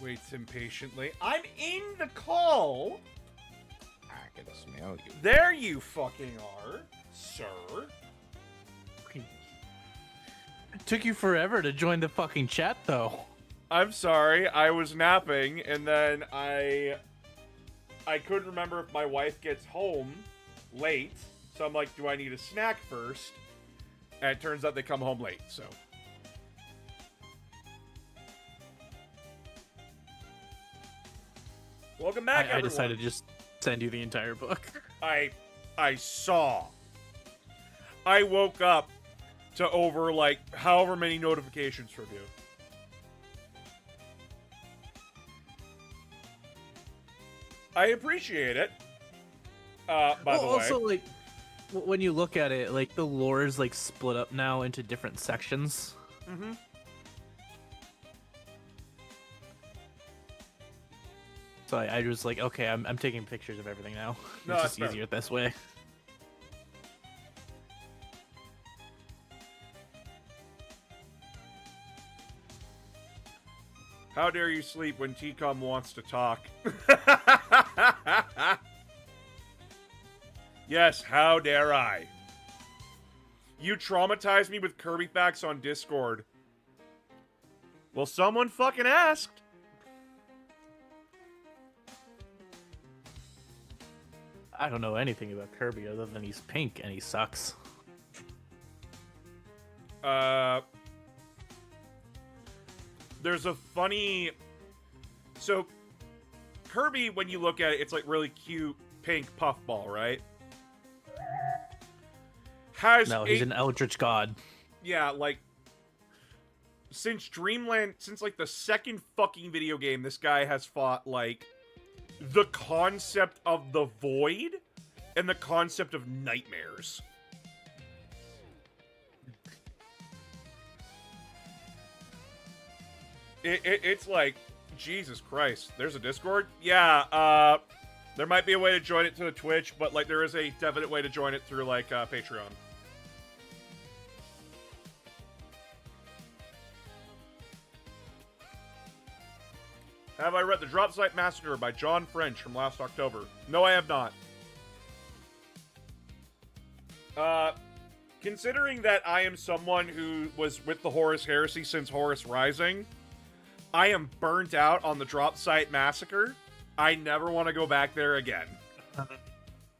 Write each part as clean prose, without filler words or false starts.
Waits impatiently. I'm in the call! I can smell you. There you fucking are, sir. It took you forever to join the fucking chat, though. I'm sorry, I was napping, and then I couldn't remember if my wife gets home late, so I'm like, do I need a snack first? And it turns out they come home late, so. Welcome back, everyone. I decided to just send you the entire book. I saw. I woke up to over, like, however many notifications from you. I appreciate it. By the way. Also, like, when you look at it, like, the lore is, like, split up now into different sections. Mm-hmm. So I was like, okay, I'm taking pictures of everything now. No, It's that's just fair. easier this way. How dare you sleep when TCOM wants to talk? Yes, how dare I? You traumatized me with Kirby facts on Discord. Well, someone fucking asked. I don't know anything about Kirby other than he's pink and he sucks. There's a funny... So, Kirby, when you look at it, it's like really cute pink puffball, right? No, he's an eldritch god. Yeah, like... Since Dreamland... Since, like, the second fucking video game, this guy has fought, like... the concept of the void and the concept of nightmares. It's like, Jesus Christ. There's a Discord? Yeah, there might be a way to join it to the Twitch, but, like, there is a definite way to join it through, like, Patreon. Have I read The Drop Site Massacre by John French from last October? No, I have not. Considering that I am someone who was with the Horus Heresy since Horus Rising, I am burnt out on The Drop Site Massacre. I never want to go back there again.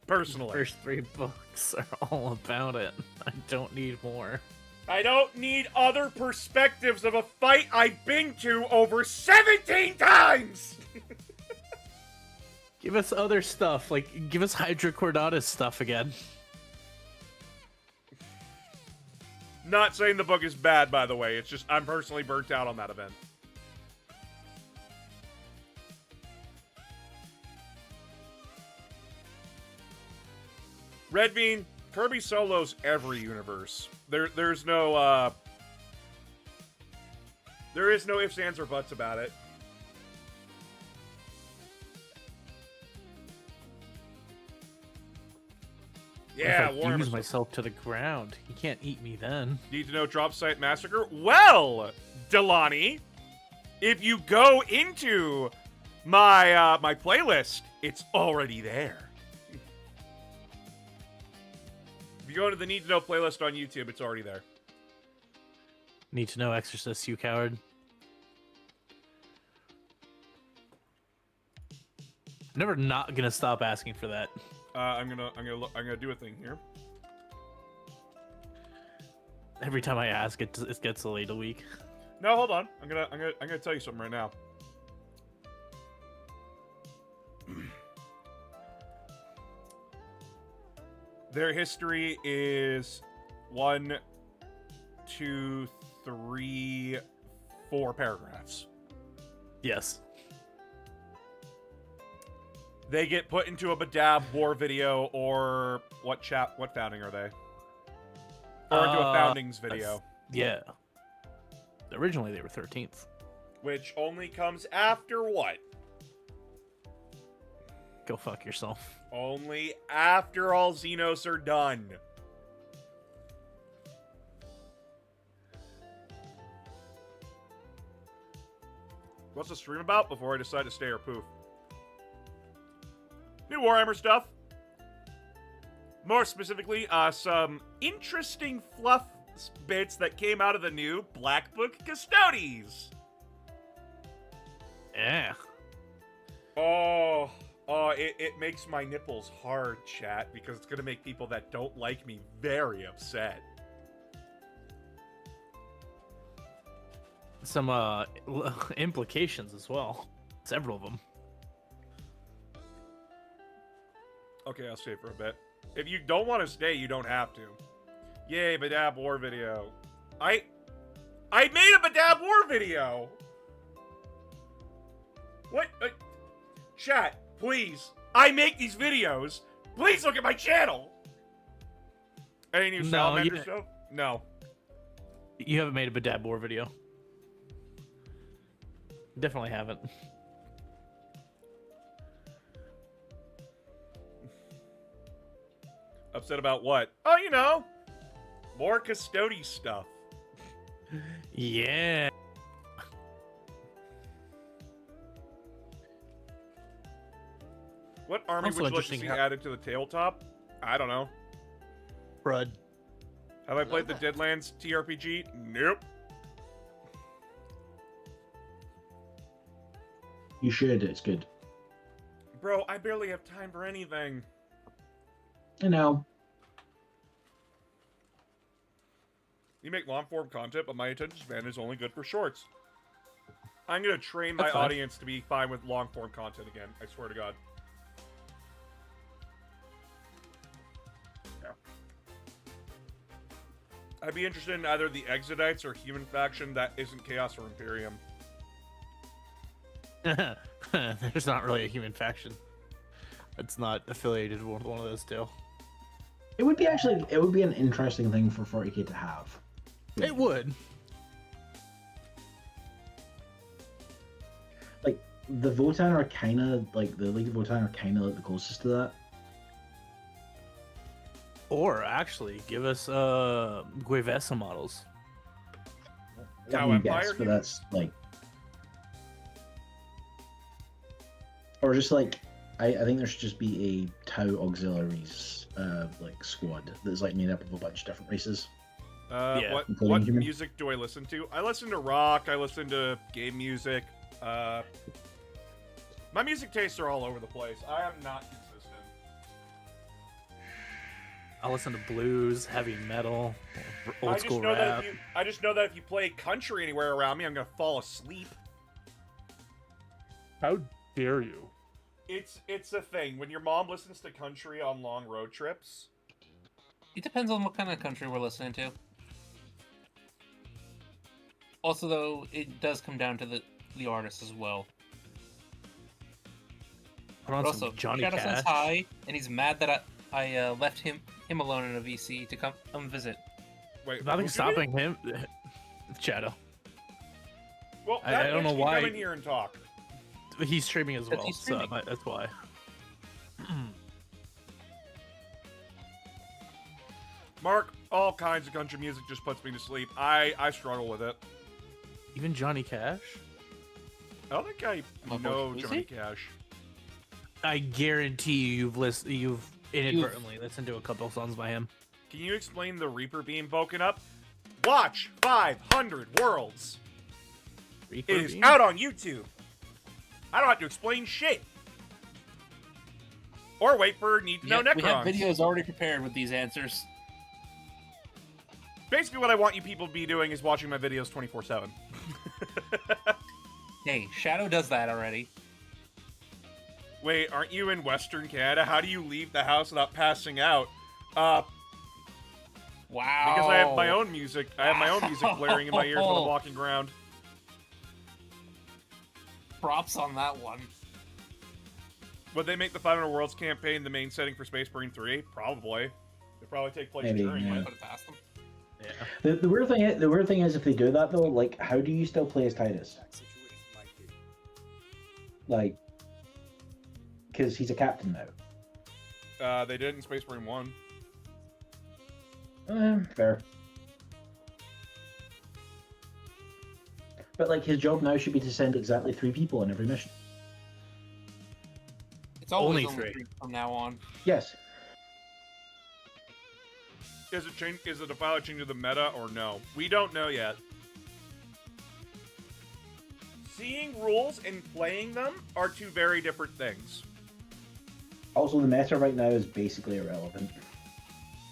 Personally. First 3 books are all about it. I don't need more. I don't need other perspectives of a fight I've been to over 17 times! Give us other stuff, like, give us Hydra Cordatus stuff again. Not saying the book is bad, by the way. It's just, I'm personally burnt out on that event. Red Bean, Kirby solos every universe. There's no, there is no ifs, ands, or buts about it. Yeah, I fuse myself to the ground. You can't eat me then. Need to know Drop Site Massacre? Well, Delani, if you go into my my playlist, it's already there. If you go to the Need to Know playlist on YouTube, it's already there. Need to know Exorcist, you coward. I'm never not gonna stop asking for that. I'm gonna do a thing here. Every time I ask, it gets delayed a week. No, hold on. I'm gonna tell you something right now. Their history is 1, 2, 3, 4 paragraphs. Yes. They get put into a Badab war video, or what founding are they? Or into a foundings video. Yeah. Originally they were 13th. Which only comes after what? Go fuck yourself. Only after all Xenos are done. What's the stream about before I decide to stay or poof? New Warhammer stuff. More specifically, some interesting fluff bits that came out of the new Black Book Custodes. Yeah. Oh, it makes my nipples hard, chat, because it's gonna make people that don't like me very upset. Some implications as well. Several of them. Okay, I'll stay for a bit. If you don't want to stay, you don't have to. Yay, Badab War video. I made a Badab War video! What? Chat, please. I make these videos. Please look at my channel! Any new Salamander stuff? No. You haven't made a Badab War video. Definitely haven't. Upset about what? Oh, you know, more Custodes stuff. Yeah. What army Also would you like to interesting see how- added to the tabletop? I don't know. Crud. Have I played the Deadlands TRPG? Nope. You should. It's good. Bro, I barely have time for anything. I know. You make long-form content, but my attention span is only good for shorts. I'm gonna train my That's fine. audience to be fine with long-form content again. I swear to God. Yeah. I'd be interested in either the Exodites or human faction that isn't Chaos or Imperium. There's not really a human faction. It's not affiliated with one of those two. It would be an interesting thing for 40k to have. It would. Like, the Votan are kind of, like, the League of Votan are kind of like the closest to that. Or actually, give us Guevesa models. Tau I Empire guess, but human? that's, like... Or just, like, I think there should just be a Tau Auxiliaries, like, squad that's, like, made up of a bunch of different races. Yeah, What including human. music do I listen to? I listen to rock, I listen to game music. My music tastes are all over the place. I am not consistent. I listen to blues, heavy metal, old school rap. I just know that if you play country anywhere around me, I'm gonna fall asleep. How dare you? It's a thing. When your mom listens to country on long road trips, It depends on what kind of country we're listening to. Also, though, it does come down to the artist as well. Put on But some also, Johnny Shadow Cash. says hi, and he's mad that I left him alone in a VC to come visit. wait, Nothing's who did stopping him. Shadow. it? Well, I that don't bitch know can why. come in here and talk. He's streaming as well, He's so streaming. that's why. Mark, all kinds of country music just puts me to sleep. I struggle with it. Even Johnny Cash? I don't think I My know voice, is Johnny he? Cash. I guarantee you've inadvertently listened to a couple songs by him. Can you explain the Reaper being broken up? Watch 500 Worlds. Reaper It is Bean? out on YouTube. I don't have to explain shit. Or wait for Need to Know We have Necrons. videos already prepared with these answers. Basically, what I want you people to be doing is watching my videos 24/7. Hey, Shadow does that already. Wait, aren't you in Western Canada? How do you leave the house without passing out? Because Wow. I have my own music. I have my own music blaring in my ears when I'm walking around. Props on that one. Would they make the 500 Worlds campaign the main setting for Space Marine 3? Probably. They probably take place Maybe, during yeah. it. Put it past them. Yeah. The weird thing is if they do that though, like, how do you still play as Titus? Like, because he's a captain now. They did in Space Marine 1. Fair. But like his job now should be to send exactly 3 people on every mission. It's always Only only three. 3 from now on. Yes. Is it change? Is it a file change to the meta or no? We don't know yet. Seeing rules and playing them are 2 very different things. Also, the meta right now is basically irrelevant.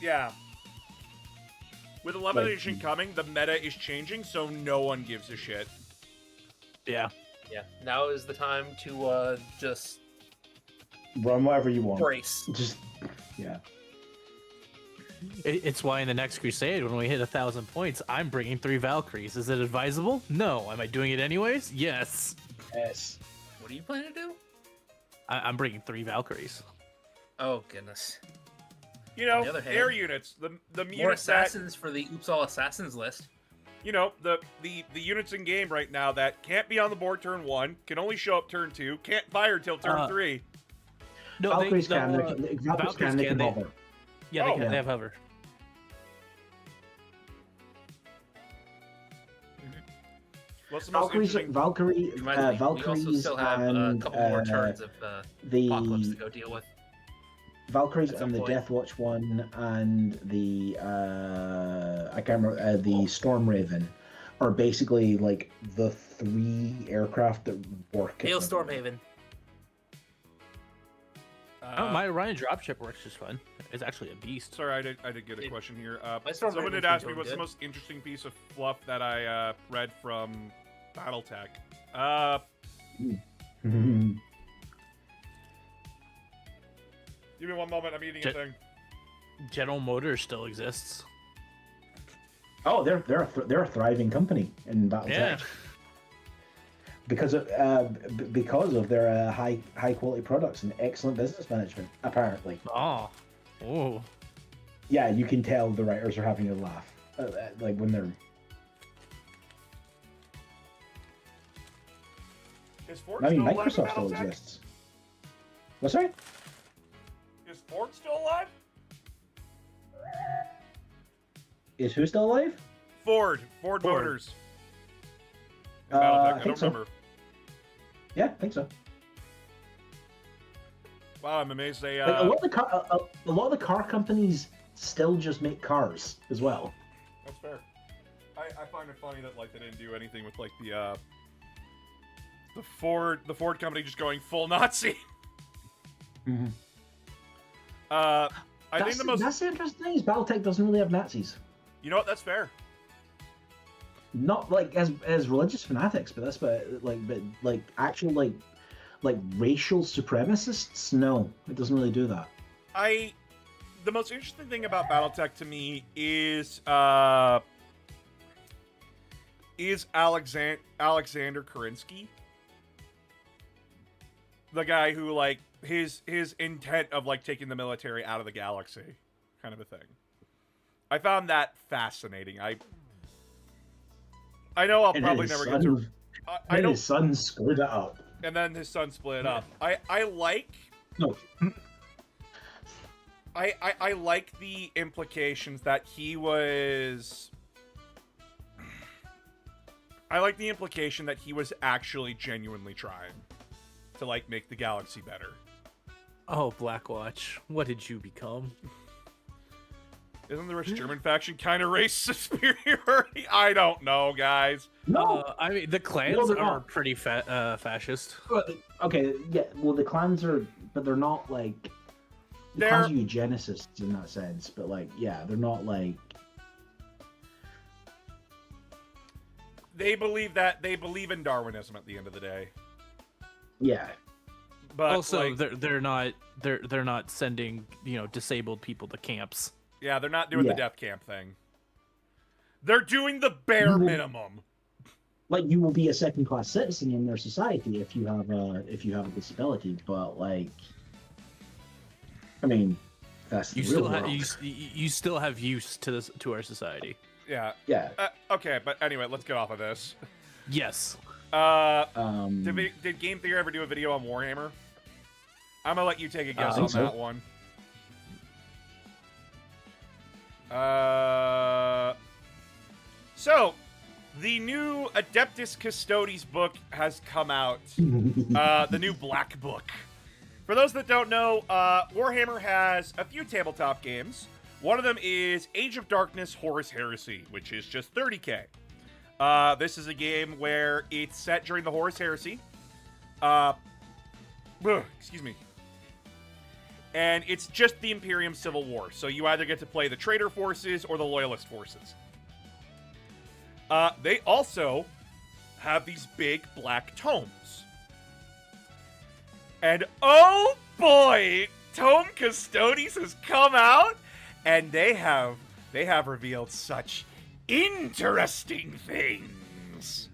Yeah. With 11th Like- edition coming, the meta is changing, so no one gives a shit. Yeah. Yeah, now is the time to just Run whatever you want. brace. Just, yeah. It's why in the next Crusade, when we hit 1,000 points, I'm bringing 3 Valkyries. Is it advisable? No. Am I doing it anyways? Yes. Yes. What are you planning to do? I'm bringing 3 Valkyries. Oh goodness. You know, On the other hand, air units, the More units that, assassins for the Oops All Assassins list. you know, the units in game right now that can't be on the board turn 1, can only show up turn 2, can't fire till turn 3. No, Valkyries can. the Valkyries Valkyries can. They can they- hover. Yeah, Oh. they have hover. What's the most Valkyries, interesting? Valkyrie, Reminds me, we Valkyries also still have a and couple more turns of Apocalypse to the go deal with. Valkyries at some and the point. Deathwatch one and the I can't remember the Storm Raven are basically like the 3 aircraft that work. at the Hailstorm moment. Haven. Oh, my Orion dropship works just fine. It's actually a beast. Sorry, I did get a question here. My Storm Someone Raven's had asked been me doing what's the good. most interesting piece of fluff that I read from Battletech. Give me one moment. I'm eating a thing. General Motors still exists. Oh, they're a thriving company in Battletech. Yeah. Because of their high quality products and excellent business management, apparently. Oh. Oh. Yeah, you can tell the writers are having a laugh, like when they're. Is Ford I mean, still alive in Microsoft still Battletech? exists. What's right? Is Ford still alive? Is who still alive? Ford Ford. Motors. In I Battletech. I think don't so. remember. Yeah, I think so. Wow, I'm amazed they. Like, a lot of the car companies still just make cars as well. That's fair. I find it funny that like they didn't do anything with like the Ford company just going full Nazi. Mm-hmm. I think the most. That's the interesting thing is Battletech doesn't really have Nazis. You know what? That's fair. Not like as religious fanatics, but that's but actual like racial supremacists. No, it doesn't really do that. The most interesting thing about BattleTech to me is Alexander Kerensky, the guy who like his intent of like taking the military out of the galaxy, kind of a thing. I found that fascinating. I know I'll And probably his never son- get to. I and know, his son screwed it up. and then his son split up. I like. No. I like the implications that he was. I like the implication that he was actually genuinely trying to like make the galaxy better. Oh, Blackwatch, what did you become? Isn't the rich German faction kind of race superiority? I don't know, guys. No. I mean, the clans they're are not. pretty fascist. Okay, yeah. Well, the clans are, but they're not like. The They're- clans are eugenicists in that sense, but like, yeah, they're not like. They believe in Darwinism at the end of the day. Yeah. But Also, like, they're not sending disabled people to camps. yeah, they're not doing the Yeah. death camp thing. They're doing the bare Mhm. minimum. Like you will be a second-class citizen in their society if you have a disability, but like, I mean, that's the You real still have world. you still have use to our society. Yeah. Yeah. Okay, but anyway, let's get off of this. Yes. Did Game Theory ever do a video on Warhammer? I'm gonna let you take a guess I on think so. that one. So, The new Adeptus Custodes book has come out. The new Black Book. For those that don't know, Warhammer has a few tabletop games. One of them is Age of Darkness Horus Heresy, which is just 30k. This is a game where it's set during the Horus Heresy. Excuse me. And it's just the Imperium Civil War, so you either get to play the traitor forces or the loyalist forces. They also have these big black tomes. And oh boy, Tome Custodes has come out, and they have revealed such interesting things.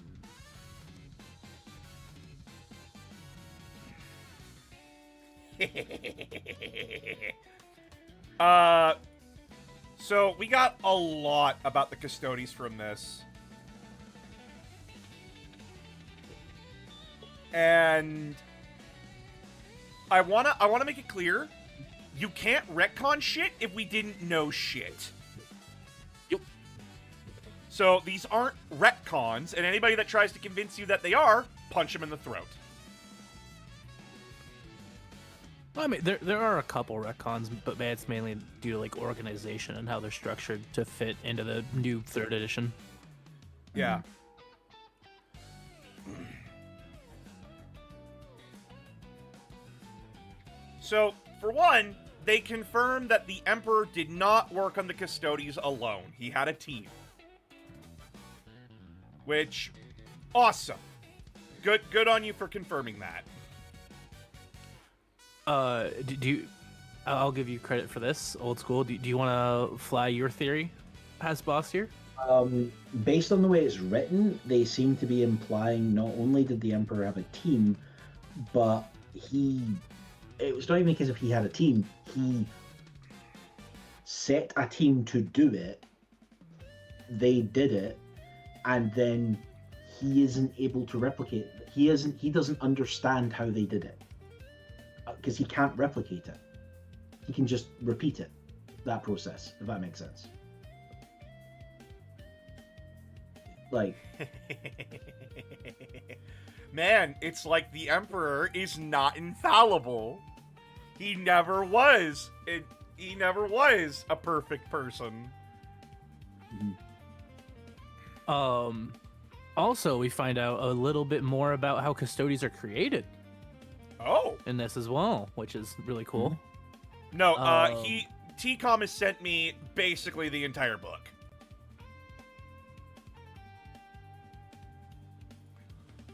So we got a lot about the Custodes from this. And I wanna make it clear, you can't retcon shit if we didn't know shit. Yep. So these aren't retcons, and anybody that tries to convince you that they are, punch them in the throat. I mean, there are a couple retcons, but it's mainly due to like organization and how they're structured to fit into the new 3rd edition. Yeah. So, for one, they confirmed that the Emperor did not work on the Custodes alone. He had a team. Which, awesome. Good on you for confirming that. Do you? I'll give you credit for this, old school. Do you want to fly your theory, as boss here? Based on the way it's written, they seem to be implying not only did the Emperor have a team, but it was not even because if he had a team, he set a team to do it, they did it, and then he isn't able to replicate it. He doesn't understand how they did it. Because he can't replicate it. He can just repeat it. That process, if that makes sense. Like... Man, it's like the Emperor is not infallible. He never was. He never was a perfect person. Also, we find out a little bit more about how Custodes are created. Oh. In this as well, which is really cool. No, T-Com has sent me basically the entire book.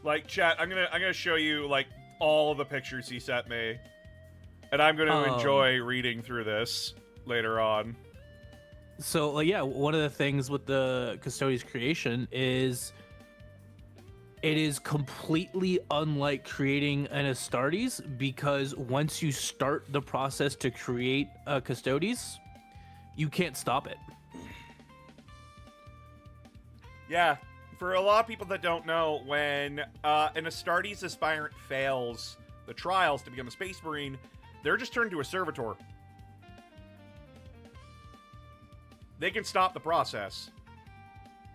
Like, chat, I'm gonna show you like all of the pictures he sent me, and I'm gonna enjoy reading through this later on. So, yeah, one of the things with the Custodes creation is it is completely unlike creating an Astartes, because once you start the process to create a Custodes, you can't stop it. Yeah. For a lot of people that don't know, when an Astartes aspirant fails the trials to become a Space Marine, they're just turned to a Servitor. They can stop the process.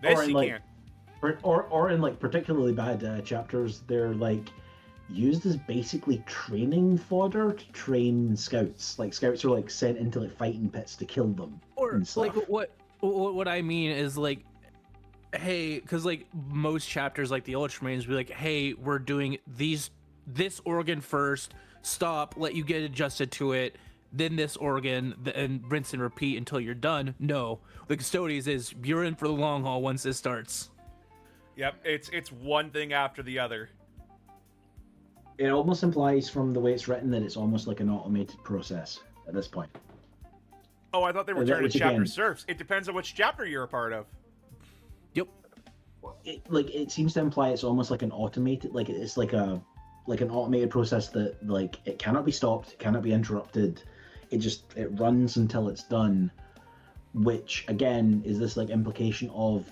This he can't. Or in like particularly bad chapters, they're like used as basically training fodder to train scouts. Like scouts are like sent into like fighting pits to kill them. Or like what I mean is like, hey, because like most chapters, like the Ultramarines, be like, hey, we're doing this organ first. Stop, let you get adjusted to it. Then this organ, and rinse and repeat until you're done. No, the Custodes is you're in for the long haul once this starts. Yep, it's one thing after the other. It almost implies from the way it's written that it's almost like an automated process at this point. Oh, I thought they were turning to chapter again, serfs. It depends on which chapter you're a part of. Yep. It seems to imply it's almost like an automated, like it's like an automated process that like it cannot be stopped, it cannot be interrupted. It runs until it's done, which again is this like implication of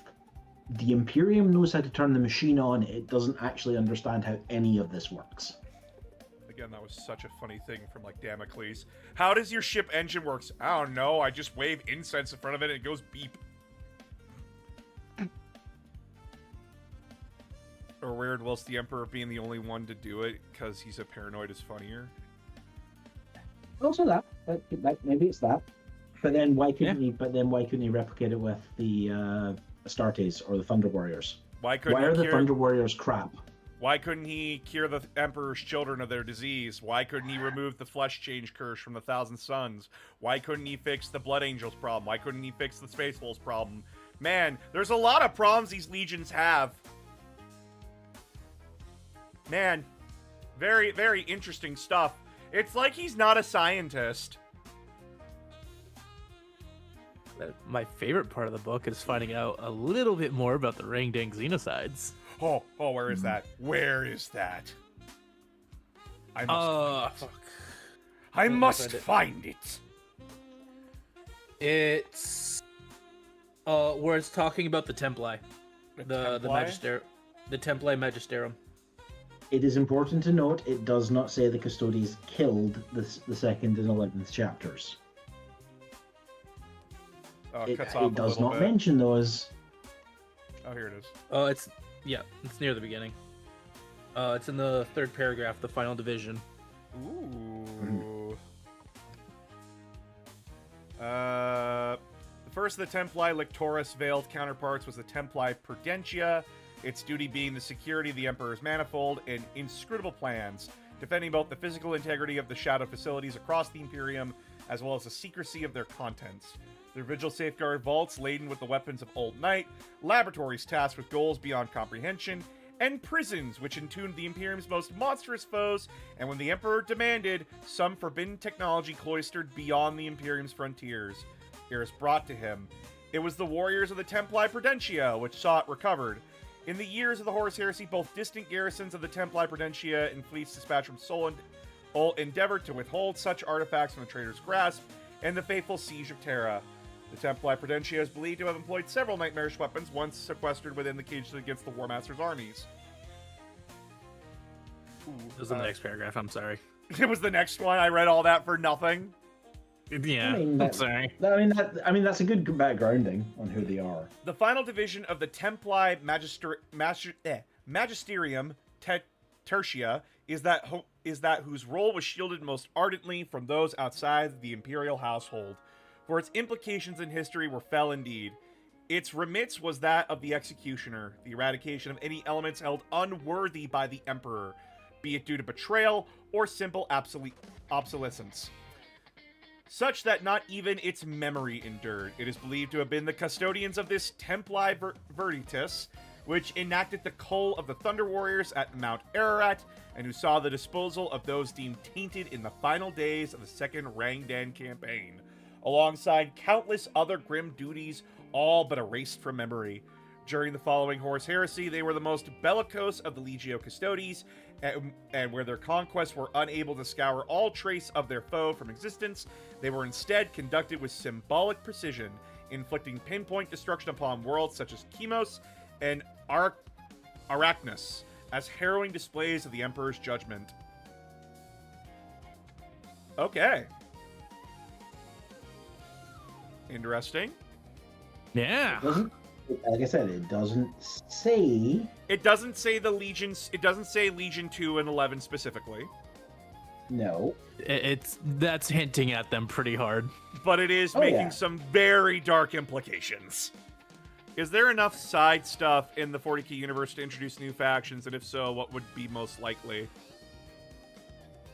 the Imperium knows how to turn the machine on. It doesn't actually understand how any of this works. Again, that was such a funny thing from like Damocles. How does your ship engine works? I don't know. I just wave incense in front of it and it goes beep. Or weird whilst the Emperor being the only one to do it because he's a paranoid is funnier. Also that maybe it's that. But then why couldn't he? But then why couldn't he replicate it with the Astartes or the Thunder Warriors? Why couldn't Why are he the cure, Thunder Warriors crap? Why couldn't he cure the Emperor's children of their disease? Why couldn't he remove the flesh change curse from the Thousand Sons? Why couldn't he fix the Blood Angels problem? Why couldn't he fix the Space Wolves problem? Man, there's a lot of problems these legions have. Man, very, very interesting stuff. It's like he's not a scientist. My favorite part of the book is finding out a little bit more about the Rang Dang Xenocides. Oh, where is that? Where is that? I must find it. Fuck. I must find it. find it. It's where it's talking about the Templi, the Templi Magisterium. It is important to note it does not say the Custodes killed the second and 11th chapters. Oh, It cuts off a does little not bit. mention those. Oh, here it is. Oh, it's near the beginning. It's in the third paragraph, the final division. Ooh. The first of the Templi Lictoris veiled counterparts was the Templi Prudentia, its duty being the security of the Emperor's manifold and inscrutable plans, defending both the physical integrity of the Shadow facilities across the Imperium, as well as the secrecy of their contents. Their vigil safeguard vaults laden with the weapons of Old Night, laboratories tasked with goals beyond comprehension, and prisons which entombed the Imperium's most monstrous foes, and when the Emperor demanded, some forbidden technology cloistered beyond the Imperium's frontiers. Eris brought to him. It was the warriors of the Templi Prudentia which saw it recovered. In the years of the Horus Heresy, both distant garrisons of the Templi Prudentia and fleets dispatched from Sol endeavored to withhold such artifacts from the traitor's grasp, and the fateful siege of Terra. The Templi Prudentia is believed to have employed several nightmarish weapons once sequestered within the cage against the War Master's armies. This is in the next paragraph. I'm sorry. It was the next one. I read all that for nothing. Yeah, I mean, I'm sorry. That's a good backgrounding on who they are. The final division of the Templi Magisterium Tertia is that whose role was shielded most ardently from those outside the imperial household, for its implications in history were fell indeed. Its remits was that of the executioner, the eradication of any elements held unworthy by the emperor, be it due to betrayal or simple obsolescence, such that not even its memory endured. It is believed to have been the custodians of this Templi Veritas, which enacted the cull of the Thunder Warriors at Mount Ararat, and who saw the disposal of those deemed tainted in the final days of the Second Rangdan campaign, alongside countless other grim duties, all but erased from memory. During the following Horus Heresy, they were the most bellicose of the Legio Custodes, and where their conquests were unable to scour all trace of their foe from existence, they were instead conducted with symbolic precision, inflicting pinpoint destruction upon worlds such as Chemos and Arachnus, as harrowing displays of the Emperor's judgment. Okay. Interesting. Yeah. Like I said, it doesn't say. It doesn't say the legions. It doesn't say Legion 2 and 11 specifically. No. That's hinting at them pretty hard. But it is making some very dark implications. Is there enough side stuff in the 40k universe to introduce new factions? And if so, what would be most likely?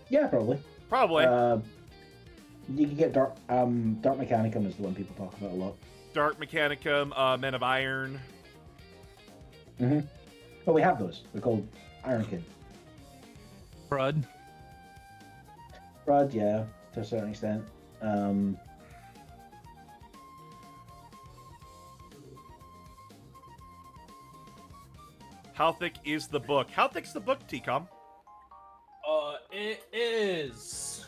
Yeah, probably. Probably. You can get Dark Mechanicum is the one people talk about a lot. Dark Mechanicum, Men of Iron. Mm-hmm. But we have those. They're called Iron Kid. Brud. Brud, yeah, to a certain extent. How thick is the book? How thick's the book, TCOM? It is.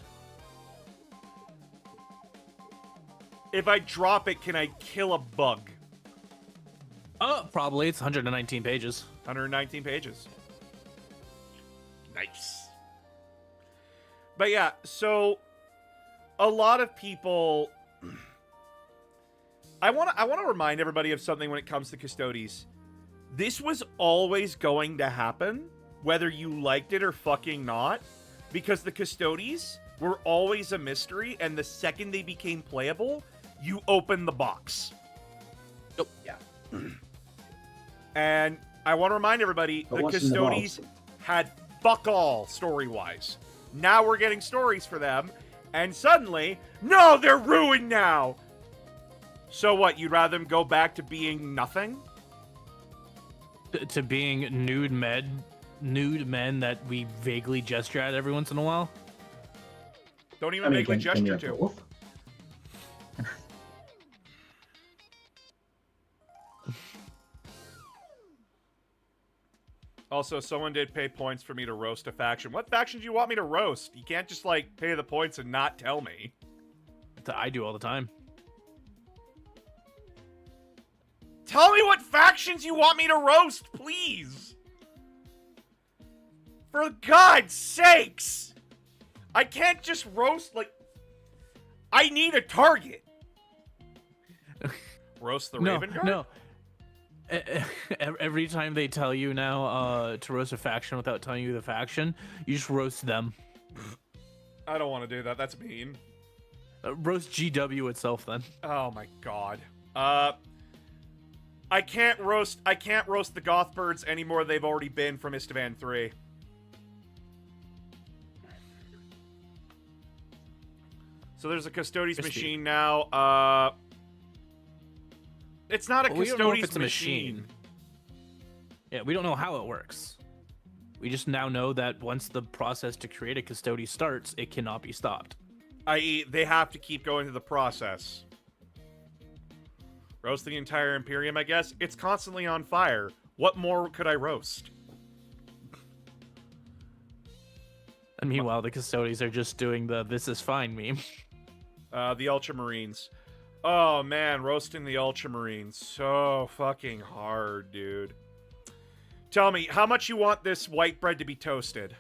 If I drop it, can I kill a bug? Probably. It's 119 pages. 119 pages. Nice. But yeah, so a lot of people I want to remind everybody of something when it comes to Custodes. This was always going to happen, whether you liked it or fucking not, because the Custodes were always a mystery, and the second they became playable, you open the box. Nope. Yeah. And I want to remind everybody, But the what's in the Custodes box? had fuck all story-wise. Now we're getting stories for them, and suddenly, no, they're ruined now! So what, you'd rather them go back to being nothing? To being nude men that we vaguely gesture at every once in a while. Don't even make a can we gesture have to. both? Also, someone did pay points for me to roast a faction. What faction do you want me to roast? You can't just, like, pay the points and not tell me. I do all the time. Tell me what factions you want me to roast, please! For God's sakes! I can't just roast, like... I need a target! Roast the Raven Guard? No. Every time they tell you now to roast a faction without telling you the faction, you just roast them. I don't want to do that, that's mean. Roast GW itself then. Oh my god. I can't roast the Gothbirds anymore. They've already been from Istvan 3. So there's a Custodes machine now. It's not a We don't know if Custodes it's a machine. Yeah, we don't know how it works. We just now know that once the process to create a Custodes starts, it cannot be stopped. I.e., they have to keep going through the process. Roast the entire Imperium, I guess. It's constantly on fire. What more could I roast? And meanwhile, the Custodes are just doing the "this is fine" meme. The Ultramarines. Oh, man, roasting the Ultramarines. So fucking hard, dude. Tell me, how much you want this white bread to be toasted?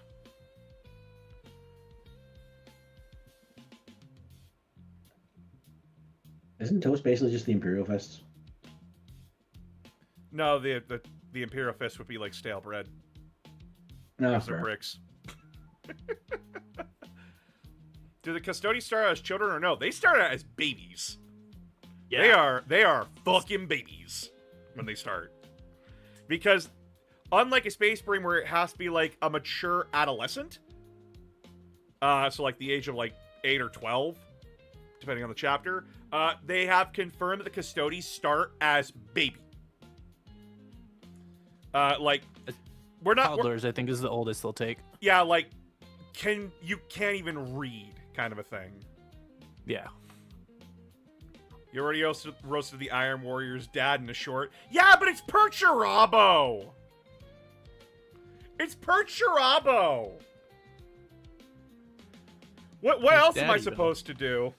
Isn't toast basically just the Imperial Fists? No, the Imperial Fist would be like stale bread. No, Those are fair. bricks. Do the Custodes start out as children or no? They start out as babies. Yeah. They are fucking babies when they start. Because unlike a Space Marine where it has to be like a mature adolescent, so like the age of like 8 or 12, depending on the chapter, they have confirmed that the Custodes start as baby. Like, we're not... Toddlers, I think, is the oldest they'll take. Yeah, like, you can't even read kind of a thing. Yeah. You already roasted the Iron Warrior's dad in a short. Yeah, but it's Perturabo! It's Perturabo! What else am I Daddy supposed to do?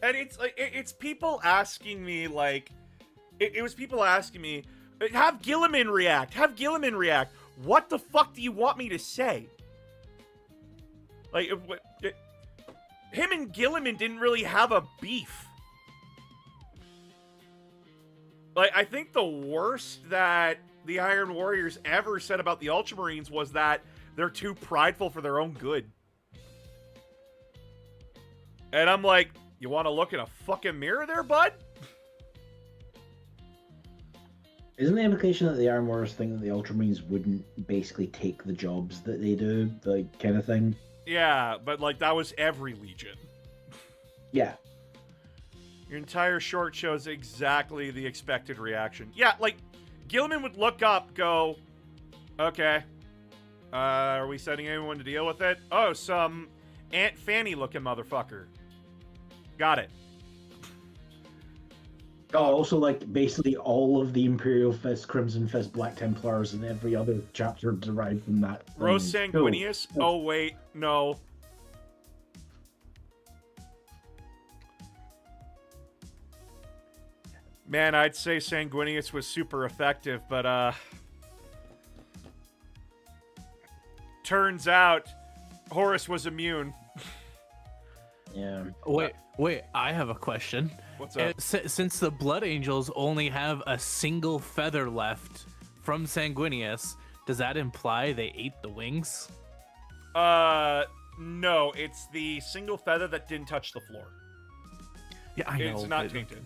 And it's like it's people asking me like it was people asking me, have Gilliman react. Have Gilliman react. What the fuck do you want me to say? Like him and Gilliman didn't really have a beef. Like I think the worst that the Iron Warriors ever said about the Ultramarines was that they're too prideful for their own good. And I'm like, you want to look in a fucking mirror there, bud? Isn't the implication that the Iron Warriors think that the Ultramarines wouldn't basically take the jobs that they do, like kind of thing? Yeah, but like that was every Legion. Yeah. Your entire short shows exactly the expected reaction. Yeah, like Gilliman would look up, go, okay, are we sending anyone to deal with it? Oh, some Aunt Fanny looking motherfucker. Got it. Oh, also, like, basically all of the Imperial Fist, Crimson Fist, Black Templars, and every other chapter derived from that. Rose Cool. Sanguinius? Oh, wait, no. Man, I'd say Sanguinius was super effective, but, turns out Horus was immune. Yeah. Wait, I have a question. What's up? Since the Blood Angels only have a single feather left from Sanguinius, does that imply they ate the wings? No, it's the single feather that didn't touch the floor. Yeah, I know. It's not but tainted.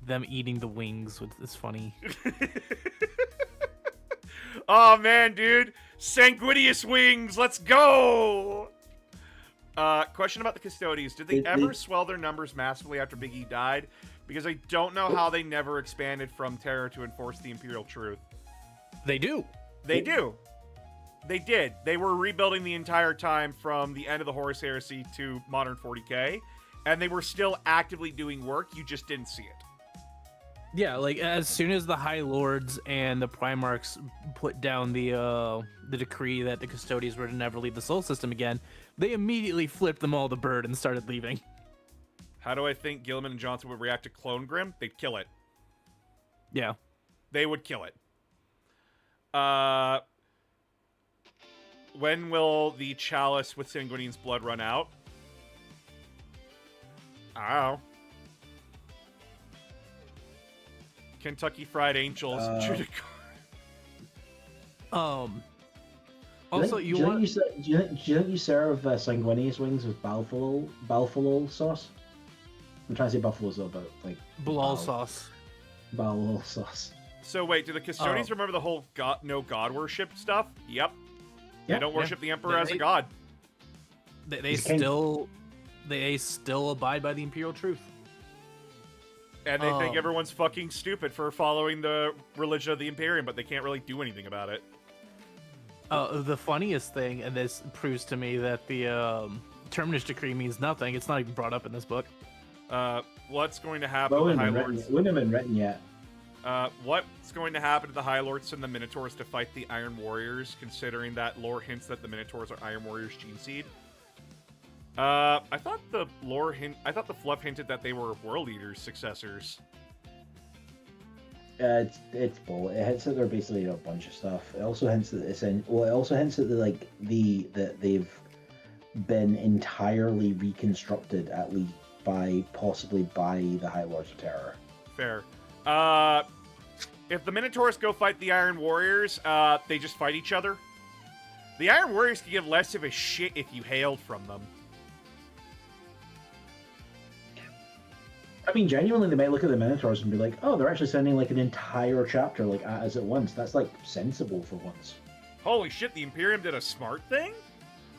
Them eating the wings is funny. Oh man, dude, Sanguinius wings, let's go! Question about the Custodes. Did they ever swell their numbers massively after Big E died? Because I don't know how they never expanded from Terror to enforce the Imperial Truth. They do. They do. They did. They were rebuilding the entire time from the end of the Horus Heresy to modern 40k, and they were still actively doing work, you just didn't see it. Yeah, like as soon as the High Lords and the Primarchs put down the decree that the Custodes were to never leave the Sol System again, they immediately flipped them all the bird and started leaving. How do I think Gilliman and Johnson would react to Clone Grim? They'd kill it. Yeah. They would kill it. When will the chalice with Sanguinian's blood run out? I don't know. Kentucky Fried Angels. Also, do you think you serve Sanguinius wings with Balfolol sauce? I'm trying to say buffalo sauce, but like Balal sauce. Balol sauce. So wait, do the Custodes remember the whole no god worship stuff? Yep. They don't worship the Emperor as a god. They still abide by the Imperial Truth. And they think everyone's fucking stupid for following the religion of the Imperium, but they can't really do anything about it. The funniest thing, and this proves to me that the Terminus Decree means nothing. It's not even brought up in this book. What's going to happen Well, to the High Lords? it wouldn't have been written yet. What's going to happen to the High Lords and the Minotaurs to fight the Iron Warriors, considering that lore hints that the Minotaurs are Iron Warriors' gene seed? I thought the fluff hinted that they were World Eaters' successors. It's bull. It hints that they're basically a bunch of stuff. It also hints that it also hints that that they've been entirely reconstructed, at least possibly by the High Lords of Terror. Fair. If the Minotaurs go fight the Iron Warriors, they just fight each other. The Iron Warriors could give less of a shit if you hailed from them. I mean, genuinely, they might look at the Minotaurs and be like, "Oh, they're actually sending like an entire chapter like at us at once. That's like sensible for once." Holy shit! The Imperium did a smart thing.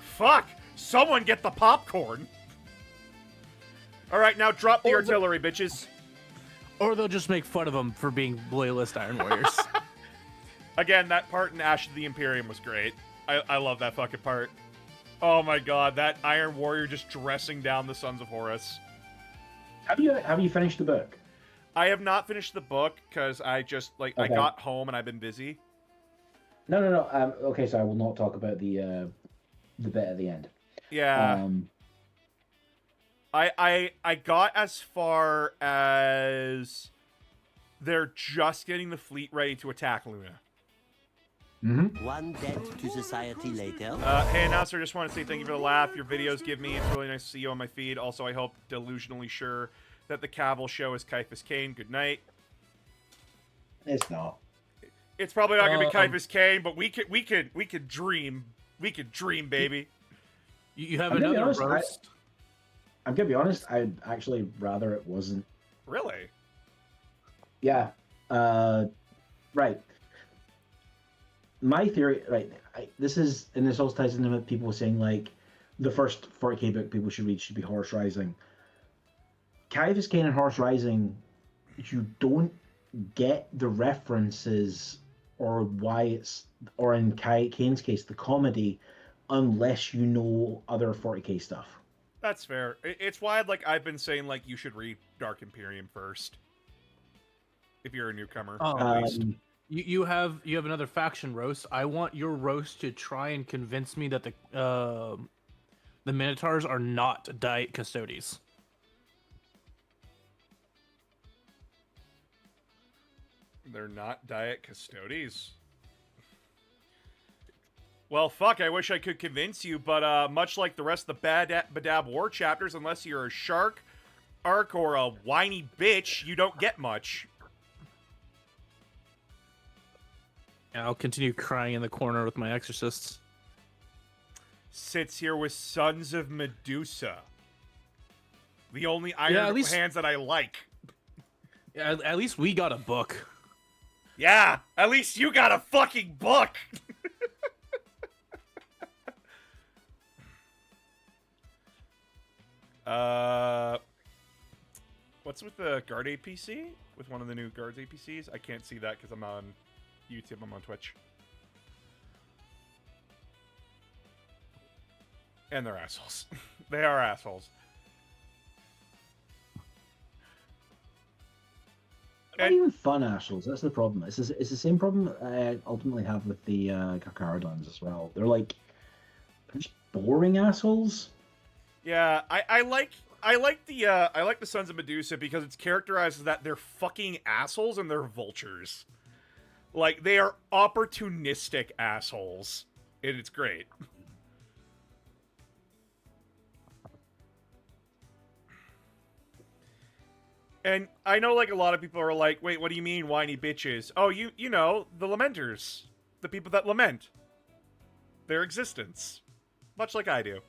Fuck! Someone get the popcorn. All right, now drop the artillery, bitches. Or they'll just make fun of them for being loyalist Iron Warriors. Again, that part in Ash of the Imperium was great. I love that fucking part. Oh my god, that Iron Warrior just dressing down the Sons of Horus. Have you finished the book? I have not finished the book because I just Okay. I got home and I've been busy. No. Okay, so I will not talk about the bit at the end. Yeah. I got as far as they're just getting the fleet ready to attack Luna. Mm-hmm. One debt to society later. Hey, announcer, just want to say thank you for the laugh. Your videos give me. It's really nice to see you on my feed. Also, I hope delusionally sure that the Cavill show is Caiaphas Cain. Good night. It's not. It's probably not gonna be Caiaphas Cain, but we could dream. We could dream, baby. You have I'm gonna be another honest, roast. I'm gonna be honest. I'd actually rather it wasn't. Really? Yeah. Right. My theory, right? This also ties into what people were saying, like the first 40k book people should read should be Horus Rising. Caiaphas Cain and Horus Rising, you don't get the references or why it's, or in Cain's case, the comedy, unless you know other 40k stuff. That's fair. It's why I've been saying you should read Dark Imperium first. If you're a newcomer, at least. You have another faction roast. I want your roast to try and convince me that the Minotaurs are not Diet Custodes. They're not Diet Custodes. Well, fuck, I wish I could convince you, but much like the rest of the Badab War chapters, unless you're a shark, arc, or a whiny bitch, you don't get much. I'll continue crying in the corner with my exorcists. Sits here with Sons of Medusa. The only Iron Hands that I like. Yeah, at least we got a book. Yeah, at least you got a fucking book! What's with the guard APC? With one of the new guards APCs? I can't see that because I'm on YouTube, I'm on Twitch. And they're assholes. They are assholes. They're not even fun assholes. That's the problem. It's the same problem I ultimately have with the Kakaradons as well. They're like just boring assholes. Yeah, I like the Sons of Medusa because it's characterized as that they're fucking assholes and they're vultures. Like, they are opportunistic assholes. And it's great. And I know, like, a lot of people are like, wait, what do you mean, whiny bitches? Oh, you know, the lamenters. The people that lament their existence. Much like I do.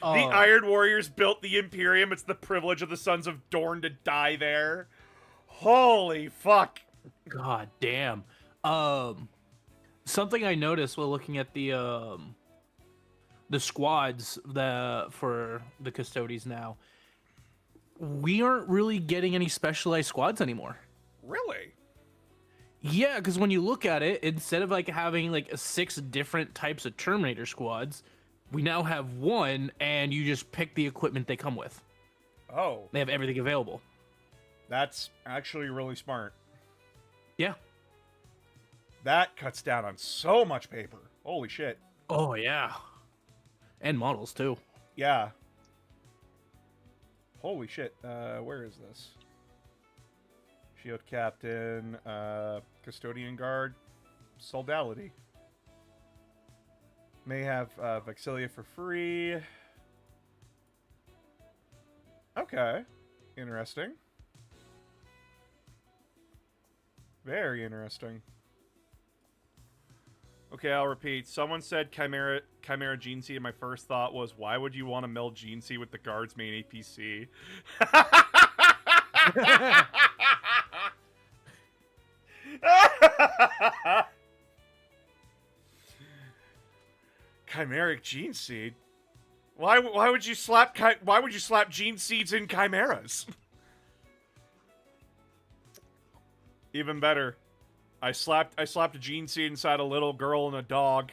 The Iron Warriors built the Imperium. It's the privilege of the Sons of Dorne to die there. Holy fuck. God damn. Something I noticed while looking at the squads for the Custodes now, we aren't really getting any specialized squads anymore. Really? Yeah, because when you look at it, instead of like having like 6 different types of Terminator squads, we now have one, and you just pick the equipment they come with. Oh. They have everything available. That's actually really smart. Yeah. That cuts down on so much paper. Holy shit. Oh, yeah. And models, too. Yeah. Holy shit. Where is this? Shield Captain, Custodian Guard, Soldality. May have Vexilia for free. Okay. Interesting. Very interesting. Okay, I'll repeat. Someone said Chimera Gene Seed, and my first thought was, why would you want to meld Gene Seed with the guard's main APC? Chimeric Gene Seed? Why would you slap Gene Seeds in chimeras? Even better. I slapped a Gene Seed inside a little girl and a dog.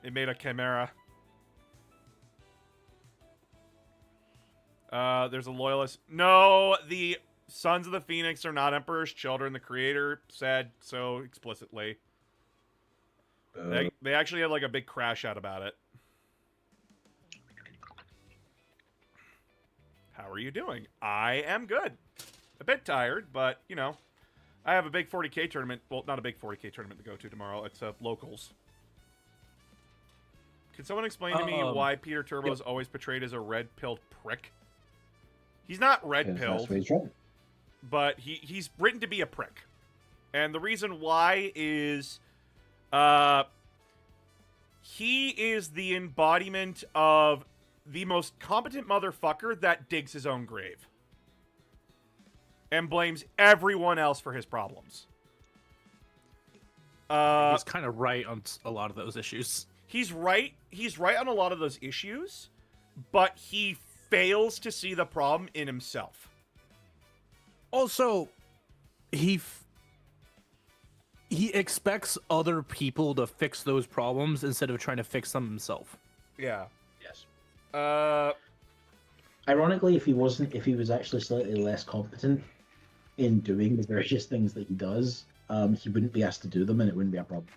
It made a chimera. There's a loyalist. No, the Sons of the Phoenix are not Emperor's children. The creator said so explicitly. They actually had like a big crash out about it. How are you doing? I am good. A bit tired, but, you know, I have a big 40k tournament. Well, not a big 40k tournament to go to tomorrow. It's locals. Can someone explain to me why Peter Turbo is always portrayed as a red-pilled prick? He's not red-pilled, but he's written to be a prick. And the reason why is... he is the embodiment of the most competent motherfucker that digs his own grave. And blames everyone else for his problems. He's kind of right on a lot of those issues. He's right on a lot of those issues, but he fails to see the problem in himself. Also, he expects other people to fix those problems instead of trying to fix them himself. Yeah. Yes. Ironically, if he was actually slightly less competent in doing the various things that he does, he wouldn't be asked to do them, and it wouldn't be a problem.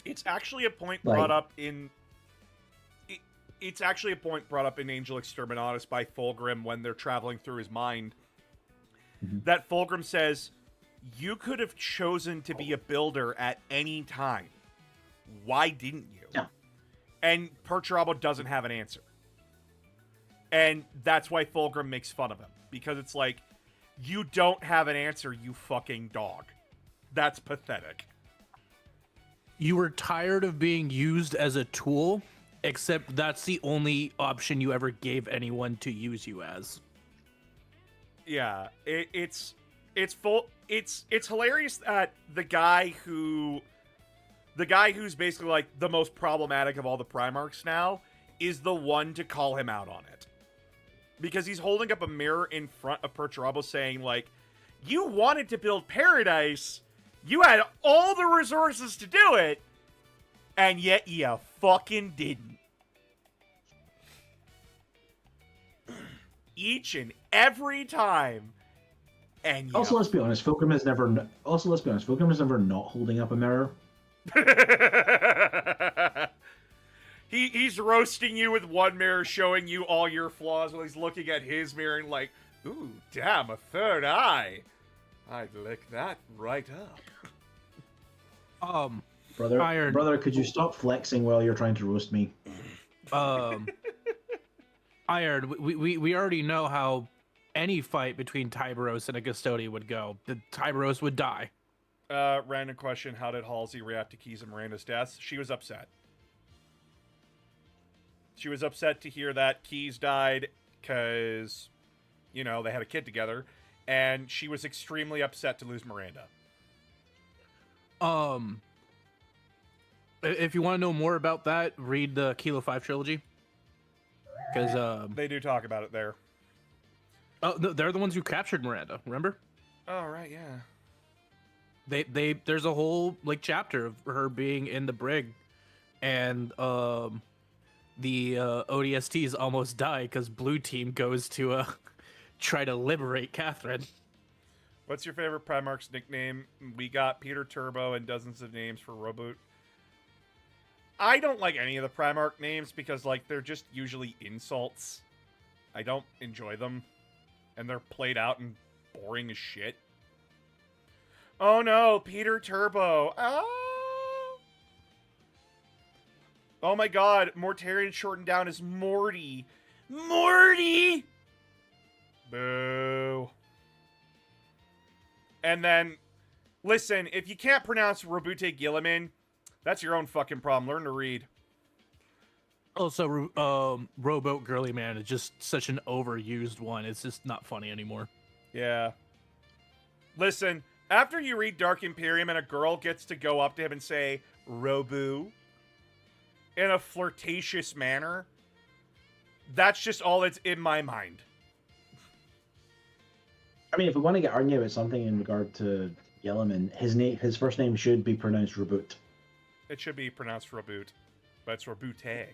It's actually a point brought up in... It's actually a point brought up in Angel Exterminatus by Fulgrim when they're traveling through his mind. Mm-hmm. That Fulgrim says, you could have chosen to be a builder at any time. Why didn't you? Yeah. And Perturabo doesn't have an answer. And that's why Fulgrim makes fun of him. Because it's like, you don't have an answer, you fucking dog. That's pathetic. You were tired of being used as a tool, except that's the only option you ever gave anyone to use you as. Yeah, it's hilarious that the guy who's basically like the most problematic of all the Primarchs now is the one to call him out on it. Because he's holding up a mirror in front of Perturabo saying like, you wanted to build paradise, you had all the resources to do it, and yet you fucking didn't. Each and every time. And Also, let's be honest, Fulgrim is never not holding up a mirror. He's roasting you with one mirror, showing you all your flaws while he's looking at his mirror and like, ooh, damn, a third eye. I'd lick that right up. Brother, could you stop flexing while you're trying to roast me? Iron, we already know how any fight between Tyberos and a Custodian would go. The Tyberos would die. Random question, how did Halsey react to Keys and Miranda's deaths? She was upset. She was upset to hear that Keys died because, you know, they had a kid together, and she was extremely upset to lose Miranda. If you want to know more about that, read the Kilo 5 trilogy. Because they do talk about it there. Oh, they're the ones who captured Miranda. Remember? Oh right, yeah. There's a whole like chapter of her being in the brig, and the ODSTs almost die because Blue Team goes to try to liberate Catherine. What's your favorite Primarch's nickname? We got Peter Turbo and dozens of names for Roboot. I don't like any of the Primarch names because, like, they're just usually insults. I don't enjoy them. And they're played out and boring as shit. Oh no, Peter Turbo. Oh! Oh my god, Mortarion shortened down as Morty. Morty! Boo. And then, listen, if you can't pronounce Robute Gilliman, that's your own fucking problem. Learn to read. Also, Rowboat Girly Man is just such an overused one. It's just not funny anymore. Yeah. Listen, after you read Dark Imperium and a girl gets to go up to him and say, Robu, in a flirtatious manner, that's just all that's in my mind. I mean, if we want to get arguing about something in regard to Yellowman, his first name should be pronounced Reboot. It should be pronounced Reboot, but it's Robute.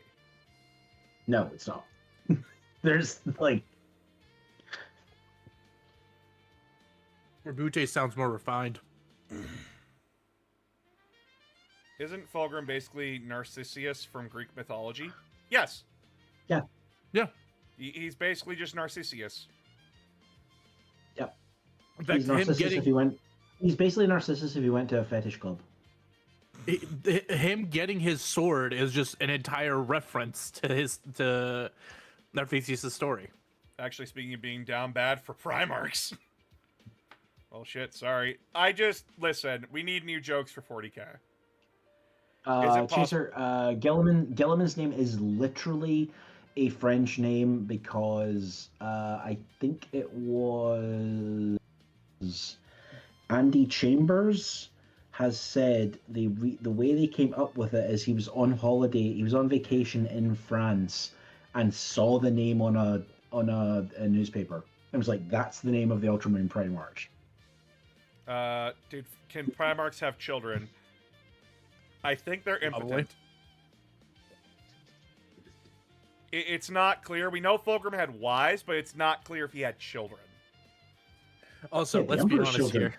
No, it's not. There's, like... Rebute sounds more refined. Isn't Fulgrim basically Narcissus from Greek mythology? Yes. Yeah. Yeah. He's basically just Narcissus. Yep. In fact, He's basically Narcissus if he went to a fetish club. Him getting his sword is just an entire reference to Narcissus' story. Actually, speaking of being down bad for Primarchs. Well, shit, sorry. Listen, we need new jokes for 40k. Chaser, Gelliman's name is literally a French name because I think it was Andy Chambers has said the way they came up with it is he was on holiday, he was on vacation in France and saw the name on a newspaper and was like, that's the name of the Ultramarine Primarch. Dude, can Primarchs have children? I think they're impotent. Probably. It's not clear. We know Fulgrim had wives, but it's not clear if he had children. Also, Yeah, let's be honest children. here.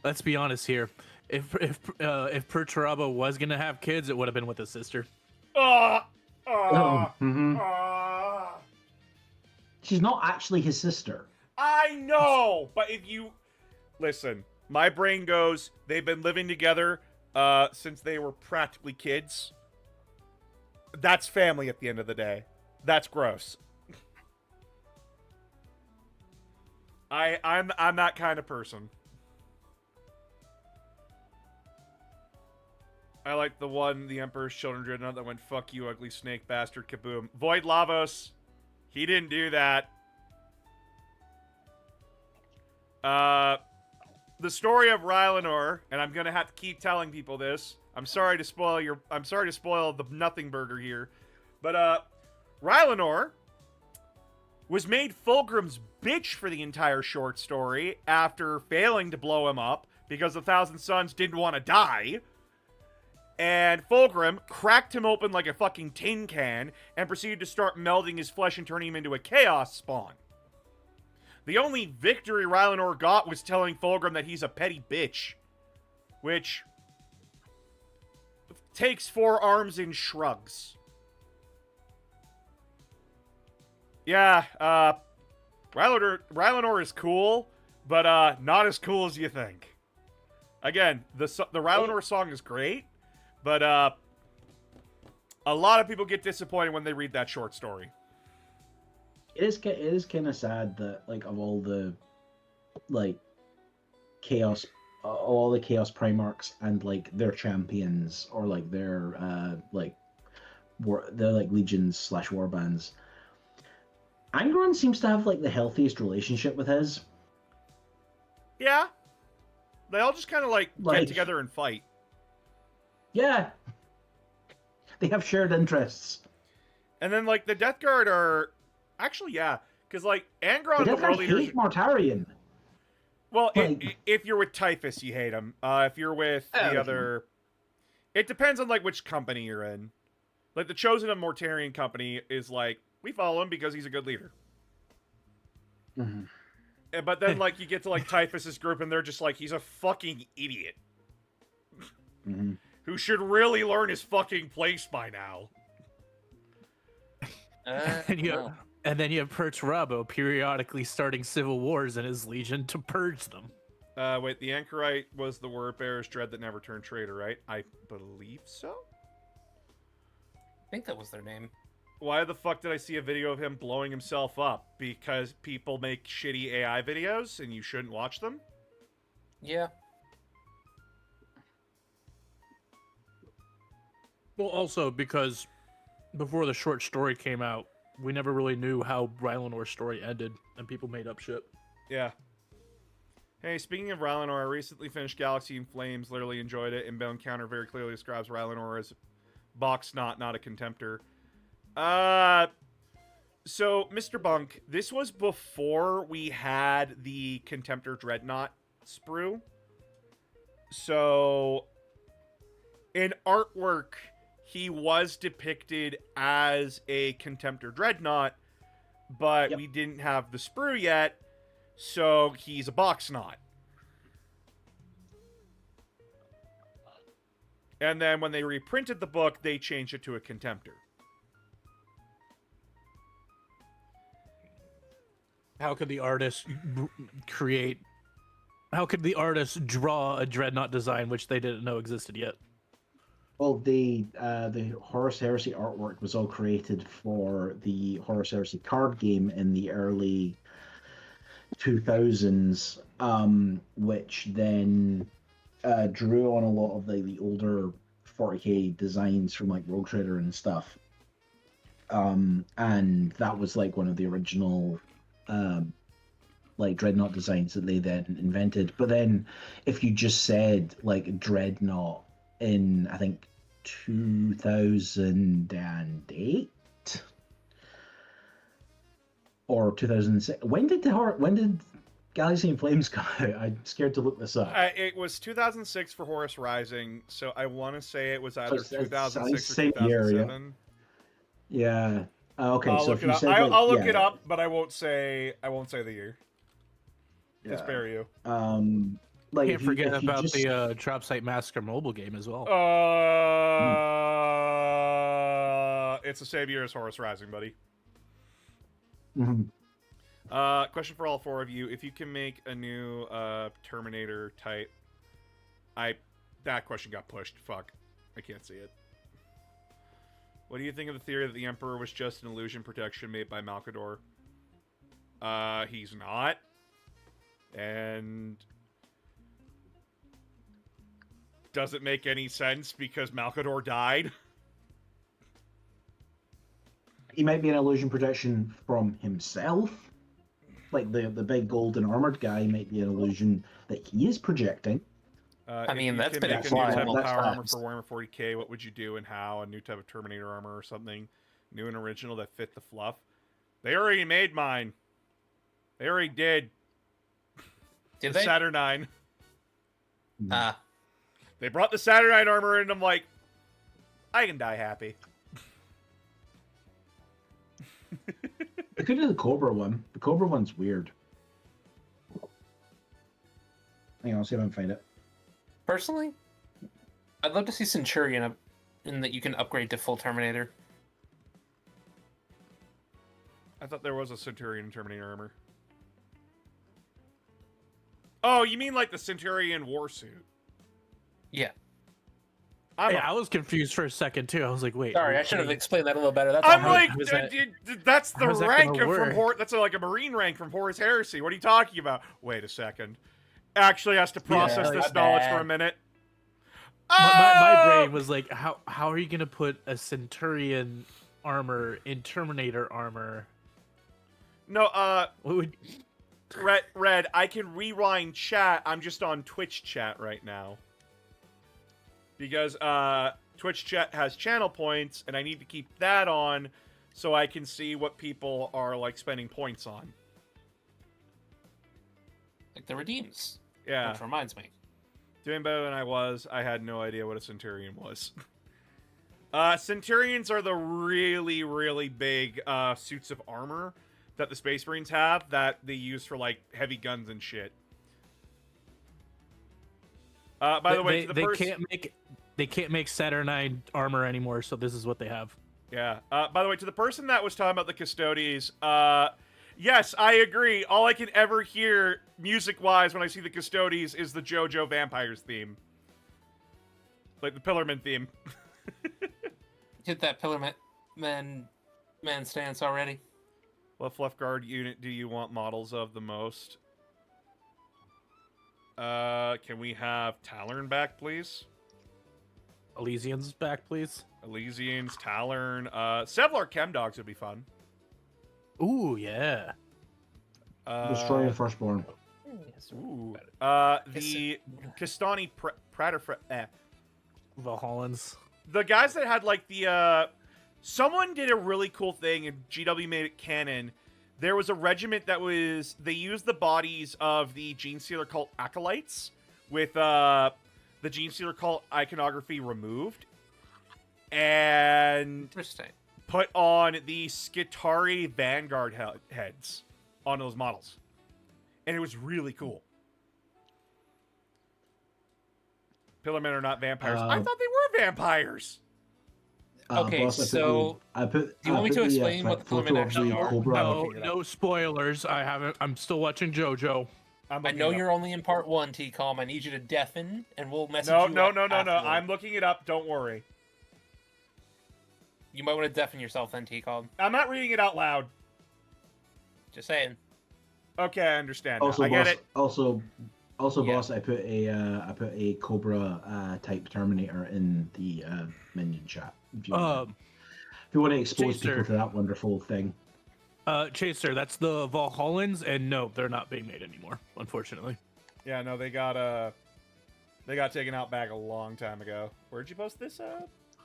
Let's be honest here. If Perturabo was gonna have kids, it would have been with his sister. She's not actually his sister. I know, but if you Listen, my brain goes, they've been living together since they were practically kids. That's family at the end of the day. That's gross. I'm that kind of person. I like the one, the Emperor's Children Dreadnought, that went, fuck you, ugly snake bastard, kaboom. Void Lavos. He didn't do that. The story of Rylanor, and I'm gonna have to keep telling people this. I'm sorry to spoil the nothing burger here. But, Rylanor was made Fulgrim's bitch for the entire short story after failing to blow him up because the Thousand Sons didn't want to die. And Fulgrim cracked him open like a fucking tin can and proceeded to start melding his flesh and turning him into a chaos spawn. The only victory Rylanor got was telling Fulgrim that he's a petty bitch. Which takes 4 arms and shrugs. Yeah, Rylanor is cool, but not as cool as you think. Again, the Rylanor song is great, but a lot of people get disappointed when they read that short story. It is kind of sad that, like, of all the, like, chaos, all the chaos primarchs and, like, their champions, or like their legions / warbands, Angron seems to have, like, the healthiest relationship with his. Yeah. They all just kind of, like, get together and fight. Yeah. They have shared interests. And then, like, the Death Guard are... Actually, yeah. Because, like, Angron The and Death the Guard World Leaders... hate Mortarion. Well, Like- if you're with Typhus, you hate him. If you're with the other... It depends on, like, which company you're in. Like, the Chosen of Mortarion company is like, we follow him because he's a good leader. Mm-hmm. But then, like, you get to, like, Typhus's group, and they're just like, he's a fucking idiot. Mm-hmm. Who should really learn his fucking place by now. And then you have Perch Rabo periodically starting civil wars in his legion to purge them. Wait, the Anchorite was the word bearer's dread that never turned traitor, right? I believe so? I think that was their name. Why the fuck did I see a video of him blowing himself up? Because people make shitty AI videos and you shouldn't watch them? Yeah. Well, also because before the short story came out, we never really knew how Rylanor's story ended, and people made up shit. Yeah. Hey, speaking of Rylanor, I recently finished Galaxy in Flames, literally enjoyed it. Inbound Counter very clearly describes Rylanor as box not a contemptor. So, Mr. Bunk, this was before we had the Contemptor Dreadnought sprue. So, in artwork, he was depicted as a Contemptor Dreadnought, but we didn't have the sprue yet, so he's a box knot. And then when they reprinted the book, they changed it to a Contemptor. How could the artist How could the artist draw a Dreadnought design which they didn't know existed yet? Well, the Horus Heresy artwork was all created for the Horus Heresy card game in the early 2000s, which then drew on a lot of the older 40k designs from, like, Rogue Trader and stuff. And that was, like, one of the original like Dreadnought designs that they then invented. But then if you just said, like, Dreadnought in, I think, 2008 or 2006, when did Galaxy in Flames come out? I'm scared to look this up. It was 2006 for Horus Rising, so I want to say it was either So 2006 or same year, 2007. Yeah. Okay. I'll so look if it you up. said, I'll like, look it up, but I won't say the year. To Yeah. spare you. Like, Can't forget if you about just- the Drop Site Massacre mobile game as well. It's the same year as Horus Rising, buddy. Mhm. Question for all four of you: if you can make a new Terminator type, that question got pushed. Fuck, I can't see it. What do you think of the theory that the Emperor was just an illusion protection made by Malcador? He's not. And does it make any sense because Malcador died? He might be an illusion protection from himself. Like the big golden armored guy might be an illusion that he is projecting. I mean, that's been make a new implied. type of That's power armor facts. for Warhammer 40k. What would you do and how? A new type of Terminator armor or something new and original that fit the fluff. They already made mine. They already did. Did the they? Saturnine. Ah. They brought the Saturnine armor in, and I'm like, I can die happy. I could do the Cobra one. The Cobra one's weird. Hang on, I'll see if I can find it. Personally, I'd love to see Centurion up, in that you can upgrade to full Terminator. I thought there was a Centurion Terminator armor. Oh, you mean like the Centurion warsuit? Yeah. I was confused for a second too. I was like, wait. Sorry, I should have explained that a little better. That's I'm all like, how is that- that's the how is that rank gonna from work? That's like a Marine rank from Horus Heresy. What are you talking about? Wait a second. Actually has to process Yeah, this my knowledge bad. for a minute. My Oh! brain was like, how are you gonna put a Centurion armor in Terminator armor? No, What would Red, I can rewind chat. I'm just on Twitch chat right now. Because, Twitch chat has channel points, and I need to keep that on so I can see what people are, like, spending points on. like the Redeems. Yeah. Which reminds me. Doing better than I was. I had no idea what a Centurion was. Centurions are the really, really big suits of armor that the Space Marines have that they use for, like, heavy guns and shit. By the way, to the they person... can't make Saturnine armor anymore, so this is what they have. Yeah. By the way, to the person that was talking about the Custodes, yes, I agree. All I can ever hear music-wise when I see the Custodes is the JoJo Vampires theme. Like the Pillarman theme. Hit that Pillar Man stance already. What Fluff Guard unit do you want models of the most? Can we have Talern back, please? Elysians back, please. Elysians, Talern, Sevlar Chemdogs would be fun. Ooh, yeah. Destroy the Firstborn. Ooh. The Kistani Valhallans. the guys that had like the someone did a really cool thing and GW made it canon. There was a regiment that was they used the bodies of the Gene Stealer cult acolytes with the Gene Stealer cult iconography removed and Interesting. put on the Skitari Vanguard heads on those models. And it was really cool. Pillarmen are not vampires. I thought they were vampires. Okay, boss, so do you want me to explain what the Pillarmen actually are? No spoilers. I'm still watching JoJo. I know you're only in part 1, T-Calm. I need you to deafen, and we'll message No. you. No. afterward. I'm looking it up. Don't worry. You might want to deafen yourself then, T-Calm. I'm not reading it out loud. Just saying. Okay, I understand. Now. Also, I get boss, it. Also, Yeah. boss, I put a Cobra type Terminator in the minion chat. If you want to expose Chaser. people to that wonderful thing. Chaser, that's the Valhallans, and no, they're not being made anymore, unfortunately. Yeah, no, they got taken out back a long time ago. Where'd you post this?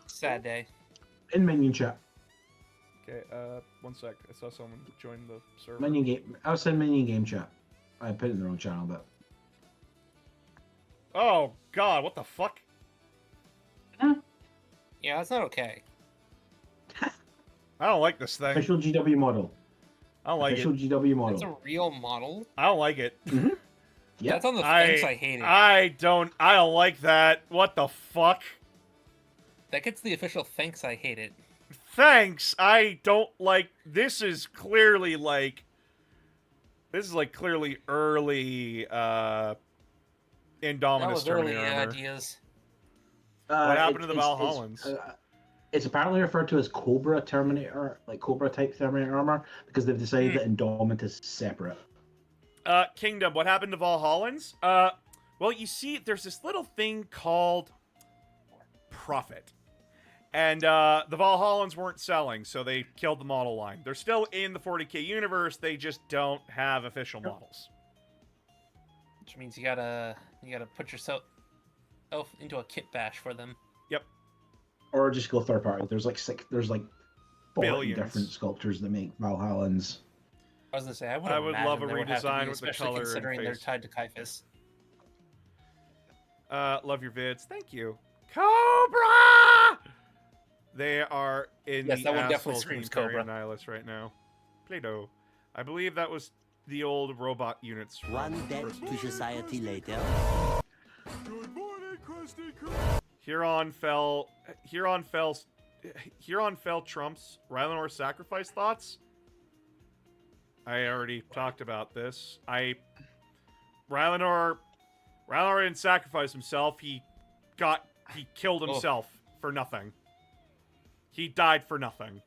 Sad day. In minion chat. Okay, 1 sec. I saw someone join the server. Minion game. I was in minion game chat. I put it in the wrong channel, but Oh God, what the fuck? Yeah, that's not okay. I don't like this thing. official GW model. I don't like Official it. GW That's model. a real model. I don't like it. Yep. That's on the fence. I hate it. I don't like that. What the fuck? That gets the official thanks. I hate it. Thanks. I don't like. This is clearly like This is like clearly early That Indominus was early Terminator armor. ideas. What happened to the Valhallans? It's apparently referred to as Cobra Terminator, like Cobra type Terminator armor, because they've decided that Indominus is separate. Kingdom, what happened to Valhallans? Well, you see, there's this little thing called profit. And the Valhallans weren't selling, so they killed the model line. They're still in the 40k universe, they just don't have official models. Which means you gotta put yourself into a kit bash for them. Yep. Or just go third party. There's like 40 Billions. different sculptors that make Valhallans. I was gonna say, I would love a there would have to redesign be, with the especially color and considering they're face. tied to Caiaphas. Love your vids. Thank you. Cobra! They are in Yes, the that one definitely assholes screams of Imperium Cobra. Nihilus right now. Play-Doh. I believe that was the old robot units. from One debt First to Edition. society later. Huron fell trumps Rylanor sacrifice thoughts. I already talked about this. Rylanor didn't sacrifice himself. He killed himself for nothing. He died for nothing.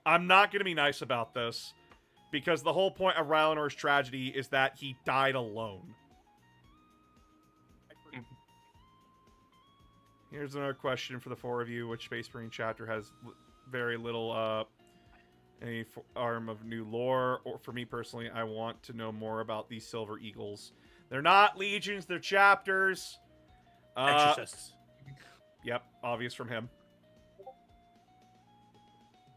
I'm not gonna be nice about this because the whole point of Rylanor's tragedy is that he died alone. Here's another question for the four of you. Which Space Marine chapter has very little any arm of new lore? Or for me personally, I want to know more about these Silver Eagles. They're not legions, they're chapters. Exorcists. Yep, obvious from him.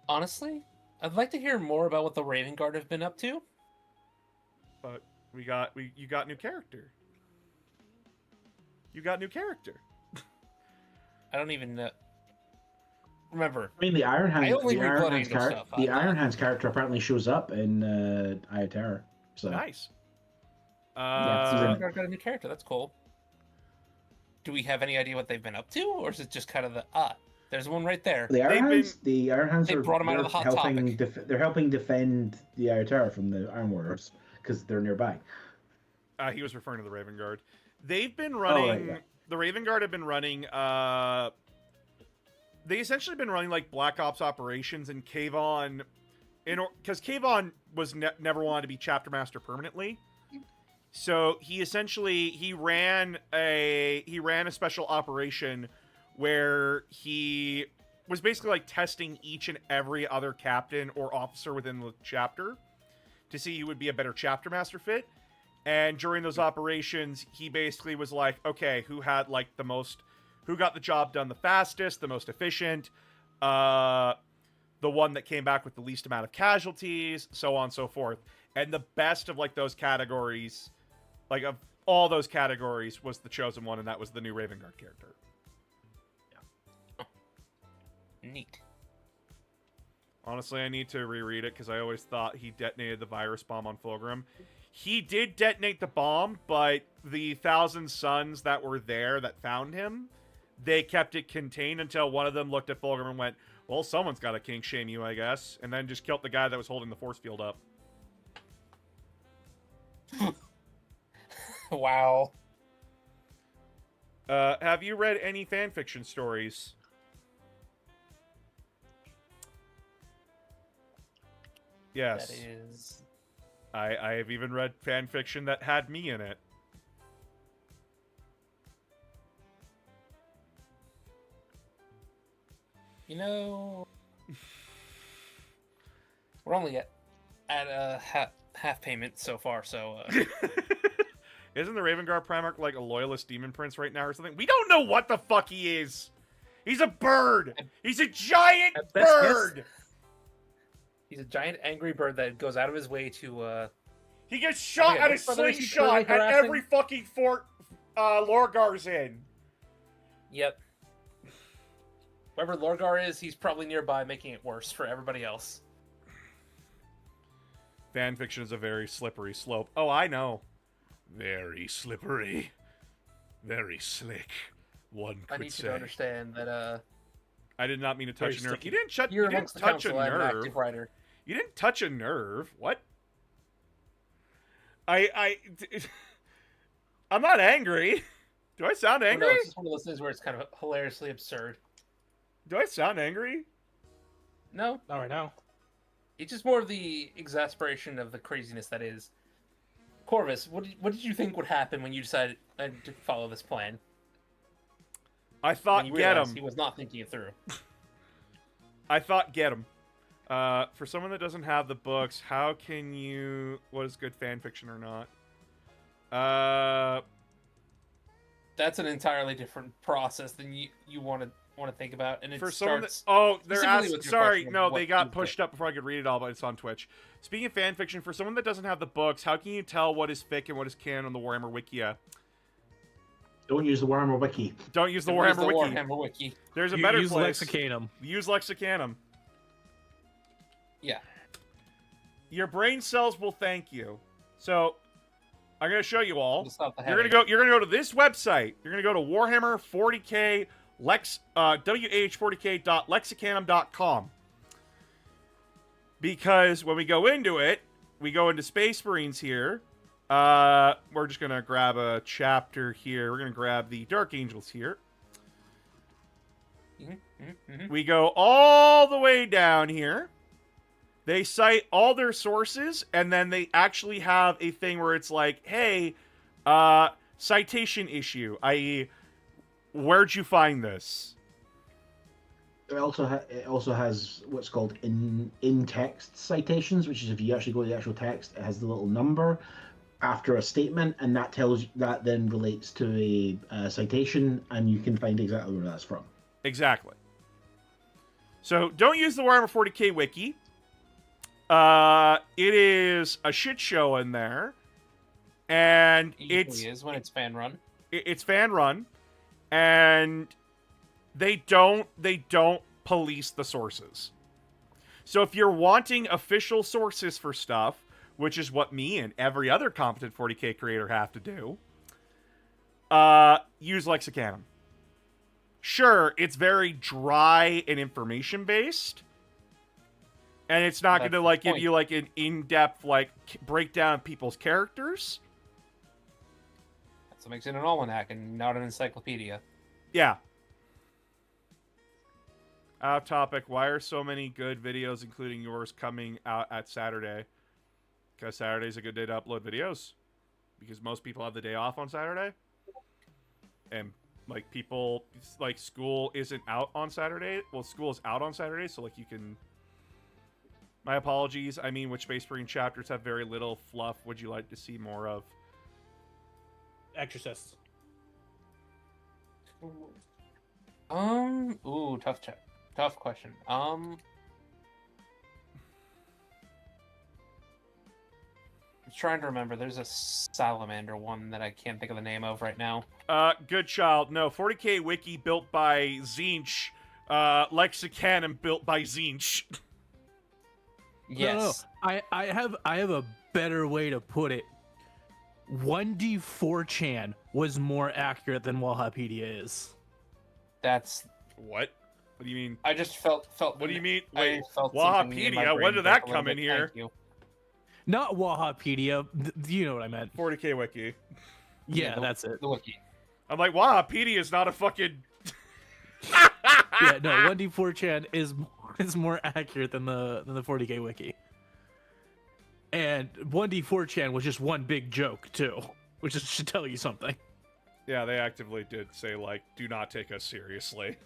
Honestly, I'd like to hear more about what the Raven Guard have been up to. But you got new character. You got new character. I don't even know. Remember, I mean, the Iron Hands, I only the read Iron Blood Hands, Angel stuff. the Iron Hands character apparently shows up in Eye of Terror. So Nice. Yeah, he's in Raven it. Guard got a new character. That's cool. Do we have any idea what they've been up to, or is it just kind of the there's one right there? the Iron Hands, been- they brought him out of the hot helping. topic. They're helping defend the Eye of Terror from the Iron Warriors because they're nearby. He was referring to the Raven Guard. They've been running. right, yeah. The Raven Guard have been running. They essentially been running like Black Ops operations in Kayvon, because Kayvon was never wanted to be chapter master permanently. So he ran a special operation where he was basically like testing each and every other captain or officer within the chapter to see who would be a better chapter master fit. And during those operations, he basically was like, okay, who got the job done the fastest, the most efficient, the one that came back with the least amount of casualties, so on and so forth. And the best of like those categories, like of all those categories, was the chosen one, and that was the new Raven Guard character. Neat. Honestly, I need to reread it because I always thought he detonated the virus bomb on Fulgrim. He did detonate the bomb, but the 1,000 Suns that were there that found him, they kept it contained until one of them looked at Fulgrim and went, well, someone's got to kink shame you, I guess. And then just killed the guy that was holding the force field up. Wow. Have you read any fanfiction stories? Yes. That is. I have even read fanfiction that had me in it. You know, we're only at a half payment so far, so Isn't the Raven Guard Primarch like a loyalist demon prince right now or something? We don't know what the fuck he is. He's a bird. He's a giant At best, bird. he's a giant angry bird that goes out of his way to. He gets shot Okay, at a which brother is he slingshot clearly at harassing? every fucking fort Lorgar's in. Yep. Wherever Lorgar is, he's probably nearby, making it worse for everybody else. Fanfiction is a very slippery slope. Oh, I know. Very slippery. Very slick. One I could need you say. to understand that. I did not mean to touch a Very nerve. sticky. You didn't, Here you didn't amongst the touch a council, I'm an nerve. active writer. You didn't touch a nerve. What? I'm not angry. Do I sound No, angry? it's just one of those things where it's kind of hilariously absurd. Do I sound angry? No, Not right now. it's just more of the exasperation of the craziness that is. Corvus, what did you think would happen when you decided to follow this plan? I When thought you get realized him. he was not thinking it through. I thought get him. For someone that doesn't have the books, how can you? What is good fan fiction or not? That's an entirely different process than you want to think about, and it For someone that, starts. they're specifically asking. with your Sorry, question of no, what they got you pushed think. up before I could read it all, but it's on Twitch. Speaking of fan fiction, for someone that doesn't have the books, how can you tell what is fic and what is canon on the Warhammer Wikia? Don't use the Warhammer wiki. Don't use the Use Warhammer Wiki. Warhammer Wiki. There's a better Use place. Lexicanum. Use Lexicanum. Yeah. Your brain cells will thank you. So, I'm gonna show you all. Just stop the You're gonna go to this website. You're gonna go to Warhammer 40k wah40k.lexicanum.com. Because when we go into it, we go into Space Marines here. We're just gonna grab a chapter here. We're gonna grab the Dark Angels here. We go all the way down here. They cite all their sources, and then they actually have a thing where it's like, hey, citation issue, i.e., where'd you find this? It also has what's called in-text citations, which is if you actually go to the actual text, it has the little number after a statement, and that then relates to a citation, and you can find exactly where that's from. Exactly. So don't use the Warhammer 40k wiki. It is a shit show in there, and It usually is when it's fan run. it's fan run, and they don't police the sources. So if you're wanting official sources for stuff, which is what me and every other competent 40k creator have to do, use Lexicanum. Sure, it's very dry and information based, and it's not going to like give you like an in-depth like breakdown of people's characters. That's what makes it an almanac and not an encyclopedia. Yeah. Off topic, why are so many good videos, including yours, coming out at Saturday? Because Saturday's a good day to upload videos. Because most people have the day off on Saturday. And, like, people, like, school isn't out on Saturday. Well, school is out on Saturday, so, like, you can... My apologies. I mean, which Space Marine chapters have very little fluff would you like to see more of? Exorcists. Ooh, tough question. I'm trying to remember. There's a salamander one that I can't think of the name of right now. Good child. No, 40k wiki built by Zinch. Lexicanum built by Zinch. Yes. No. I have a better way to put it. 1D4chan was more accurate than Wahapedia is. That's. What? What do you mean? I just felt. What do you mean? I Wait, felt something in my Wahapedia? When brain did break that a little come in bit. here? Thank you. Not Wahapedia. You know what I meant. 40k wiki. Yeah, that's it. The wiki. I'm like, Wahapedia is not a fucking... Yeah, no, 1D4chan is more accurate than the 40k wiki. And 1D4chan was just one big joke too, which should tell you something. Yeah, they actively did say, like, do not take us seriously.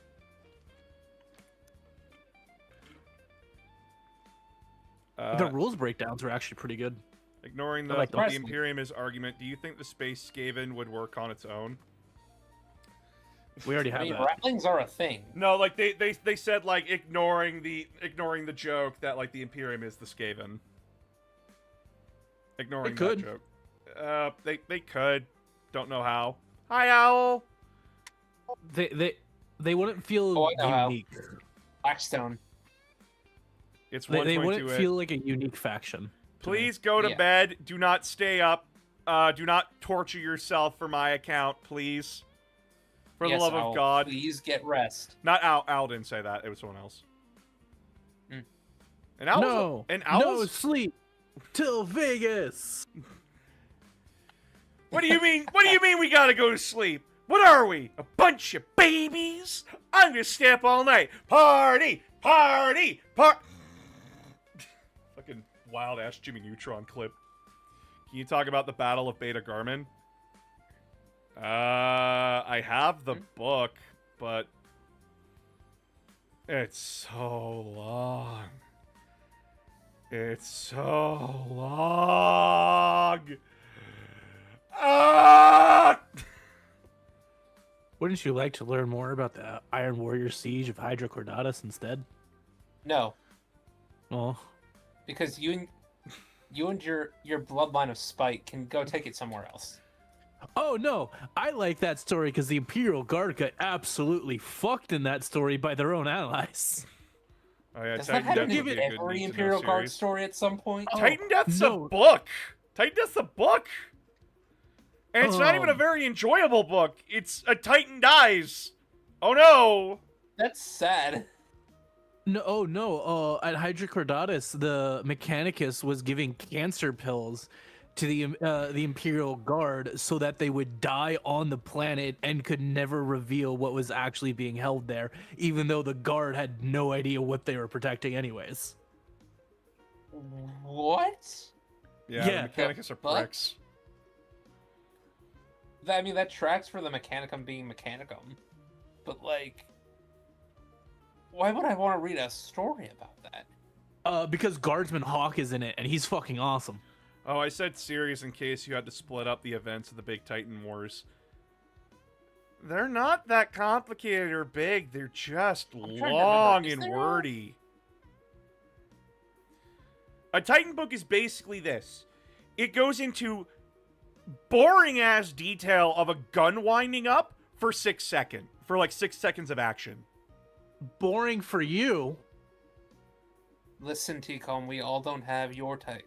The rules breakdowns were actually pretty good. Ignoring I like the those. Imperium's argument, do you think the Space Skaven would work on its own? We already I have mean, that. rattlings are a thing. No, like they said, like, ignoring the joke that, like, the Imperium is the Skaven. Ignoring They could. that joke. They could. Don't know how. Hi, Owl. They wouldn't feel Oh, I know how. unique. Blackstone. It's They 1.28. wouldn't feel like a unique faction. to me. Please go to Yeah. bed. Do not stay up. Do not torture yourself for my account, please. For Yes, the love Owl, of God. Please get rest. Not Owl. Owl didn't say that. It was someone else. Hmm. And Owl's, No, and no Owl's, sleep till Vegas. What do you mean? What do you mean we gotta go to sleep? What are we? A bunch of babies? I'm gonna stay up all night. Party! Party! Fucking wild ass Jimmy Neutron clip. Can you talk about the Battle of Beta Garmin? I have the book, but it's so long. It's so long. Ah! Wouldn't you like to learn more about the Iron Warrior siege of Hydra Cordatus instead? No, Oh, because you and your bloodline of spite can go take it somewhere else. oh no! I like that story because the Imperial Guard got absolutely fucked in that story by their own allies. Oh yeah, Does Titan that happen Death in would be a good every need to know Imperial Guard series. story at some point? Titan Death's no. a book. Titan Death's a book. And it's not even a Oh. very enjoyable book. It's a Titan dies. Oh no. That's sad. No, oh no! At Hydra Cordatus, the Mechanicus was giving cancer pills to the Imperial Guard so that they would die on the planet and could never reveal what was actually being held there, even though the Guard had no idea what they were protecting, anyways. What? Yeah. The Mechanicus are Fuck. pricks. I mean, that tracks for the Mechanicum being Mechanicum. But, like, why would I want to read a story about that? Because Guardsman Hawk is in it, and he's fucking awesome. Oh, I said series in case you had to split up the events of the big Titan Wars. They're not that complicated or big. They're just trying to remember. long Is and there a- wordy. A Titan book is basically this. It goes into boring-ass detail of a gun winding up for 6 seconds. For like 6 seconds of action. Boring for you. Listen, T-Com, we all don't have your type.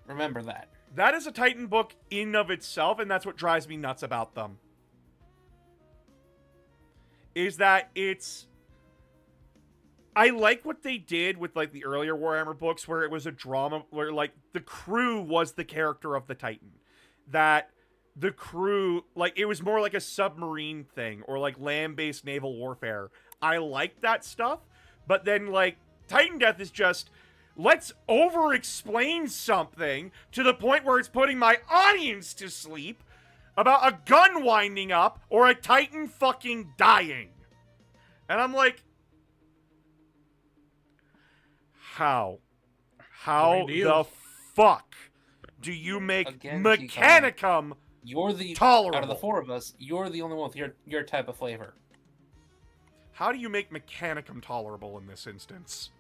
Remember that. That is a Titan book in of itself, and that's what drives me nuts about them. Is that it's... I like what they did with, like, the earlier Warhammer books, where it was a drama, where, like, the crew was the character of the Titan. That the crew, like, it was more like a submarine thing, or, like, land-based naval warfare. I like that stuff, but then, like, Titan Death is just... Let's over-explain something to the point where it's putting my audience to sleep about a gun winding up or a Titan fucking dying. And I'm like, how? How Great deal. the fuck do you make Again, Mechanicum You're the tolerable? out of the four of us, you're the only one with your type of flavor. How do you make Mechanicum tolerable in this instance?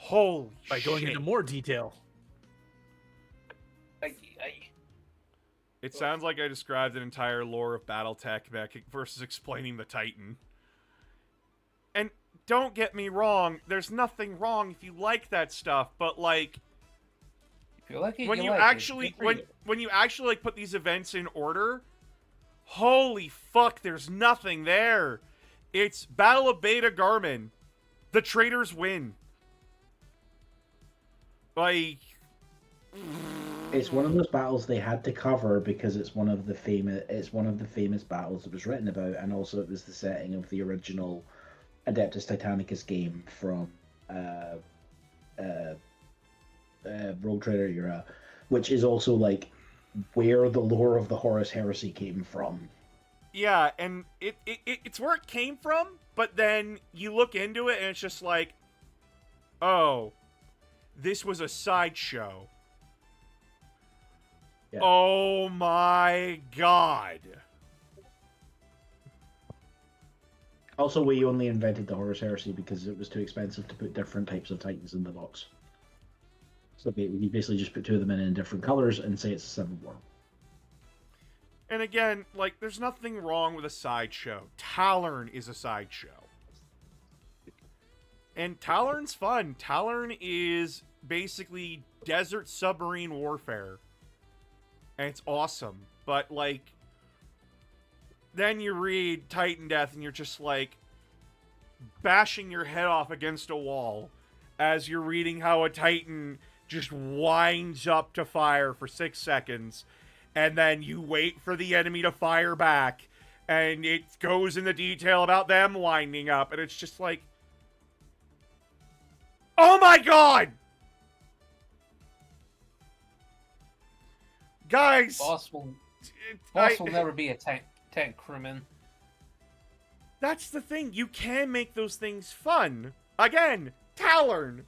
Holy By going shit. into more detail. It sounds like I described an entire lore of Battletech versus explaining the Titan. And don't get me wrong, there's nothing wrong if you like that stuff, but like If you like it, when you like actually it. Good for you. when you actually like put these events in order, holy fuck, there's nothing there. It's Battle of Beta Garmin. The traitors win. Like It's one of those battles they had to cover because it's one of the famous battles it was written about, and also it was the setting of the original Adeptus Titanicus game from Rogue Trader era, which is also like where the lore of the Horus Heresy came from. yeah, and it's where it came from, but then you look into it and it's just like, oh, this was a sideshow. Yeah. Oh my god. Also, we only invented the Horus Heresy because it was too expensive to put different types of Titans in the box. So you basically just put two of them in different colors and say it's a Civil War. And again, like, there's nothing wrong with a sideshow. Talern is a sideshow. And Talern's fun. Talern is basically desert submarine warfare. And it's awesome. But, like, then you read Titan Death and you're just, like, bashing your head off against a wall as you're reading how a Titan just winds up to fire for 6 seconds, and then you wait for the enemy to fire back, and it goes into detail about them winding up, and it's just like, oh my god! Guys! Boss will never be a tank crewman. That's the thing. You can make those things fun. Again, Talern.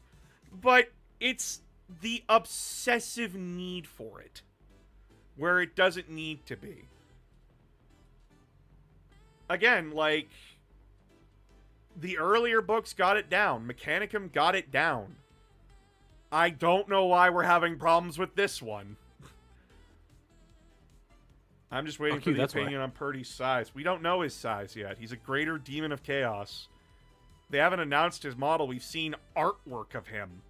But it's the obsessive need for it, where it doesn't need to be. Again, like, the earlier books got it down. Mechanicum got it down. I don't know why we're having problems with this one. I'm just waiting for the opinion on Purdy's size. We don't know his size yet. He's a greater demon of chaos. They haven't announced his model. We've seen artwork of him.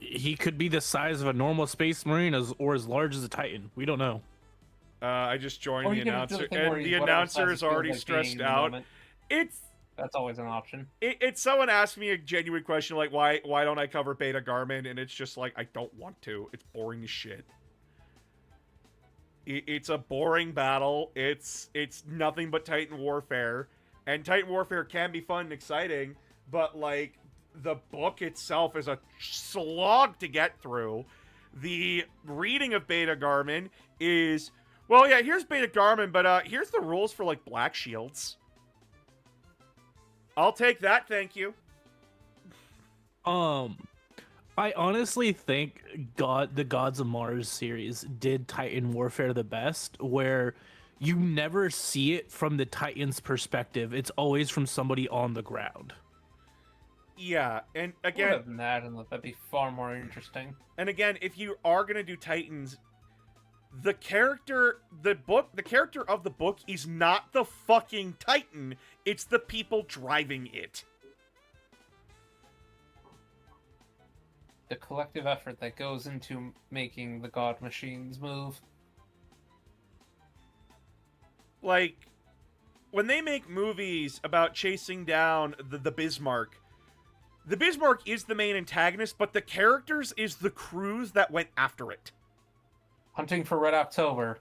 He could be the size of a normal Space Marine or as large as a Titan. We don't know. I just joined the announcer, and the announcer is already stressed out. That's always an option. It's someone asked me a genuine question like, why don't I cover Beta Garmin? And it's just like, I don't want to. It's boring as shit. It's a boring battle. It's nothing but Titan Warfare. And Titan Warfare can be fun and exciting, but, like, the book itself is a slog to get through. The reading of Beta Garmin is, well, yeah, here's Beta Garmin, but here's the rules for, like, Black Shields. I'll take that, thank you. I honestly think the Gods of Mars series did Titan Warfare the best, where you never see it from the Titan's perspective. It's always from somebody on the ground. Yeah, and again, that'd be far more interesting. And again, if you are gonna do Titans, the character of the book is not the fucking Titan. It's the people driving it. The collective effort that goes into making the god machines move. Like, when they make movies about chasing down the Bismarck is the main antagonist, but the characters is the crews that went after it. Hunting for Red October.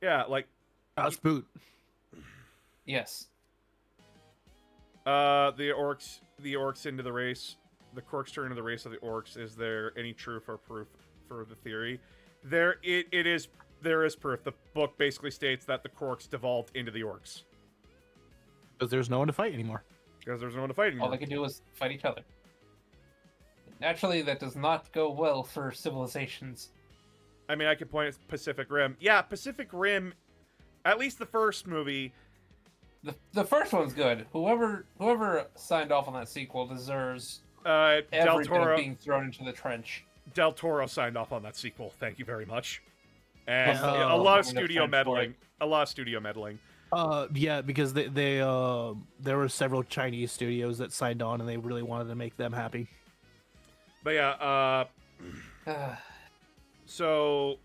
Yeah, like... Boot. Yes. The orcs into the race. The Quarks turn into the race of the orcs. Is there any truth or proof for the theory? There is proof. The book basically states that the Quarks devolved into the orcs. Because there's no one to fight anymore. All they can do is fight each other. Naturally, that does not go well for civilizations. I mean, I could point at Pacific Rim. Yeah, Pacific Rim, at least the first movie. The first one's good. Whoever signed off on that sequel deserves Del Toro being thrown into the trench. Del Toro signed off on that sequel. Thank you very much. And a lot of studio meddling. Yeah, because they there were several Chinese studios that signed on, and they really wanted to make them happy. But yeah, so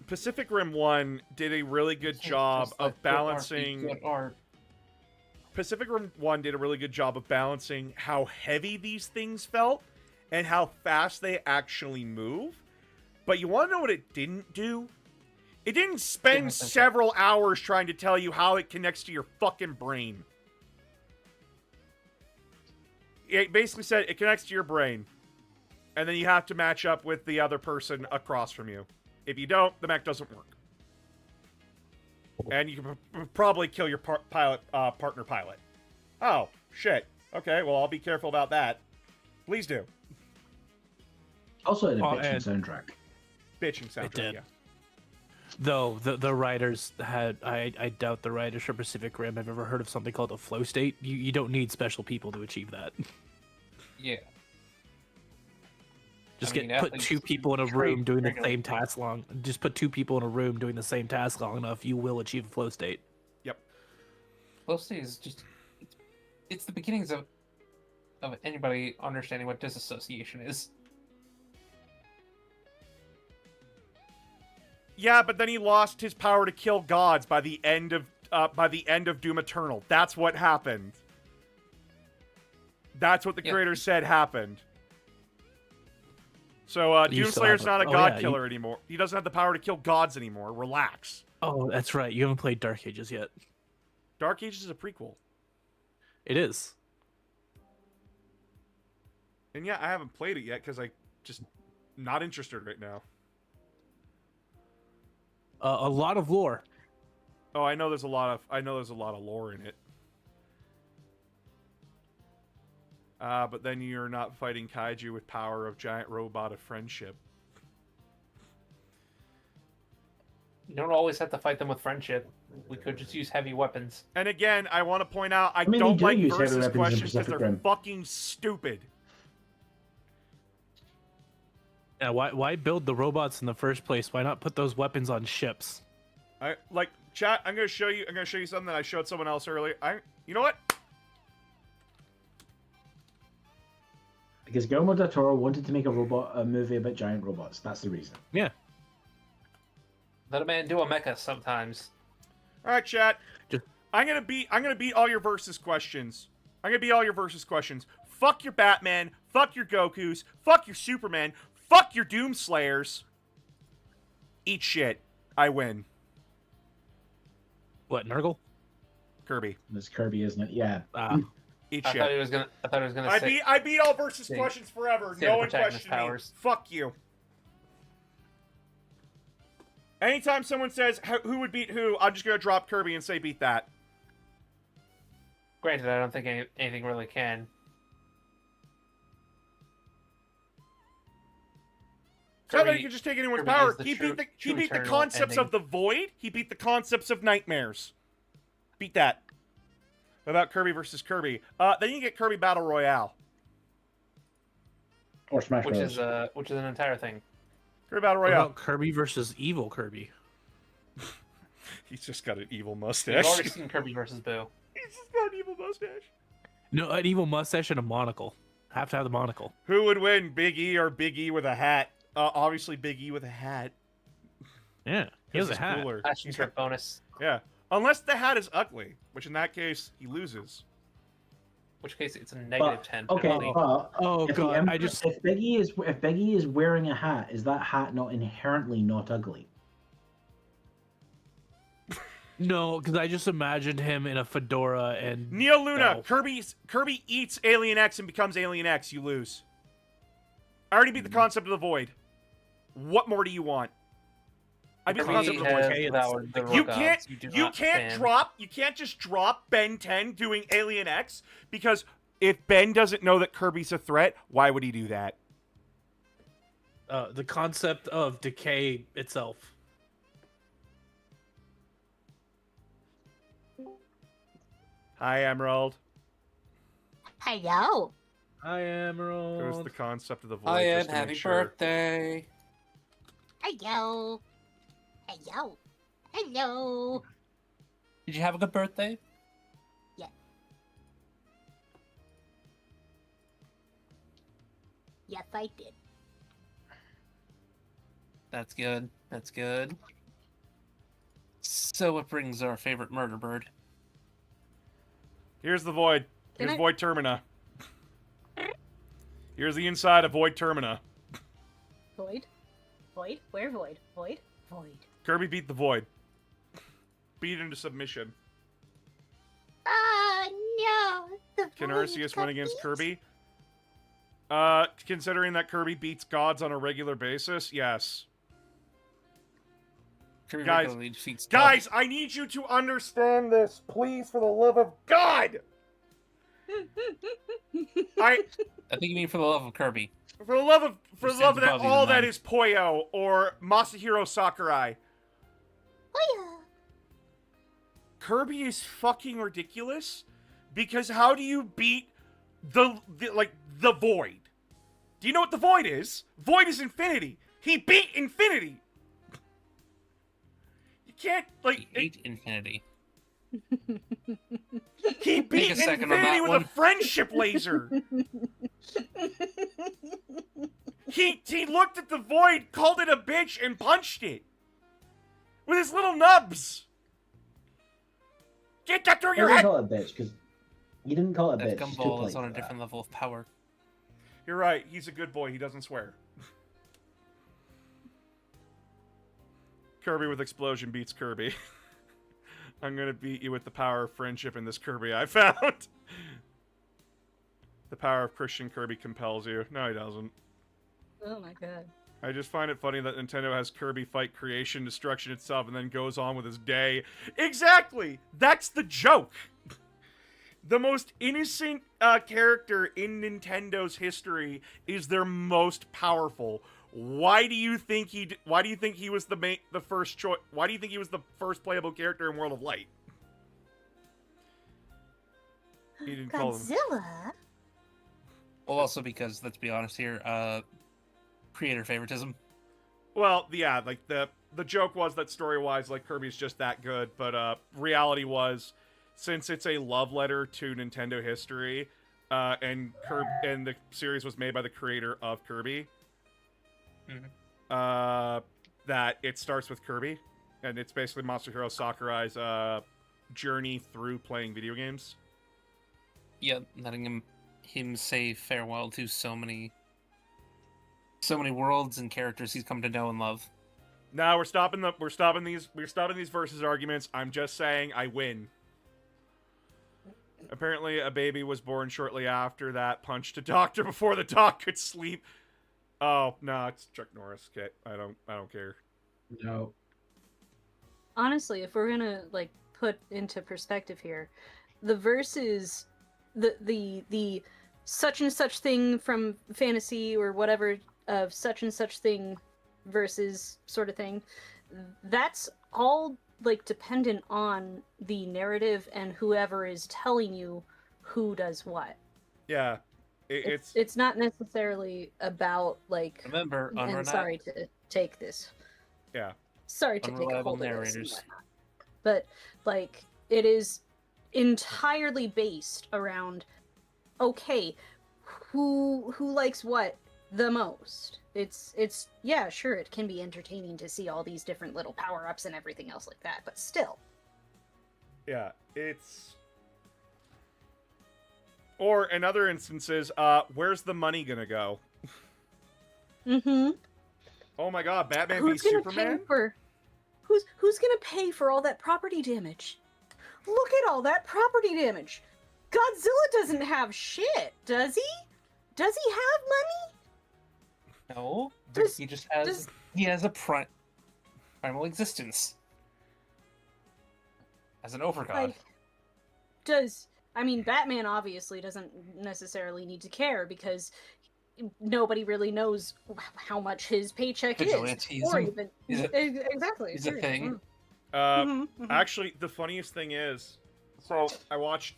Pacific Rim 1 did a really good job of balancing. Pacific Rim 1 did a really good job of balancing how heavy these things felt and how fast they actually move. But you want to know what it didn't do? It didn't spend several hours trying to tell you how it connects to your fucking brain. It basically said it connects to your brain. And then you have to match up with the other person across from you. If you don't, the mech doesn't work. And you can probably kill your partner pilot. Oh, shit. Okay, well, I'll be careful about that. Please do. Also, had a bitchin' soundtrack. Bitching soundtrack, It did. yeah. Though the writers had, I doubt the writers for Pacific Rim have ever heard of something called a flow state. You don't need special people to achieve that. Yeah. Put two people in a room doing the same task long. Just put two people in a room doing the same task long enough, you will achieve a flow state. Yep. Flow state is just it's the beginnings of anybody understanding what disassociation is. Yeah, but then he lost his power to kill gods by the end of Doom Eternal. That's what happened. That's what the Yep. creator said happened. So, You still Doomslayer's have not a oh, god yeah, killer anymore. He doesn't have the power to kill gods anymore. Relax. Oh, that's right. You haven't played Dark Ages yet. Dark Ages is a prequel. It is. And yeah, I haven't played it yet because I just not interested right now. A lot of lore. Oh, I know there's a lot of lore in it. But then you're not fighting kaiju with power of giant robot of friendship. You don't always have to fight them with friendship. We could just use heavy weapons. And again, I want to point out I mean, don't they do like use heavy versus weapons in questions because Pacific they're Rim. fucking stupid. Yeah, why build the robots in the first place? Why not put those weapons on ships? Chat. I'm gonna show you something that I showed someone else earlier. You know what? Because Guillermo del Toro wanted to make a movie about giant robots. That's the reason. Yeah. Let a man do a mecha sometimes. All right, chat. Just- I'm gonna beat all your versus questions. Fuck your Batman. Fuck your Gokus. Fuck your Superman. Fuck your Doomslayers. Eat shit. I win. What, Nurgle? Kirby. It's Kirby, isn't it? Yeah. Eat I shit. thought he was gonna say. I beat all versus See, questions forever. see No the one protagonist questioned me. powers. Fuck you. Anytime someone says who would beat who, I'm just gonna drop Kirby and say beat that. Granted, I don't think anything really can. So that Kirby- you can just take anyone's Kirby power. is the He true- beat true the eternal concepts ending. of the void. He beat the concepts of nightmares. Beat that. What about Kirby versus Kirby? Then you get Kirby Battle Royale. Or Smash which Bros. is which is an entire thing. Kirby Battle What Royale. about Kirby versus Evil Kirby? He's just got an evil We've mustache. already seen Kirby versus Boo. He's just got an evil mustache. No, an evil mustache and a monocle. Have to have the monocle. Who would win, Big E or Big E with a hat? Obviously Big E with a hat. Yeah, he has a This is hat. cooler. Action trip bonus. Yeah. Unless the hat is ugly, which in that case, he loses. In which case it's a negative 10 Okay, penalty. but Oh if the god, Emperor- I just if Biggie is wearing a hat, is that hat not inherently not ugly? no, because I just imagined him in a fedora and Neo Luna, No. Kirby eats Alien X and becomes Alien X. You lose. I already beat the concept of the void. What more do you want? I beat the Kirby concept of the has void. devoured the You robots. can't. do You not can't stand. You can't just drop Ben 10 doing Alien X because if Ben doesn't know that Kirby's a threat, why would he do that? the concept of decay itself. Hi, Emerald. Hello. Hi, There's Emerald. the concept of the void. Hi, Ed. just to make Happy sure. birthday. Hello. Hello. Hello. Did you have a good birthday? Yes, I did. That's good. That's good. So what brings our favorite murder bird? Here's the void. Can Here's I- Void Termina. Here's the inside of Void Termina. Void? Void? Where void? Void? Void. Kirby beat the void. Beat it into submission. No. The Can void Arceus got win against beat. Kirby? Considering that Kirby beats gods on a regular basis, yes. Kirby Guys- regularly defeats Guys, I need you to understand this, please, for the love of God! I think you mean for the love of Kirby. For the love of stands that above you, all the that man. is Poyo or Masahiro Sakurai. Oh, yeah. Kirby is fucking ridiculous because how do you beat the void? Do you know what the void is? Void is infinity. He beat infinity. You can't He ate infinity. he beat a second on infinity that with one. a friendship laser. He looked at the void, called it a bitch, and punched it with his little nubs. Get that through your It was head. not a bitch because You didn't call it a That bitch. Too Gumball is polite on a for that. different level of power. You're right. He's a good boy. He doesn't swear. Kirby with explosion beats Kirby. I'm gonna beat you with the power of friendship in this Kirby I found. The power of Christian Kirby compels you. No, he doesn't. Oh my god. I just find it funny that Nintendo has Kirby fight creation, destruction itself, and then goes on with his day. Exactly! That's the joke! The most innocent character in Nintendo's history is their most powerful. Why do you think he was the first choice? Why do you think he was the first playable character in World of Light? He didn't call him. Godzilla? Well, also because, let's be honest here, creator favoritism. Well, yeah, like the joke was that story-wise, like Kirby's just that good, but reality was, since it's a love letter to Nintendo history, and the series was made by the creator of Kirby, that it starts with Kirby, and it's basically Masahiro Sakurai's journey through playing video games. Yeah, letting him say farewell to so many worlds and characters he's come to know and love. Now we're stopping these versus arguments. I'm just saying I win. Apparently, a baby was born shortly after that. Punched a doctor before the doc could sleep. Oh no, it's Chuck Norris. Okay, I don't care. No. Honestly, if we're gonna like put into perspective here, the verses, the such and such thing from fantasy or whatever of such and such thing versus sort of thing, that's all like dependent on the narrative and whoever is telling you who does what. Yeah, it's not necessarily about like. Remember, And sorry to take this. Yeah. Sorry to take a Unreliable hold of this and narrators. whatnot. But like it is entirely based around okay, who likes what the most. It's yeah, sure, it can be entertaining to see all these different little power-ups and everything else like that, but still. Yeah, it's... Or in other instances, where's the money gonna go? Mm-hmm. Oh my god, Batman Who's v gonna Superman? pay for who's gonna pay for all that property damage? Look at all that property damage. Godzilla doesn't have shit, does he? Does he have money? No, Does- he just has a primal existence as an overgod. Like, I mean, Batman obviously doesn't necessarily need to care because nobody really knows how much his paycheck is. Or even exactly. He's a sure. thing. Actually, the funniest thing is, so I'm watching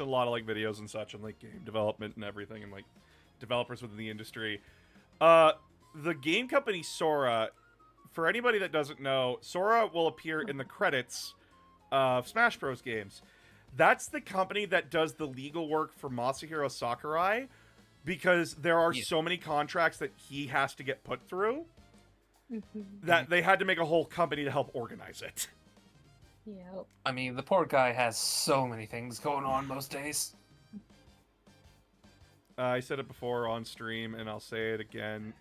a lot of like videos and such, and like game development and everything, and like developers within the industry. The game company Sora, for anybody that doesn't know, Sora will appear in the credits of Smash Bros. Games. That's the company that does the legal work for Masahiro Sakurai, because there are so many contracts that he has to get put through that they had to make a whole company to help organize it. Yep. I mean, the poor guy has so many things going on most days. I said it before on stream, and I'll say it again.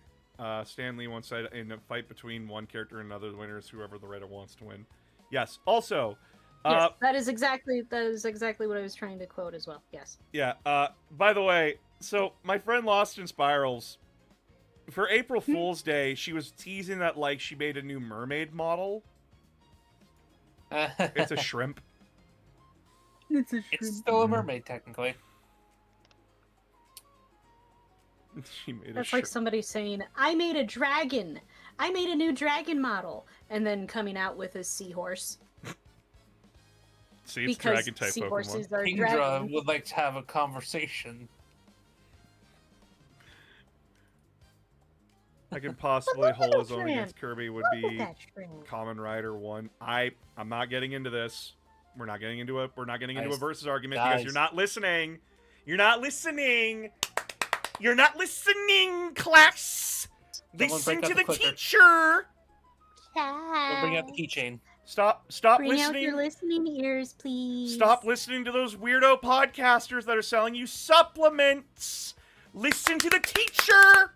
Stan Lee once said, in a fight between one character and another, the winner is whoever the writer wants to win. Yes. Also, Yes, that is exactly what I was trying to quote as well. Yes. yeah. By the way, so my friend Lost in Spirals, for April Fool's Day, she was teasing that like she made a new mermaid model. It's a shrimp. It's still a mermaid, technically. She made That's a like somebody saying, "I made a dragon. I made a new dragon model," and then coming out with a seahorse. See, it's Because dragon type seahorses Pokemon. are Kingdra dragons. would like to have a I could possibly Look at hold his that own shrimp. against Kirby would Look at be that shrimp. Kamen Rider 1. I'm not getting into this. We're not getting into a Guys, versus argument because guys. you're not listening. You're not listening. You're not listening, class. Someone Listen break out to the the clicker. teacher. We'll bring out the keychain. Stop Bring out your listening. listening ears, please. Stop listening to those weirdo podcasters that are selling you supplements. Listen to the teacher.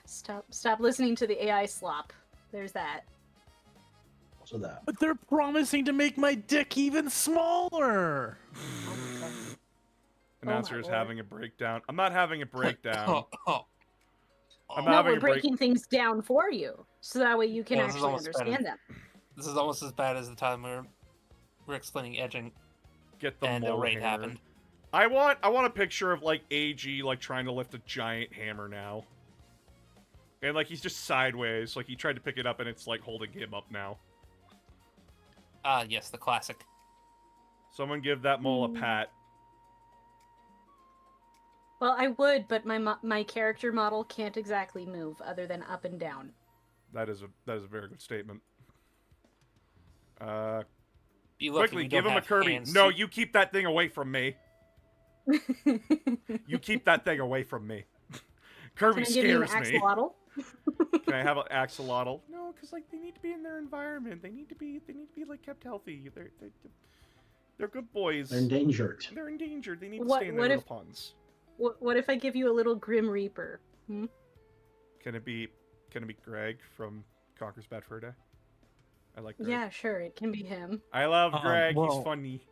Stop listening to the AI slop. There's that. Also that. But they're promising to make my dick even smaller. Announcer is having a breakdown. I'm not having a breakdown. I'm No, having we're a break. breaking things down for you, so that way you can Well, this is actually almost better. understand them. This is almost as bad as the time we're explaining edging Get the and the mole raid hammer. happened. I want a picture of like AG like trying to lift a giant hammer now. And like he's just sideways, like he tried to pick it up and it's like holding him up now. Ah, yes, the classic. Someone give that mole a pat. Well, I would, but my character model can't exactly move other than up and down. That is a very good statement. You Quickly, give him a Kirby. No, you keep that thing away from me. You keep that thing away from me. Kirby Can I give you an scares me. axolotl? Can I have an axolotl? No, because like they need to be in their environment. They need to be like kept healthy. They're good boys. They're endangered. They're endangered. They need to What- stay in what their if- little ponds. What if I give you a little Grim Reaper? Hmm? Can it be Greg from Conquer's Bad Fur Day? I like Greg. Yeah, sure, it can be him. I love Greg. well- He's funny.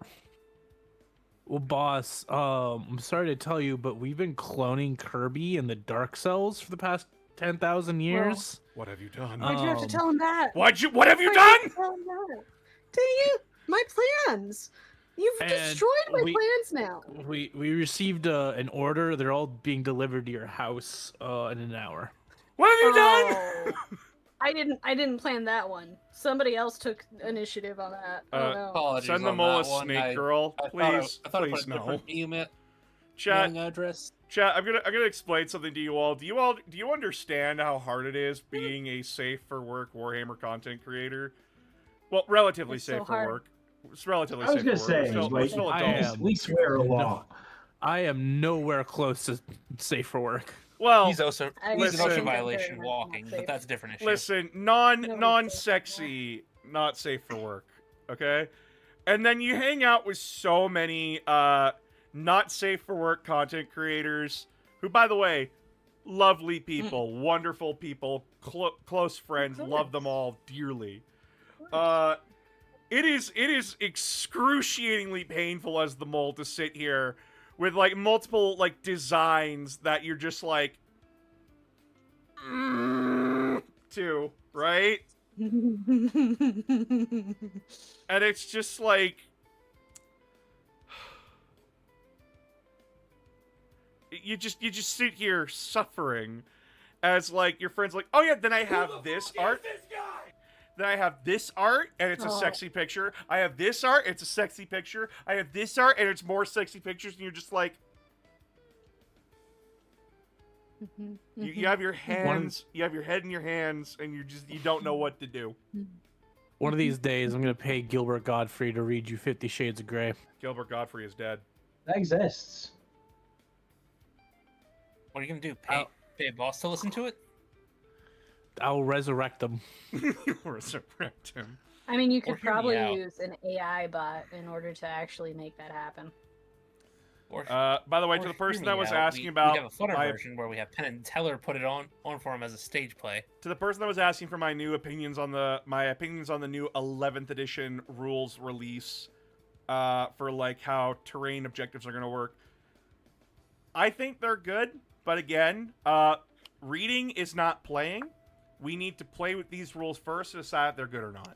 Well, boss, I'm sorry to tell you, but we've been cloning Kirby in the Dark Cells for the past 10,000 years. What have you done? Why'd you have to Um, tell him that? What have you Why'd done? have to tell him that? Dang it! My plans! You've And destroyed my we- plans now! We received an order. They're all being delivered to your house in an hour. What have you done? Oh, I didn't plan that one. Somebody else took initiative on that. Oh no. Apologies Send the on mole a that one. snake girl, please. I thought Please I put a no. different email Chat, address. I'm gonna explain something to you all. Do you understand how hard it is being a safe for work Warhammer content creator? Well, relatively It's so safe for hard. work. It's relatively I was safe gonna for work. say, We're still I adults. am. we swear a lot. I am nowhere close to safe for work. Well, He's also I he's an listen- OSHA I'm very violation much walking, not but safe. that's a different issue. listen, Nobody's non-sexy, not safe for work. Okay, and then you hang out with so many not safe for work content creators who, by the way, lovely people, wonderful people, close friends, love them all dearly. It is excruciatingly painful as the mole to sit here with like multiple like designs that you're just like to, right? And it's just like you just sit here suffering as like your friends like, oh yeah, then I have this art. Then I have this art and it's a sexy picture. I have this art, it's a sexy picture. I have this art and it's more sexy pictures, and you're just like you have your hands, you have your head in your hands, and you don't know what to do. One of these days, I'm gonna pay Gilbert Godfrey to read you 50 Shades of Grey. Gilbert Godfrey is dead. That exists. What are you gonna do? Pay a boss to listen to it? I'll resurrect them. You resurrect him. I mean, you Or could hear me probably out. use an AI bot in order to actually make that happen. Or, By the way, or to the hear person me that was out, asking we about have a funner my version where we have Penn and Teller put it on for him as a stage play. to the person that was asking for my opinions on the new 11th edition rules release for like how terrain objectives are going to work. I think they're good, but again, reading is not playing. We need to play with these rules first to decide if they're good or not.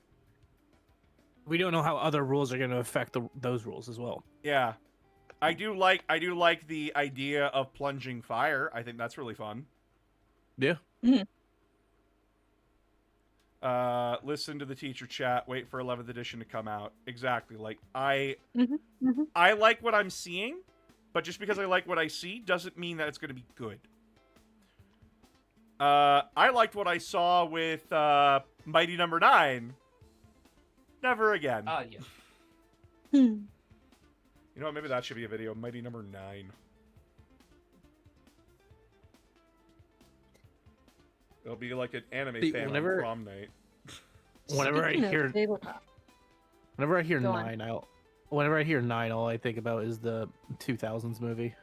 We don't know how other rules are gonna affect those rules as well. Yeah. I do like the idea of plunging fire. I think that's really fun. Yeah. Listen to the teacher chat, wait for 11th edition to come out. Exactly. Like I like what I'm seeing, but just because I like what I see doesn't mean that it's going to be good. I liked what I saw with Mighty Number 9. Never again. Yeah. You know what? Maybe that should be a video. Mighty Number 9. It'll be like an anime See, fan whenever- on prom night. Whenever Speaking I of hear tabletop, Whenever I hear Go on. whenever I hear 9, all I think about is the 2000s movie.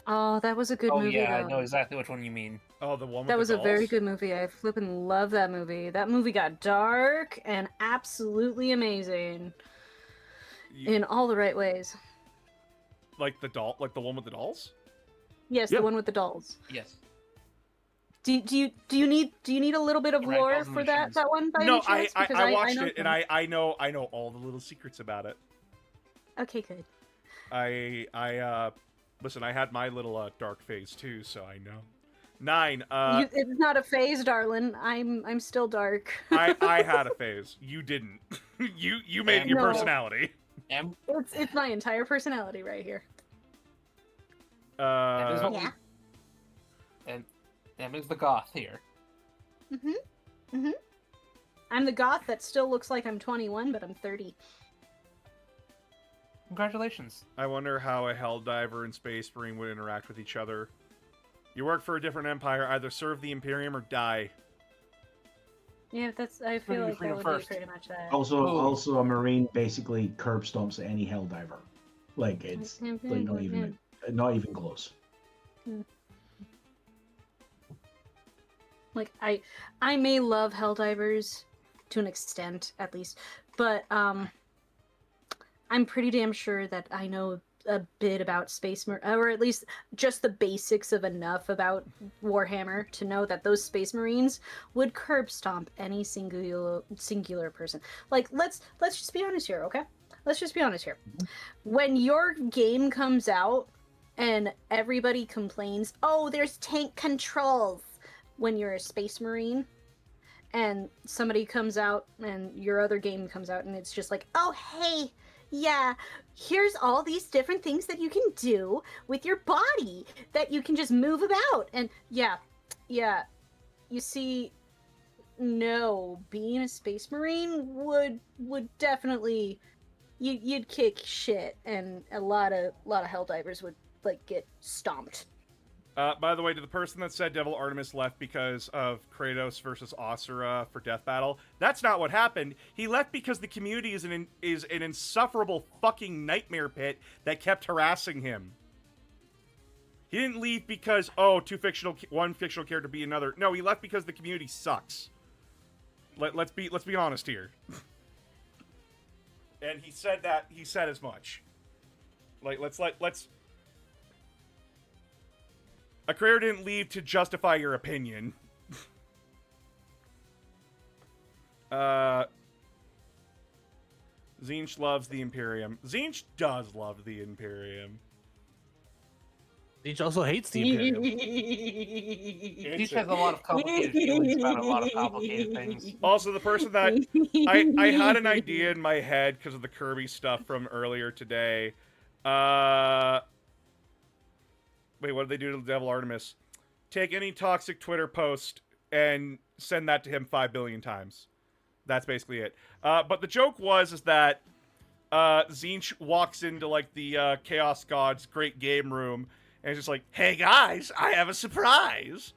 oh, that was a good Oh movie. yeah, I though. know exactly which one you mean. Oh, the one with That the was a very dolls? good movie. I flippin' love that movie. That movie got dark and absolutely amazing You- in all the right ways. like the one with the dolls? Yes, Yeah. the one with the dolls. Yes. Do you need a little bit of Right, lore Dolls and for that Machines. one by No, any chance? Because I watched know it and some. I know all the little secrets about it. Okay, good. I listen, I had my little dark phase too, so I know. 9, It's not a phase, darling. I'm still dark. I had a phase. You didn't. you made it your No. personality. M. It's my entire personality right here. That is what Yeah. And M is the goth here. I'm the goth that still looks like I'm 21, but I'm 30. Congratulations. I wonder how a Helldiver and Space Marine would interact with each other. You work for a different empire, either serve the Imperium or die. Yeah, I feel Freedom to like that freedom would first. be pretty much that. Also, a Marine basically curb stomps any Helldiver. Like it's like not even close. Like I may love Helldivers to an extent at least, but I'm pretty damn sure that I know a bit about or at least just the basics of enough about Warhammer to know that those Space Marines would curb stomp any singular person. Like let's just be honest here, okay? Let's just be honest here. When your game comes out and everybody complains, "Oh, there's tank controls," when you're a Space Marine, and somebody comes out and your other game comes out and it's just like, "Oh, hey, yeah, here's all these different things that you can do with your body that you can just move about." And yeah, you see, no, being a Space Marine would definitely you'd kick shit, and a lot of Helldivers would like get stomped. By the way, to the person that said Devil Artemis left because of Kratos versus Asura for Death Battle, that's not what happened. He left because the community is an insufferable fucking nightmare pit that kept harassing him. He didn't leave because, one fictional character beat another. No, he left because the community sucks. Let's be honest here. And he said as much. Like, let's a career didn't leave to justify your opinion. Zinch loves the Imperium. Zinch does love the Imperium. Zinch also hates the Imperium. Each has a lot of complicated feelings about a lot of complicated things. Also, the person that I had an idea in my head because of the Kirby stuff from earlier today. Wait, what did they do to the Devil Artemis? Take any toxic Twitter post and send that to him 5 billion times. That's basically it. But the joke is that Zinch walks into like the Chaos God's great game room and is just like, "Hey guys, I have a surprise."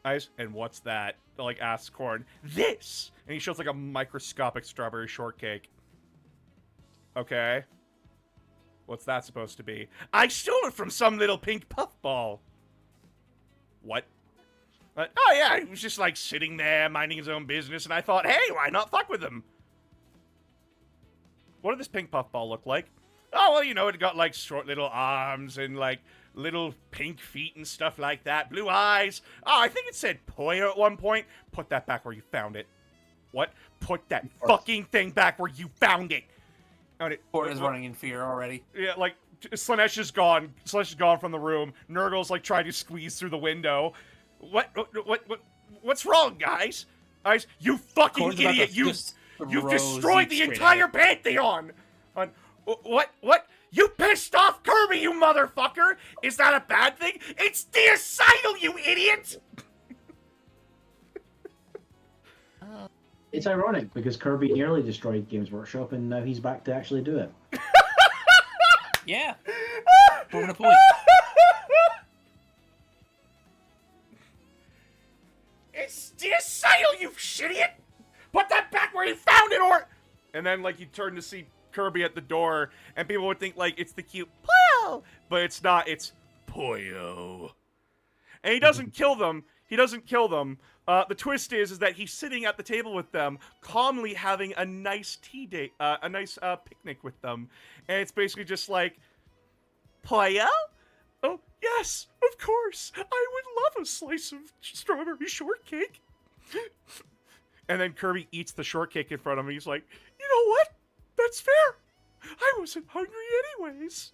And what's that? Like asks Korn. "This!" And he shows like a microscopic strawberry shortcake. Okay. What's that supposed to be? "I stole it from some little pink puffball." What? Oh yeah, he was just like sitting there minding his own business, and I thought, hey, why not fuck with him? What did this pink puffball look like? Oh, well, it got like short little arms and like little pink feet and stuff like that. Blue eyes. Oh, I think it said Poya at one point. Put that back where you found it. What? Put that fucking thing back where you found it. Korn is running in fear already. Yeah, like, Slanesh is gone. Slanesh is gone from the room. Nurgle's, like, trying to squeeze through the window. What's wrong, guys? Guys, you fucking Korn's about to idiot! You've throw destroyed Zeke the straight entire at Pantheon! What? You pissed off Kirby, you motherfucker! Is that a bad thing? It's deacidal, you idiot! It's ironic because Kirby nearly destroyed Games Workshop, and now he's back to actually do it. Yeah. Proving a point. Deicile, you shitiot! Put that back where you found it, or... And then, like, you turn to see Kirby at the door, and people would think, like, it's the cute Poyo! But it's not, it's Poyo. And he doesn't kill them. He doesn't kill them. The twist is that he's sitting at the table with them, calmly having a nice tea date, a nice picnic with them. And it's basically just like, Poyo? Oh, yes, of course. I would love a slice of strawberry shortcake. And then Kirby eats the shortcake in front of him. He's like, you know what? That's fair. I wasn't hungry anyways.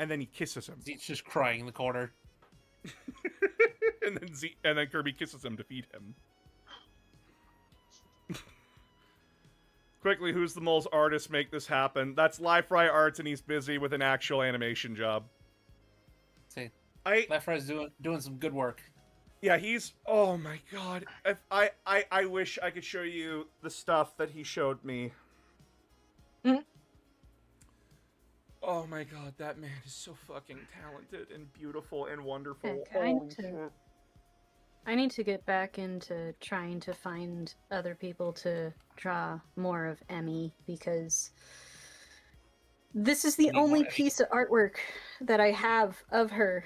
And then he kisses him. He's just crying in the corner. and then Kirby kisses him to feed him. Quickly, who's the mole's artist? Make this happen. That's Liefry Arts, and he's busy with an actual animation job. See, Liefry's doing some good work. Yeah, he's. Oh my god! If I wish I could show you the stuff that he showed me. Mm. Oh my god, that man is so fucking talented and beautiful and wonderful. I need to get back into trying to find other people to draw more of Emmy, because this is the only piece of artwork that I have of her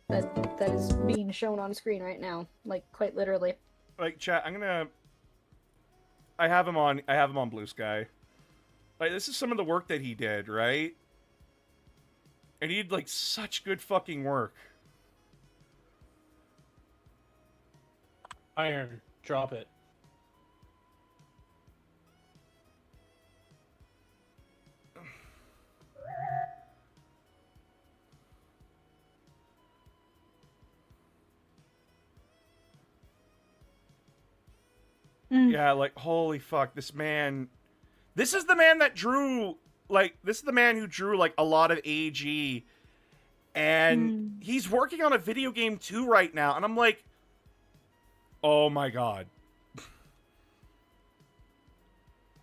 that is being shown on screen right now, like quite literally. Like, chat, I have him on Blue Sky. Like, this is some of the work that he did, right? And he did, like, such good fucking work. Iron, drop it. Yeah, like, holy fuck, this man... This is the man that drew, like, this is the man who drew, like, a lot of AG. And he's working on a video game, too, right now. And I'm like, oh my god.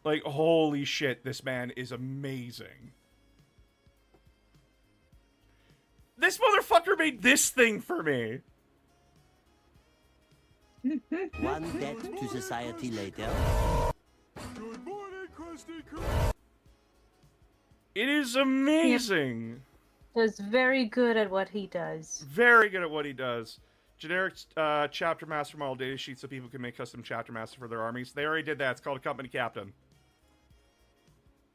Like, holy shit, this man is amazing. This motherfucker made this thing for me. One debt to society later. Good morning, Krusty It is amazing. Does very good at what he does. Very good at what he does. Generic chapter master model data sheet so people can make custom chapter master for their armies. They already did that. It's called a company captain.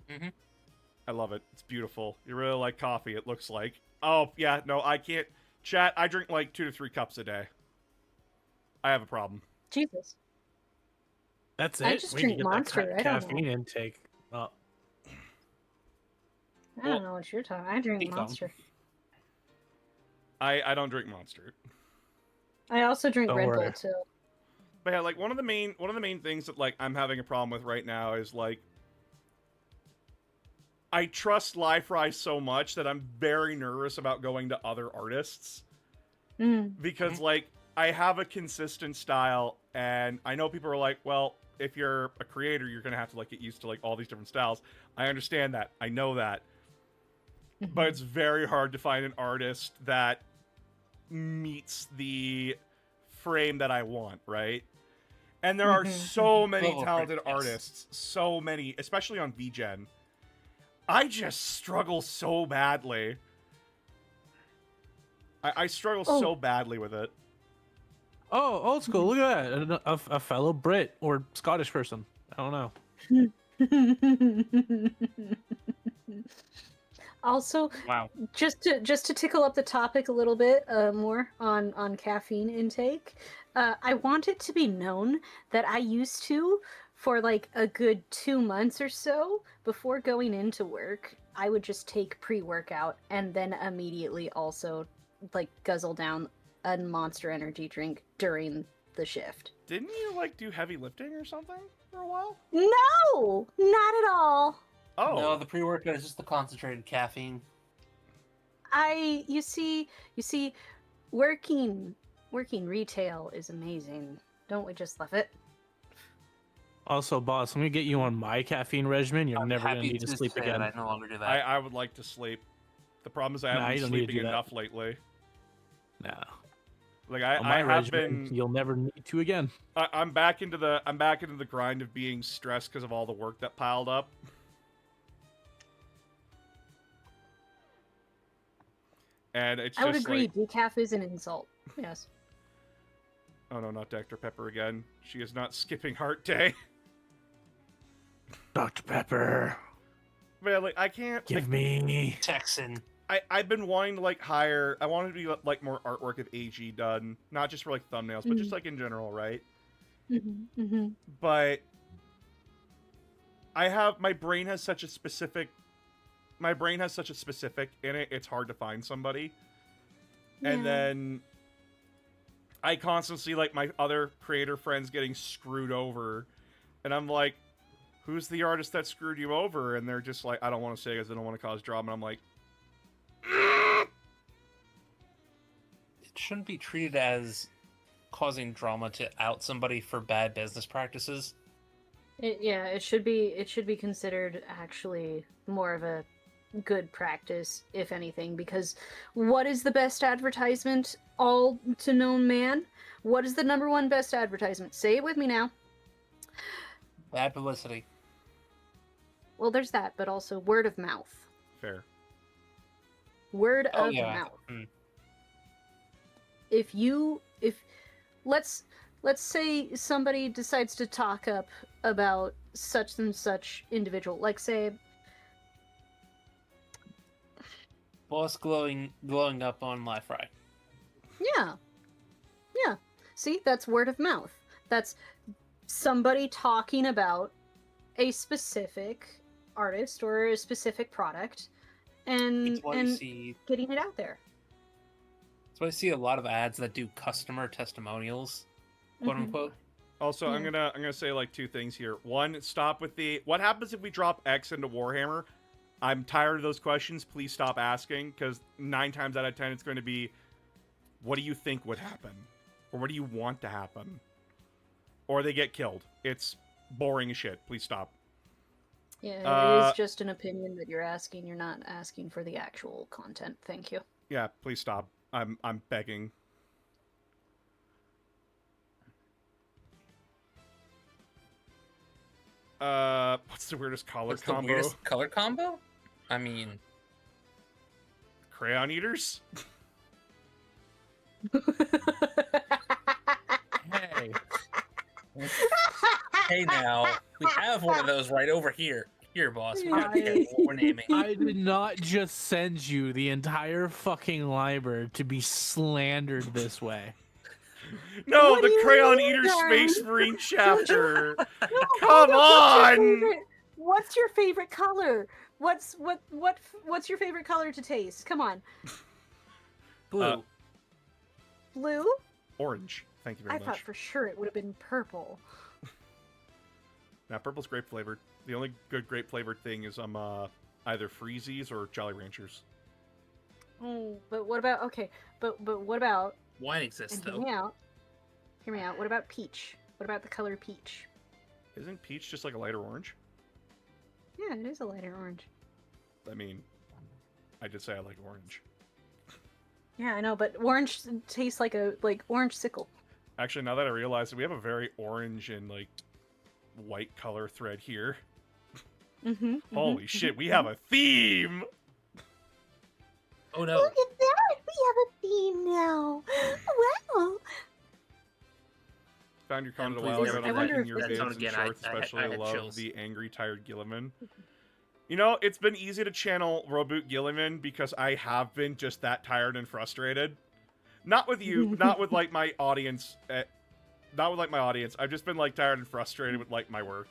Mm-hmm. I love it. It's beautiful. You really like coffee, it looks like. Oh, yeah, no, I can't. Chat, I drink like 2 to 3 cups a day. I have a problem. Jesus. That's it. I just We drink need to get that Monster, I don't caffeine intake up. I don't know what you're talking. I drink Become. Monster. I don't drink Monster. I also drink Don't Red worry. Bull too. But yeah, like one of the main things that like I'm having a problem with right now is like I trust Liefry so much that I'm very nervous about going to other artists. Because like I have a consistent style, and I know people are like, well, if you're a creator, you're gonna have to like get used to like all these different styles. I understand that. I know that. But it's very hard to find an artist that meets the frame that I want, right? And there are so many talented artists, so many, especially on VGen. I just struggle so badly. I struggle so badly with it. Oh, old school. Look at that. A fellow Brit or Scottish person. I don't know. Also, Wow. just to tickle up the topic a little bit more on caffeine intake, I want it to be known that I used to, for like a good 2 months or so before going into work, I would just take pre-workout and then immediately also like guzzle down a Monster Energy drink during the shift. Didn't you like do heavy lifting or something for a while? No, not at all. Oh, No, the pre-workout is just the concentrated caffeine. You see, working retail is amazing. Don't we just love it? Also, boss, let me get you on my caffeine regimen. You're I'm never going to happy need to sleep say again. that I no longer do that. I would like to sleep. The problem is I Nah, haven't you been don't need to sleeping do that. enough lately. No. Like On I my have regimen, been. you'll never need to again. I'm back into the grind of being stressed because of all the work that piled up. And it's I would just agree. like, Decaf is an insult. Yes. oh no, not Dr. Pepper again. She is not skipping Heart Day. Dr. Pepper, Man, like I can't. give me. Texan. I've been wanting to like hire. I wanted to be like more artwork of AG done, not just for like thumbnails, but just like in general, right? But my brain has such a specific in it. It's hard to find somebody, and then I constantly see like my other creator friends getting screwed over, and I'm like, who's the artist that screwed you over? And they're just like, I don't want to say because I don't want to cause drama. And I'm like, It shouldn't be treated as causing drama to out somebody for bad business practices. It should be considered actually more of a good practice, if anything, because what is the best advertisement all to known man? What is the number one best advertisement? Say it with me now. Bad publicity. Well, there's that, but also word of mouth. fair. Word Oh of yeah. mouth. Mm. If let's say somebody decides to talk up about such and such individual, like say Boss glowing up on Live Fry. yeah. See, that's word of mouth. That's somebody talking about a specific artist or a specific product and It's why you see. getting it out there. That's why I see a lot of ads that do customer testimonials, quote Mhm. unquote. Also, I'm gonna say like two things here. One, stop with the what happens if we drop X into Warhammer? I'm tired of those questions. Please stop asking, because 9 times out of 10 it's going to be, what do you think would happen, or what do you want to happen, or they get killed. It's boring as shit. Please stop. Yeah, it is just an opinion that you're asking. You're not asking for the actual content. Thank you. Yeah, please stop. I'm begging. What's the weirdest color What's the combo? weirdest color combo? I mean, Crayon eaters? hey. Hey now, we have one of those right over here. Here, boss. We gotta be careful what we're naming. I did not just send you the entire fucking library to be slandered this way. No, What do the you Crayon mean, Eater Darn? Space Marine chapter. Come on. What's your favorite color? What's your favorite color to taste? Come on. Blue. Blue? Orange. Thank you very I much. thought for sure it would have been purple. Now, purple's grape flavored. The only good grape flavored thing is either Freezies or Jolly Ranchers. Oh, but what about but what about Wine exists and hear though. me out. Hear me out. What about peach? What about the color peach? Isn't peach just like a lighter orange? Yeah, it is a lighter orange. I mean, I did say I like orange. Yeah, I know, but orange tastes like orange sickle. Actually, now that I realize it, we have a very orange and like white color thread here. Mm-hmm. Holy shit, we have a theme! Oh no. Look at that! We have a theme now. Wow. Found your comment a please while never ago I to wonder liking if your this vids is- and Again, shorts, I especially had love chills. the angry, tired Gilliman. You know, it's been easy to channel Reboot Gilliman because I have been just that tired and frustrated. Not with you, not with like my audience, not with like my audience. I've just been like tired and frustrated with like my work.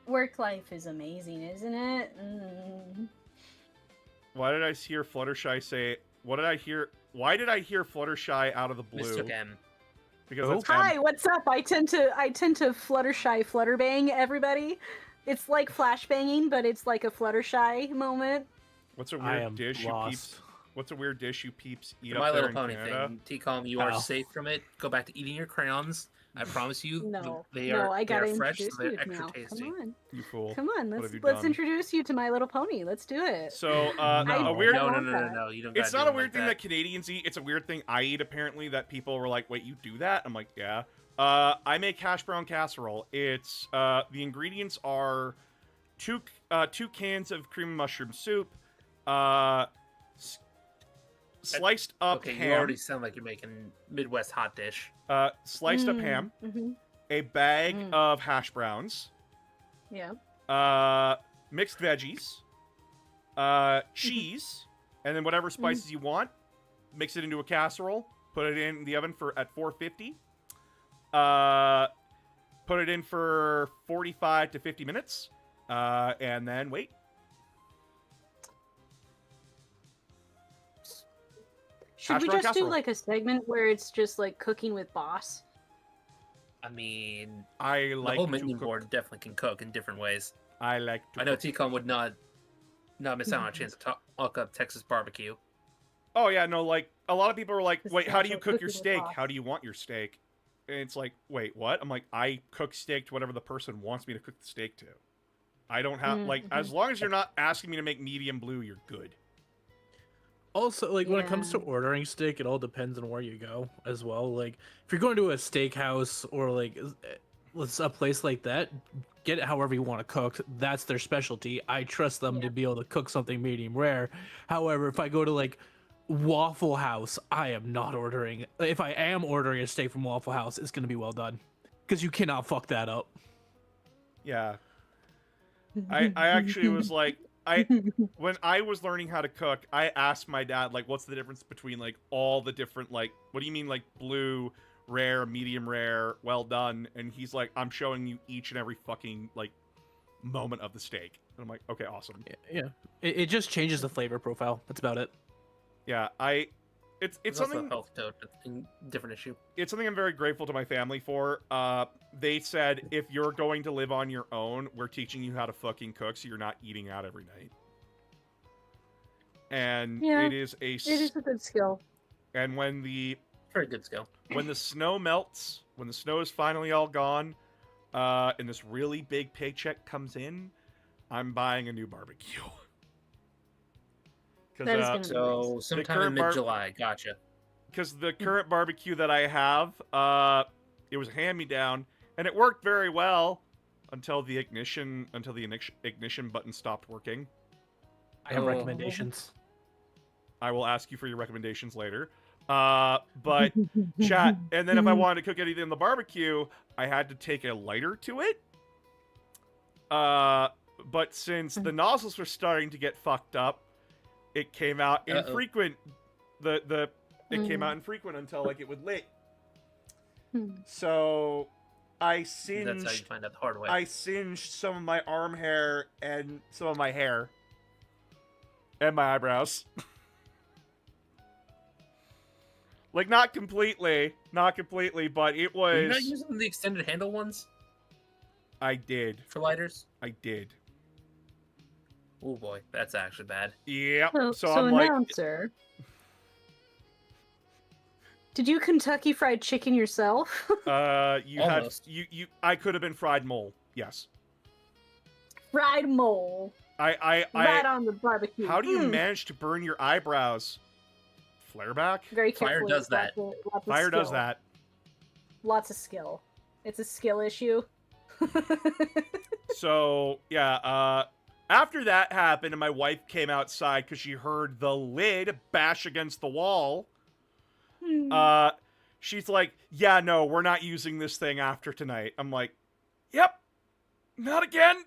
Work life is amazing, isn't it? Mm. Why did I hear Fluttershy say? What did I hear? Why did I hear Fluttershy out of the blue? Mistook M. Because Oh. that's Hi, what's up? I tend to Fluttershy flutterbang everybody. It's like flashbanging, but it's like a Fluttershy moment. What's a I weird am dish you lost. peeps? What's a weird dish you peeps eat The up My there Little in Pony Canada? thing. T-Com, you are Ow. safe from it. Go back to eating your crayons. I promise you, No, they no, are I gotta they're fresh, so introduce they're you extra now. tasty. Come on, You fool. come on. What Let's have you let's done? introduce you to My Little Pony. Let's do it. So, No. a weird. No, want that. you don't. It's gotta not do a weird like thing that Canadians eat. It's a weird thing I eat. Apparently, that people were like, "Wait, you do that?" I'm like, "Yeah." I make hash brown casserole. It's the ingredients are two cans of cream and mushroom soup, sliced up Okay, ham. you already sound like you're making Midwest hot dish. Sliced up ham, Mm-hmm. a bag of hash browns, Yeah. mixed veggies, cheese, and then whatever spices you want. Mix it into a casserole. Put it in the oven at 450. Put it in for 45 to 50 minutes, and then wait. Should Hash we brown just do casserole. like a segment where it's just like cooking with Boss? I mean, I the like whole to menu cook. board definitely can cook in different ways. I like to I know cook. TCOM would not miss out on a chance to talk up Texas barbecue. Oh yeah, no, like a lot of people are like, This wait, how do you special cook your cooking with steak? Boss. How do you want your steak? And it's like, wait, what? I'm like, I cook steak to whatever the person wants me to cook the steak to. I don't have like, as long as you're not asking me to make medium blue, you're good. Also, like when it comes to Yeah. ordering steak, it all depends on where you go as well. Like if you're going to a steakhouse or like a place like that, get it however you want it cooked. That's their specialty. I trust them to be able to cook something medium rare. However, if I go to like Waffle House, I am not ordering. If I am ordering a steak from Waffle House, it's going to be well done because you cannot fuck that up. Yeah. I actually was like, when I was learning how to cook, I asked my dad, like, what's the difference between like all the different, like, what do you mean, like blue, rare, medium rare, well done? And he's like, I'm showing you each and every fucking like moment of the steak. And I'm like, okay, awesome. Yeah, it just changes the flavor profile. That's about it. Yeah, it's There's also something. a health code, different issue. It's something I'm very grateful to my family for. They said, if you're going to live on your own, we're teaching you how to fucking cook so you're not eating out every night. And Yeah, it is It is a good skill. and when the Very good skill. snow melts, when the snow is finally all gone, and this really big paycheck comes in, I'm buying a new barbecue. That is gonna Because be So nice. sometime current in mid-July, gotcha. the current barbecue that I have, it was a hand-me-down, and it worked very well until the ignition button stopped working. I have Oh. recommendations. I will ask you for your recommendations later. But chat, and then if I wanted to cook anything on the barbecue, I had to take a lighter to it. But since the nozzles were starting to get fucked up, it came out infrequent. It came out infrequent until like it would lit. So I That's how you singed find out the hard way. I singed some of my arm hair and some of my hair. And my eyebrows. Like, not completely, but it Are you was... not using the extended handle ones I did. for lighters? I did. Oh boy, that's actually bad. Yep. So, So I'm like... announcer, did you Kentucky Fried Chicken yourself? You had... Almost. I could have been fried mole. Yes. Fried mole, right on the barbecue. How do you manage to burn your eyebrows? Flare back? Very Fire carefully. does that. Lots of Fire does skill. that. Lots of skill. It's a skill issue. So, yeah, after that happened and my wife came outside because she heard the lid bash against the wall, she's like, yeah, no, we're not using this thing after tonight. I'm like, yep, not again.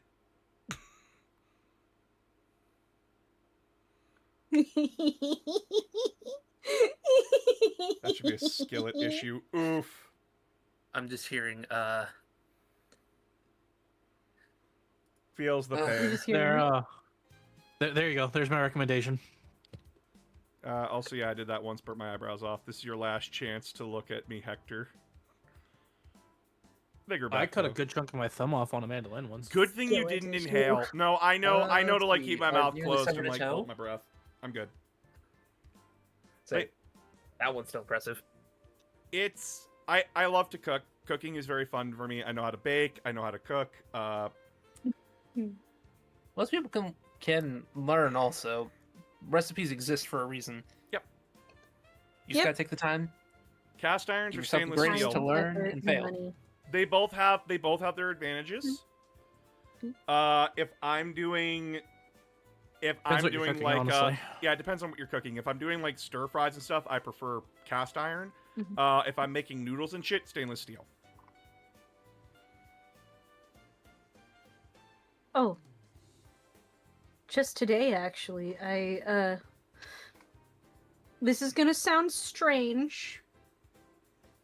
That should be a skillet issue. Oof. I'm just hearing, Feels the pain. Just hearing it. There you go. There's my recommendation. Also, yeah, I did that once, burnt my eyebrows off. This is your last chance to look at me, Hector. Bigger back. I cut a though. good chunk of my thumb off on a mandolin once. Good thing you Skillet didn't issue. inhale. No, I know to like let's keep see. my mouth You closed decided and to like tell? hold my breath. I'm good. say, Wait. that one's still impressive. It's I love to cook. cooking is very fun for me. I know how to bake. I know how to cook. Most people can learn also. Recipes exist for a reason. Yep. You just gotta take the time. Cast irons Give or yourself the stainless grace steel. to learn Effort and fail. money. They both have their advantages. If I'm doing Depends what you're like cooking, honestly. yeah, it depends on what you're cooking. If I'm doing like stir fries and stuff, I prefer cast iron. If I'm making noodles and shit, stainless steel. Oh. Just today, actually, this is gonna sound strange.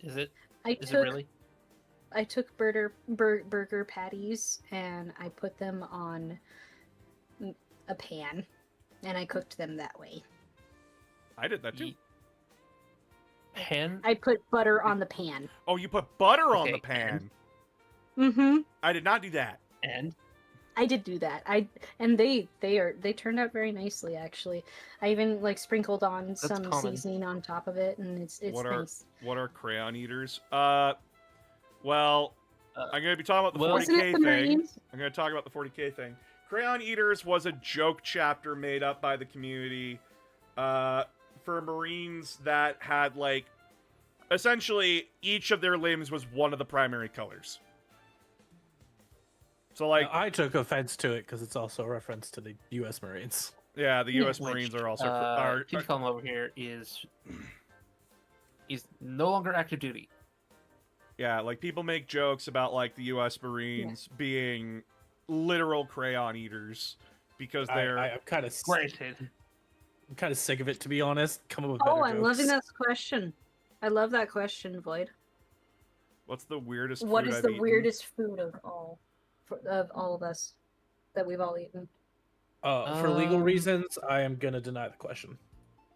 Is it? I Is it really? I took burger patties and I put them on a pan, and I cooked them that way. I did that too. Pan? I put butter on the pan. Oh, you put butter on Okay, the pan. Mm-hmm. I did not do that. And? I did do that. They turned out very nicely, actually. I even like sprinkled on some common. seasoning on top of it, and it's nice. What are crayon eaters? Well, I'm gonna be talking about the well- Wasn't 40K it the thing. Marines? I'm gonna talk about the 40K thing. Crayon eaters was a joke chapter made up by the community for Marines that had like essentially each of their limbs was one of the primary colors. So like I took offense to it because it's also a reference to the U.S. Marines. yeah, the U.S. Which, Marines are also Team Column over here is no longer active duty. yeah, like people make jokes about like the U.S. Marines being literal crayon eaters because they're I'm kind of Granted. I'm kind of sick of it, to be honest. Come up with better Oh, I'm loving jokes. this question. I love that question, Void. what's the weirdest What food is I've the eaten? weirdest food of all of us that we've all eaten? For legal reasons, I am gonna deny the question.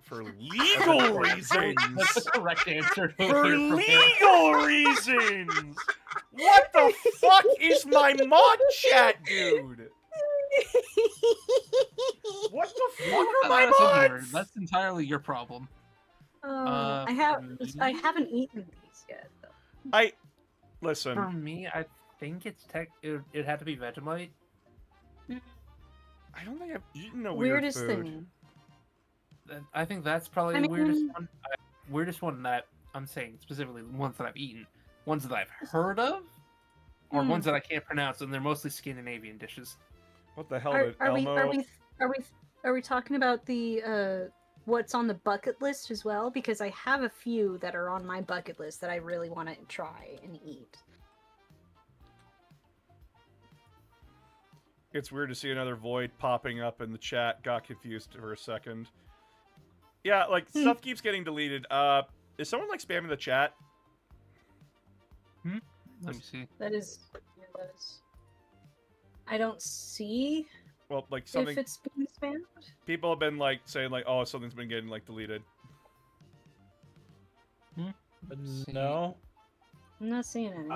For legal reasons. That's the correct answer. For Here from here. legal reasons. What the fuck is my mod chat, dude? What the fuck are my That's weird. mods? That's entirely your problem. I haven't eaten these yet, though. I For listen. me, I think it's it had to be Vegemite. I don't think I've eaten a weird Weirdest food. thing. I think that's probably I the weirdest mean- one. Weirdest one that I'm saying specifically ones that I've eaten, ones that I've heard of, or Hmm. ones that I can't pronounce, and they're mostly Scandinavian dishes. What the hell Are, did are we Elmo? are we talking about the what's on the bucket list as well? Because I have a few that are on my bucket list that I really want to try and eat. It's weird to see another void popping up in the chat. Got confused for a second. Yeah, like stuff keeps getting deleted. Is someone like spamming the chat? Let me see. That is. I don't see Well, like if something it's being spammed. people have been like saying like, oh, something's been getting like deleted. But See. no, I'm not seeing any.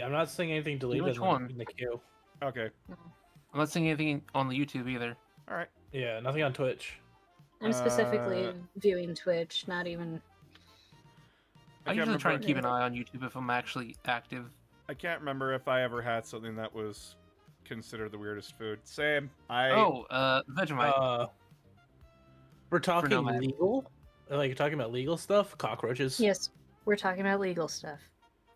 I'm not seeing anything deleted which one? in the queue. Okay, I'm not seeing anything on the YouTube either. all right. Yeah, nothing on Twitch. I'm specifically uh, viewing Twitch, not even. I can't usually try and remember- keep an eye on YouTube if I'm actually active. I can't remember if I ever had something that was considered the weirdest food. Same. Vegemite. We're talking Nomad. legal. Like you're talking about legal stuff. Cockroaches. Yes, we're talking about legal stuff.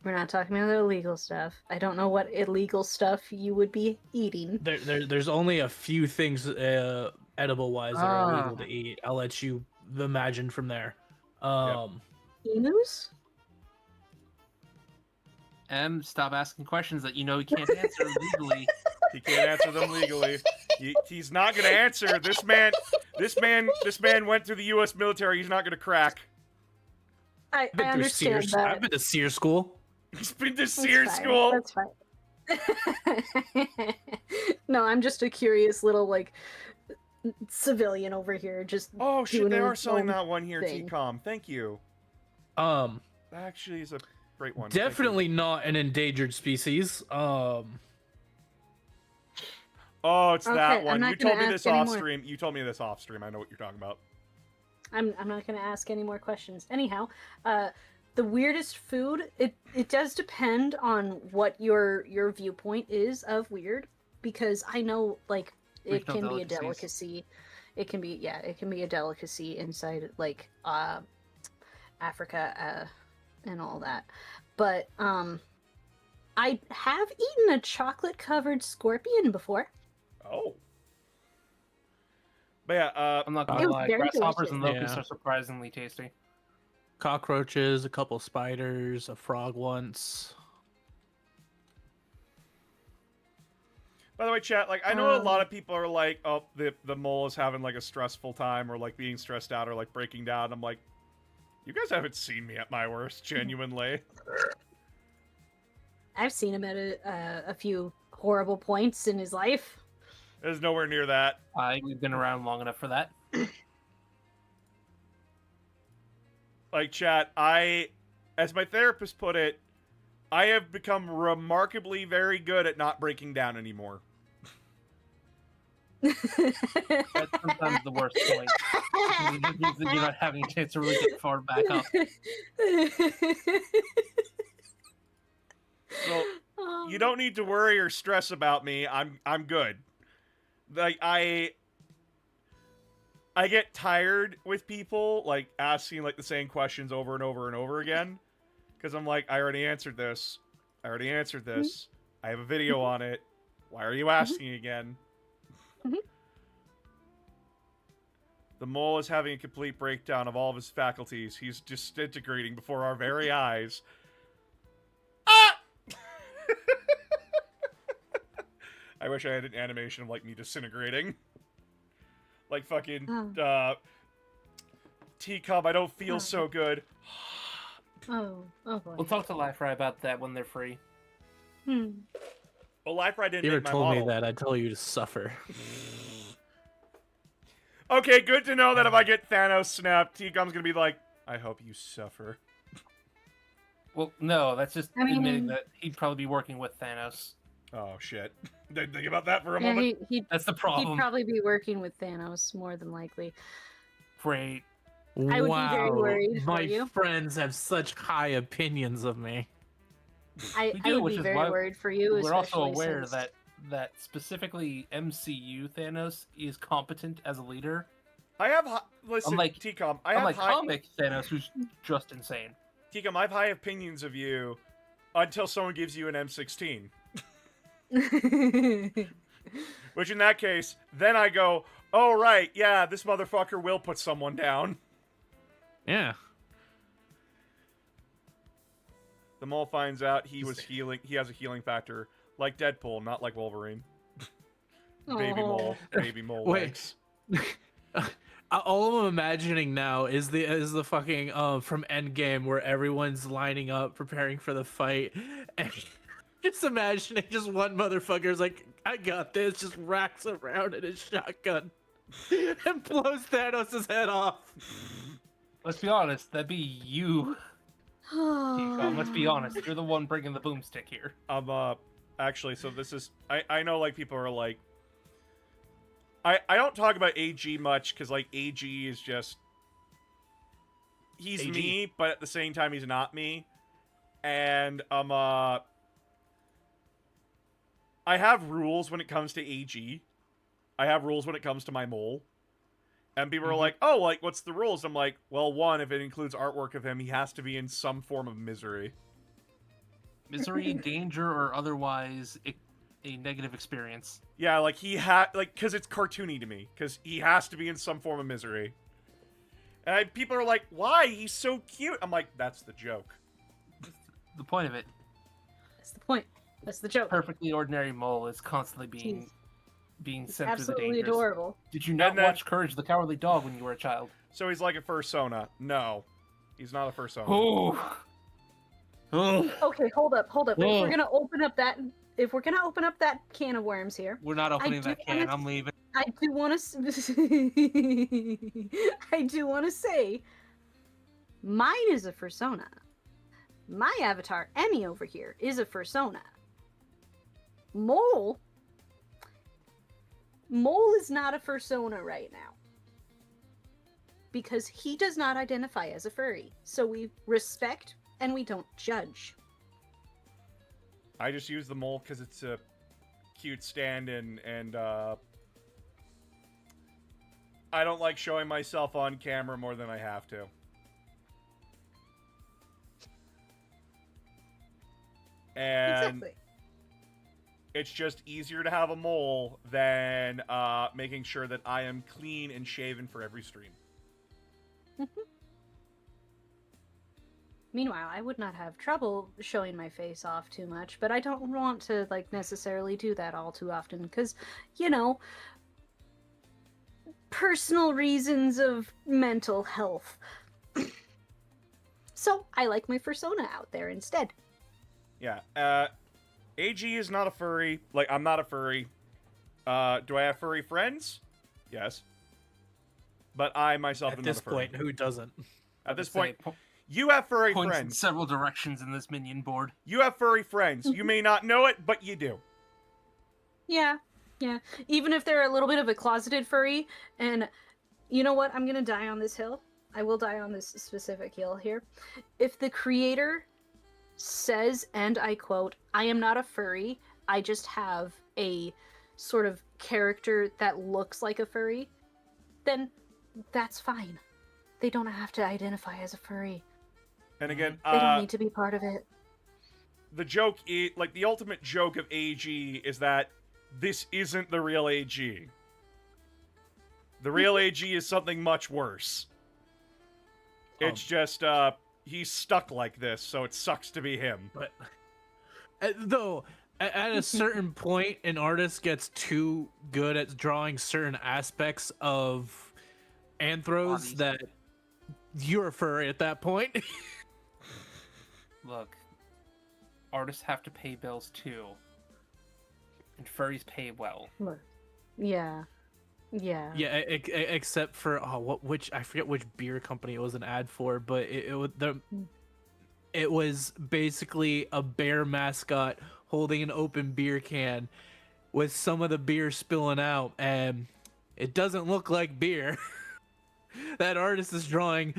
We're not talking about illegal stuff. I don't know what illegal stuff you would be eating. There's only a few things edible wise that are illegal to eat. I'll let you imagine from there. Emus? Stop asking questions that you know you can't answer legally. He can't answer them legally. He's not gonna answer. This man went through the U.S. military. He's not gonna crack. I I've been through understand Sears. that. I've been to Sears school. He's been to That's Sears fine, school. That's fine. No, I'm just a curious little like civilian over here. Just Oh shit, doing they her are selling own that one here, thing. TCOM. Thank you. Um, That actually is a great one. Thank you. definitely not an endangered species. Oh, it's Okay, that I'm one. not You gonna told me ask this any off more. stream. You told me this off stream. I know what you're talking about. I'm not going to ask any more questions. Anyhow, the weirdest food, it does depend on what your viewpoint is of weird, because I know like it Regional can be a delicacies. delicacy. It can be a delicacy inside like Africa and all that. But I have eaten a chocolate covered scorpion before. Oh. But yeah, I'm not It gonna was lie, very grasshoppers delicious. and locusts Yeah. are surprisingly tasty. Cockroaches, a couple spiders, a frog once. by the way, chat, like I know a lot of people are like, oh, the mole is having like a stressful time or like being stressed out or like breaking down. I'm like, you guys haven't seen me at my worst, genuinely. I've seen him at a few horrible points in his life. There's nowhere near that. We've been around long enough for that. Like, chat, as my therapist put it, I have become remarkably very good at not breaking down anymore. That's sometimes the worst point. It means that you're not having a chance to really get far back up. So you don't need to worry or stress about me. I'm good. Like I get tired with people like asking like the same questions over and over and over again because I'm like, I already answered this. I have a video on it. Why are you asking again? The mole is having a complete breakdown of all of his faculties. He's disintegrating before our very eyes. Ah! I wish I had an animation of like me disintegrating. Like fucking teacup, I don't feel so good. Oh boy. We'll talk to Lifry about that when they're free. Hmm. Well, Lifry If didn't you ever make my told model. me that, I'd tell you to suffer. Okay, good to know that if I get Thanos snapped, T-Com's gonna be like, I hope you suffer. Well, no, that's just I mean- admitting that he'd probably be working with Thanos. Oh, shit. Didn't think about that for a Yeah, moment. he'd That's the problem. probably be working with Thanos more than likely. Great. I would be very worried for my you. friends have such high opinions of me. I We do, would which be is very why worried for you. We're also especially aware since... that specifically MCU Thanos is competent as a leader. I have listen, Unlike- T-Com, I have Unlike high comic Thanos, who's just insane. T-Com, I have high opinions of you until someone gives you an M16. Which in that case, then I go, oh right, yeah, this motherfucker will put someone down. Yeah. The mole finds out he was healing. He has a healing factor, like Deadpool, not like Wolverine. Baby mole, baby mole Wait. legs. All I'm imagining now is the fucking from Endgame where everyone's lining up preparing for the fight, and just imagining just one motherfucker's like, I got this, just racks around in his shotgun and blows Thanos' head off. Let's be honest, that'd be you, T-Com. Let's be honest, you're the one bringing the boomstick here. Actually, so this is I know like people are like I don't talk about AG much because like AG is just he's AG. me, but at the same time he's not me. And I have rules when it comes to AG. I have rules when it comes to my mole. And people are like, oh, like, what's the rules? I'm like, well, one, if it includes artwork of him, he has to be in some form of misery. Misery, danger, or otherwise a negative experience. Yeah, like, because it's cartoony to me. Because he has to be in some form of misery. And people are like, why? He's so cute. I'm like, that's the joke. The point of it, That's the point. That's the joke. perfectly ordinary mole is constantly being It's sent through the absolutely dangers. adorable. Did you not And then- watch Courage the Cowardly Dog when you were a child? So he's like a fursona. No. He's not a fursona. Oh. Okay, hold up. If Whoa. we're gonna open up that can of worms here, We're not opening do that can. wanna- I'm leaving. I do want to say, mine is a fursona. My avatar, Emmy over here, is a fursona. Mole is not a fursona right now. Because he does not identify as a furry. So we respect and we don't judge. I just use the mole because it's a cute stand-in, and I don't like showing myself on camera more than I have to. And Exactly. it's just easier to have a mole than making sure that I am clean and shaven for every stream. Meanwhile, I would not have trouble showing my face off too much, but I don't want to like necessarily do that all too often because, you know, personal reasons of mental health. So I like my persona out there instead. Yeah. AG is not a furry. Like, I'm not a furry. Do I have furry friends? Yes. But I myself am At not this a furry. point, who doesn't? At this point, you have furry points in friends. several directions in this minion board. You have furry friends. You may not know it, but you do. Yeah, yeah. Even if they're a little bit of a closeted furry, and you know what? I'm gonna die on this hill. I will die on this specific hill here. If the creator says, and I quote, "I am not a furry, I just have a sort of character that looks like a furry," then that's fine. They don't have to identify as a furry. And again, They don't need to be part of it. the joke, like the ultimate joke of AG is that this isn't the real AG. The real AG is something much worse. It's just, he's stuck like this, so it sucks to be him. But though, at a certain point, an artist gets too good at drawing certain aspects of anthros Bodies. that you're a furry at that point. Look, artists have to pay bills too, and furries pay well. Look. Yeah. Yeah. Yeah, except for which I forget which beer company it was an ad for, but it was basically a bear mascot holding an open beer can with some of the beer spilling out, and it doesn't look like beer. That artist is drawing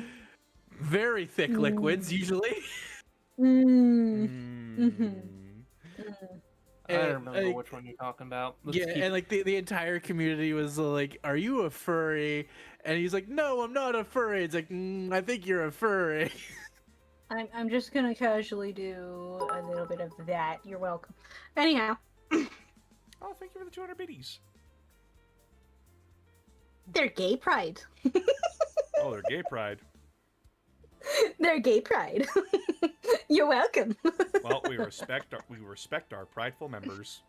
very thick liquids usually. Mm-hmm. I don't And, remember which one you're talking about. Let's keep- and like the entire community was like, "Are you a furry?" And he's like, "No, I'm not a furry." It's like, "I think you're a furry." I'm just gonna casually do a little bit of that. You're welcome. Anyhow, Oh, thank you for the 200 biddies. they're gay pride. Oh, they're gay pride. They're gay pride. You're welcome. Well, we respect our prideful members.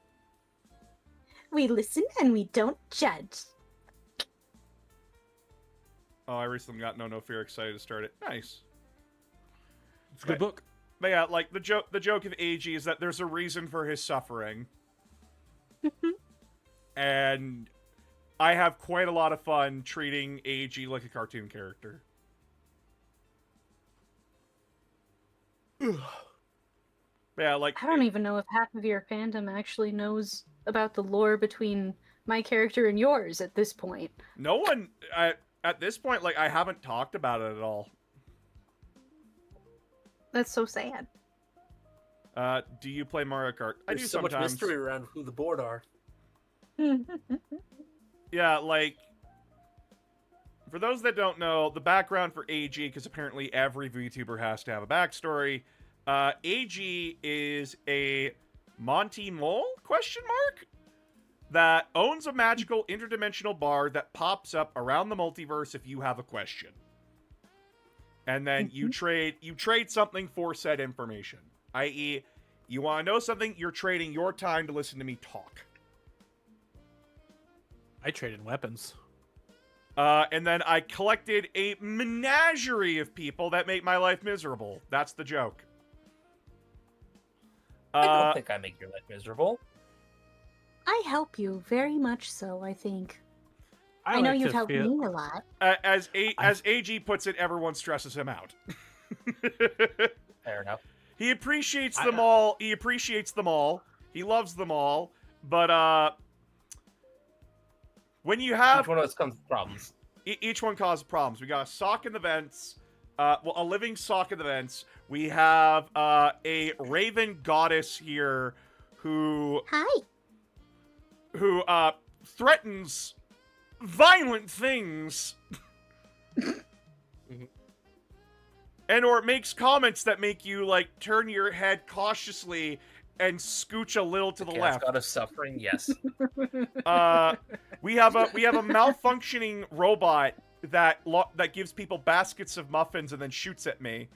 We listen and we don't judge. Oh, I recently got No Fear excited to start it. Nice. It's a good book. But yeah, like the joke of AG is that there's a reason for his suffering. And I have quite a lot of fun treating AG like a cartoon character. But yeah, like I don't even know if half of your fandom actually knows about the lore between my character and yours at this point. no one at this point, like, I haven't talked about it at all. That's so sad. Do you play Mario Kart? I do There's so sometimes. much mystery around who the board are. Yeah, like, for those that don't know, the background for AG, because apparently every VTuber has to have a backstory, AG is a Monty Mole, question mark? That owns a magical interdimensional bar that pops up around the multiverse if you have a question. And then you trade something for said information. I.e., you want to know something, you're trading your time to listen to me talk. I traded weapons. And then I collected a menagerie of people that make my life miserable. That's the joke. I don't think I make your life miserable. I help you very much so, I think. I like know to you've helped feel- me a lot. As AG puts it, everyone stresses him out. Fair enough. He appreciates them all. He appreciates them all. He loves them all. But when you have Each one of us comes with problems. each one causes problems. We got a sock in the vents. a living sock of events. We have a raven goddess here who threatens violent things and or makes comments that make you like turn your head cautiously and scooch a little to the left. Goddess suffering, yes. We have a malfunctioning robot that gives people baskets of muffins and then shoots at me.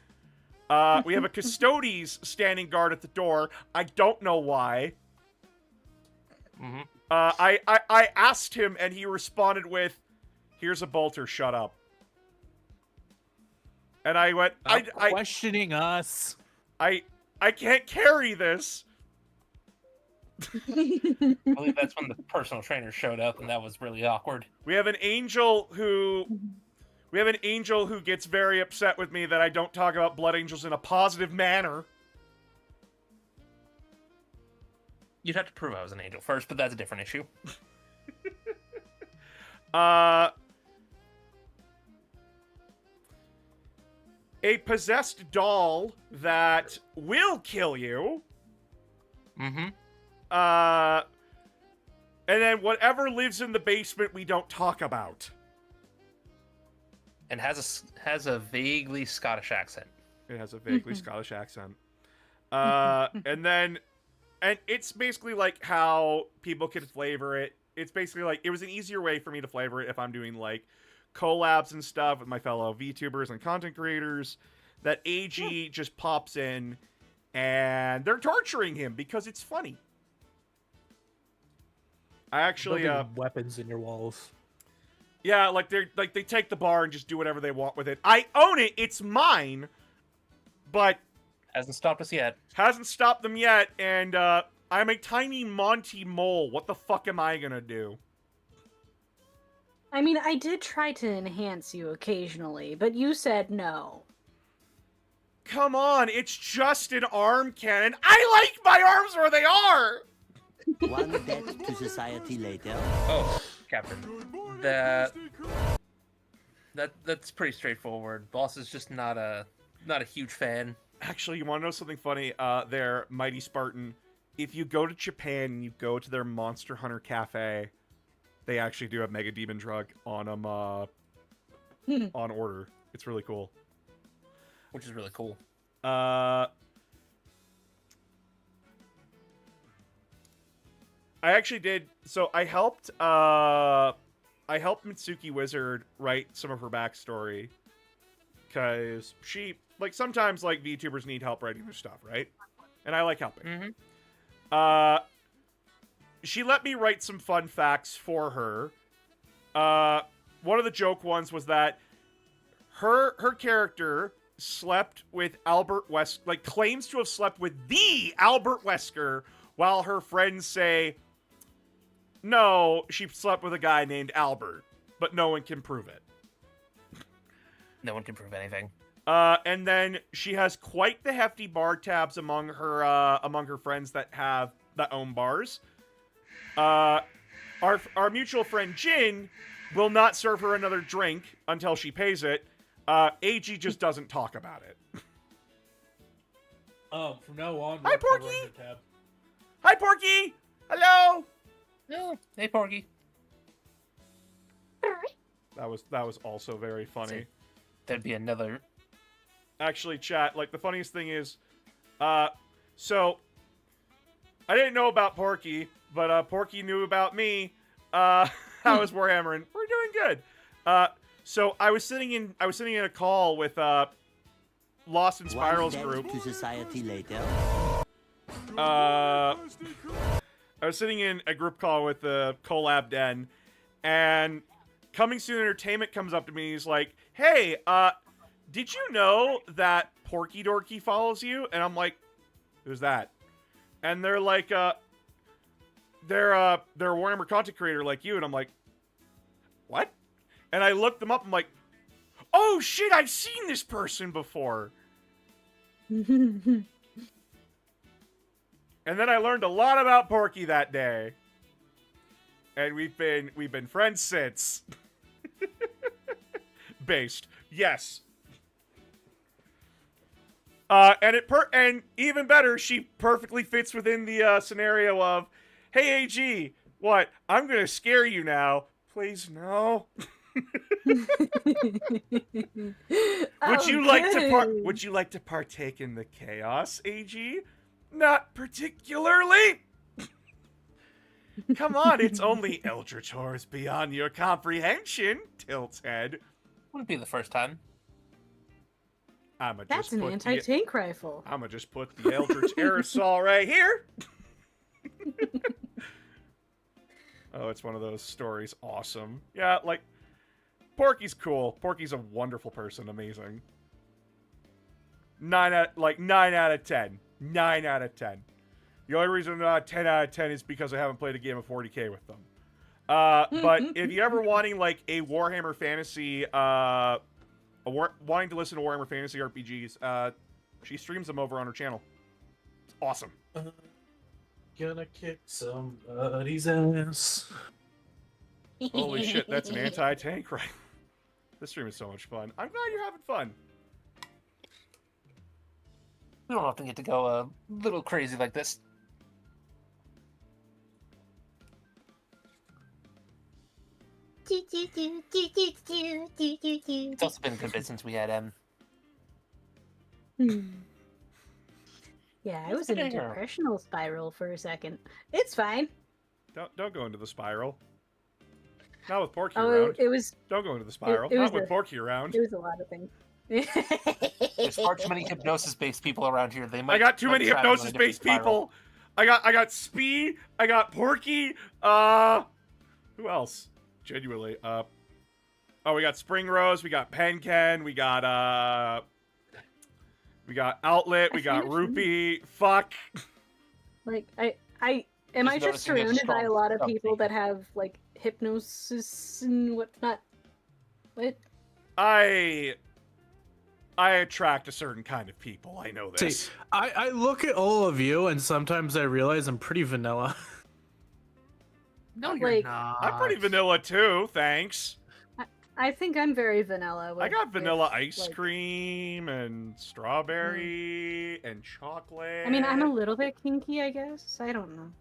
We have a Custodes standing guard at the door. I don't know why. Mm-hmm. I asked him and he responded with, "Here's a bolter, shut up." And I went, questioning us. I can't carry this. I believe that's when the personal trainer showed up, and that was really awkward. We have an angel who gets very upset with me that I don't talk about blood angels in a positive manner. You'd have to prove I was an angel first, but that's a different issue. A possessed doll that will kill you. Mm-hmm. And then whatever lives in the basement we don't talk about. And has a vaguely Scottish accent. It has a vaguely Scottish accent. And it's basically like how people could flavor it. It's basically like, it was an easier way for me to flavor it if I'm doing like collabs and stuff with my fellow VTubers and content creators, that AG just pops in and they're torturing him because it's funny. I actually Building weapons in your walls. Yeah, they take the bar and just do whatever they want with it. I own it, it's mine. But hasn't stopped us yet. Hasn't stopped them yet, and I'm a tiny Monty mole. What the fuck am I gonna do? I mean, I did try to enhance you occasionally, but you said no. Come on, it's just an arm cannon. I like my arms where they are! One debt to society later. Oh, Captain. That's pretty straightforward. Boss is just not a huge fan. Actually, you want to know something funny? There, Mighty Spartan. If you go to Japan and you go to their Monster Hunter Cafe, they actually do have Mega Demon Drug on them on order. It's really cool. Which is really cool. I actually did. So I helped Mitsuki Wizard write some of her backstory, because she sometimes VTubers need help writing their stuff, right? And I like helping. Mm-hmm. She let me write some fun facts for her. One of the joke ones was that her character slept with Albert Wesker, claims to have slept with the Albert Wesker, while her friends say, no, she slept with a guy named Albert, but no one can prove it. No one can prove anything. And then she has quite the hefty bar tabs among her friends that own bars. Our mutual friend Jin will not serve her another drink until she pays it. AG just doesn't talk about it. From now on, Hi, Porky! Hi, Porky! Hello! Oh, hey, Porky. That was also very funny. There'd be another. Actually, chat, the funniest thing is, so, I didn't know about Porky, but, Porky knew about me. How was Warhammer? And we're doing good. So I was sitting in a call with, Lost in Spirals group. To society later. I was sitting in a group call with the Collab Den, and Coming Soon Entertainment comes up to me. He's like, "Hey, did you know that Porky Dorky follows you?" And I'm like, "Who's that?" And they're like, they're a Warhammer content creator like you." And I'm like, "What?" And I looked them up. I'm like, "Oh shit, I've seen this person before." And then I learned a lot about Porky that day. And we've been friends since. Based. Yes. And even better, she perfectly fits within the scenario of, hey AG, what? I'm gonna scare you now. Please no. Would you like to partake in the chaos, AG? Not particularly. Come on, it's only Eldritch Horrors beyond your comprehension, Tilt's head. Wouldn't be the first time. That's an anti-tank rifle. I'ma just put the Eldritch aerosol right here. Oh, it's one of those stories. Awesome. Yeah, like, Porky's cool. Porky's a wonderful person. Amazing. 9 out of 10. 9 out of 10. The only reason they're not 10 out of 10 is because I haven't played a game of 40k with them. But if you're ever wanting, like, a Warhammer Fantasy, wanting to listen to Warhammer Fantasy RPGs, she streams them over on her channel. It's awesome. Gonna kick somebody's ass. Holy shit, that's an anti-tank rifle. This stream is so much fun. I'm glad you're having fun. We don't often get to go a little crazy like this. It's also been a good bit since we had Yeah, I was in a depressional spiral for a second. It's fine. Don't go into the spiral. Not with Porky Oh, around. it was. Don't go into the spiral. It was Not with Porky around. It was a lot of things. There's far too many hypnosis-based people around here. They might. I got too many trap you in a different hypnosis-based spiral. people. I got Speed. I got Porky. Who else? Genuinely. Oh, we got Spring Rose. We got Penken. We got Outlet. We got Rupee. Fuck. Like am I Just just noticing there's surrounded by a strong lot of company. people that have like hypnosis and whatnot? What? I attract a certain kind of people. I know this. See, I look at all of you and sometimes I realize I'm pretty vanilla. No, you're Like- not. I'm pretty vanilla too, thanks. I think I'm very vanilla. I got vanilla ice like- cream and strawberry and chocolate. I mean, I'm a little bit kinky, I guess. I don't know.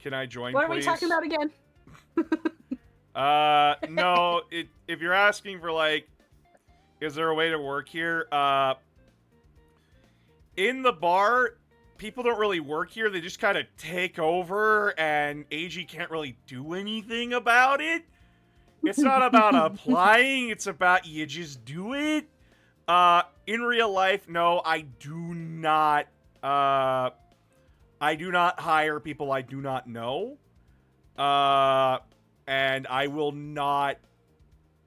Can I join, What are please? we talking about again? No, if you're asking for, like, is there a way to work here? In the bar, people don't really work here. They just kind of take over, and AG can't really do anything about it. It's not about applying, it's about you just do it. In real life, no, I do not hire people I do not know. And I will not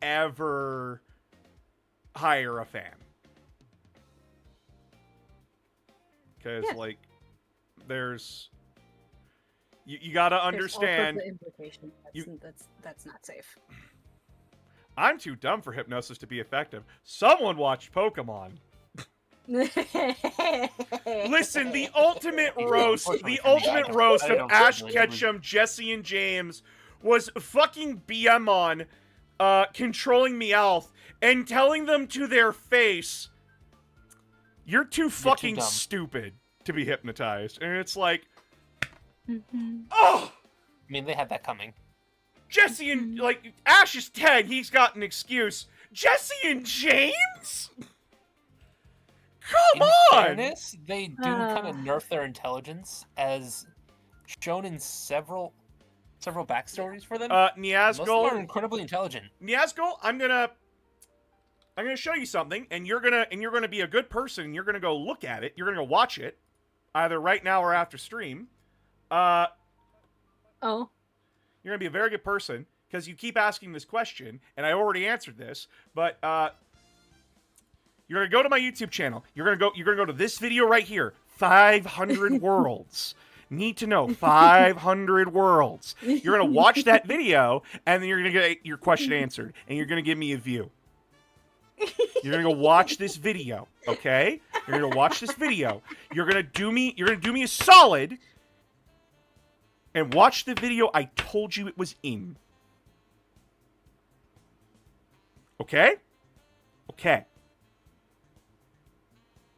ever hire a fan. Because, Yeah. like, there's... You gotta understand... There's all sorts of implications. That's not safe. I'm too dumb for hypnosis to be effective. Someone watched Pokemon. Listen, the ultimate roast of Ash Ketchum, Jesse, and James was fucking BM on controlling Meowth and telling them to their face, you're too fucking dumb. stupid to be hypnotized. And it's like, Mhm. oh! I mean, they had that coming. Jesse and, like, Ash is 10, he's got an excuse. Jesse and James? Come In on! fairness, they do kind of nerf their intelligence, as shown in several backstories for them. Most of them are Niazgul, incredibly intelligent. I'm gonna show you something, and you're gonna be a good person, and you're gonna go look at it. You're gonna go watch it, either right now or after stream. Oh. You're gonna be a very good person because you keep asking this question, and I already answered this. But you're gonna go to my YouTube channel. You're gonna go to this video right here. 500 worlds. Need to know 500 worlds. You're gonna watch that video, and then you're gonna get your question answered, and you're gonna give me a view. You're gonna go watch this video, okay? You're gonna watch this video. You're gonna do me a solid. And watch the video I told you it was in. Okay? Okay.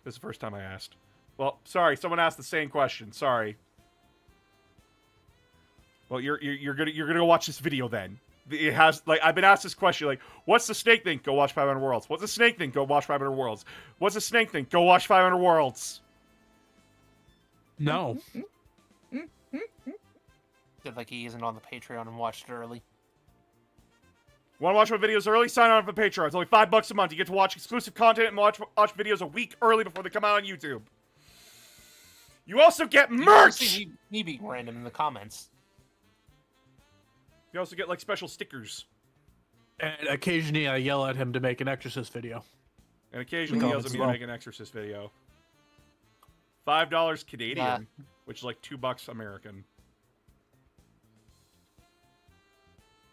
This is the first time I asked. Well, sorry, someone asked the same question. Sorry. Well, you're gonna go watch this video then. It has, like, I've been asked this question, like, what's the snake thing? Go watch 500 Worlds. What's the snake thing? Go watch 500 Worlds. What's the snake thing? Go watch 500 Worlds. No. Did like he isn't on the Patreon and watched it early. Want to watch my videos early? Sign on for Patreon. It's only $5 a month. You get to watch exclusive content and watch videos a week early before they come out on YouTube. You also get merch! Me being random in the comments. You also get, like, special stickers. And occasionally I yell at him to make an Exorcist video. And occasionally he yells at me to make an Exorcist video. $5 Canadian, which is like $2 American.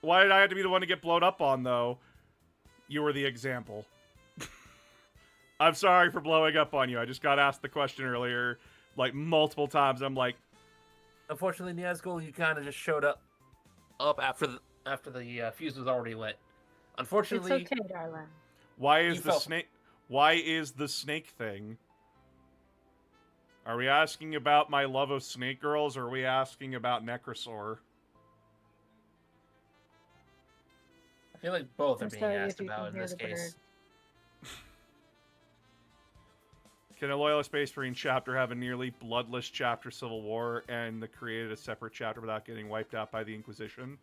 Why did I have to be the one to get blown up on, though? You were the example. I'm sorry for blowing up on you. I just got asked the question earlier, like, multiple times. I'm like... Unfortunately, Nazgul, you kind of just showed up after the fuse was already lit. Unfortunately... It's okay, darling. Why is the snake thing? Are we asking about my love of snake girls, or are we asking about Necrosaur? I feel like both are I'm being sorry asked if you about can in this hear the case. Can a Loyalist Space Marine chapter have a nearly bloodless chapter Civil War and created a separate chapter without getting wiped out by the Inquisition?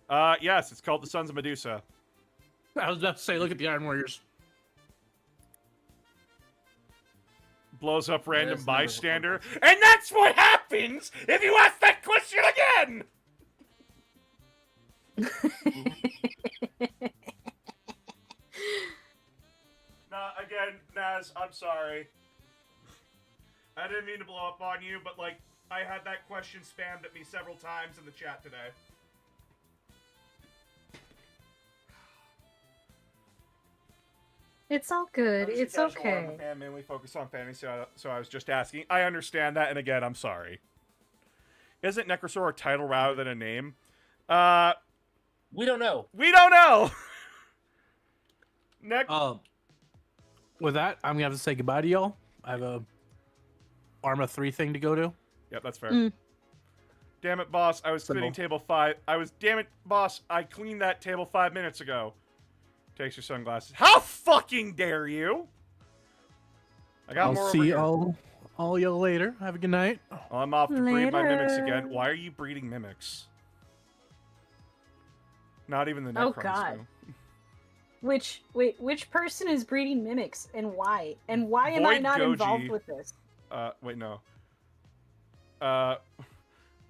Yes, it's called the Sons of Medusa. I was about to say, look at the Iron Warriors. Blows up random Yes, bystander. And that's what happens if you ask that question again! Nah, again, Naz, I'm sorry. I didn't mean to blow up on you, but, like, I had that question spammed at me several times in the chat today. It's all good. It's okay. And mainly focus on fantasy, so I was just asking. I understand that, and again, I'm sorry. Isn't Necrosaur a title rather than a name? We don't know. We don't know! With that, I'm gonna have to say goodbye to y'all. I have a Arma 3 thing to go to. Yep, that's fair. Damn it, boss. I was cleaning table 5. Damn it, boss. I cleaned that table 5 minutes ago. Takes your sunglasses. How fucking dare you? I got more I'll over see here. all y'all later. Have a good night. Well, I'm off to breed my mimics Later. again. Why are you breeding mimics? Not even the Necrons. Oh, God. do. Which person is breeding mimics and why? And why am I Void not Goji. involved with this? Wait, no.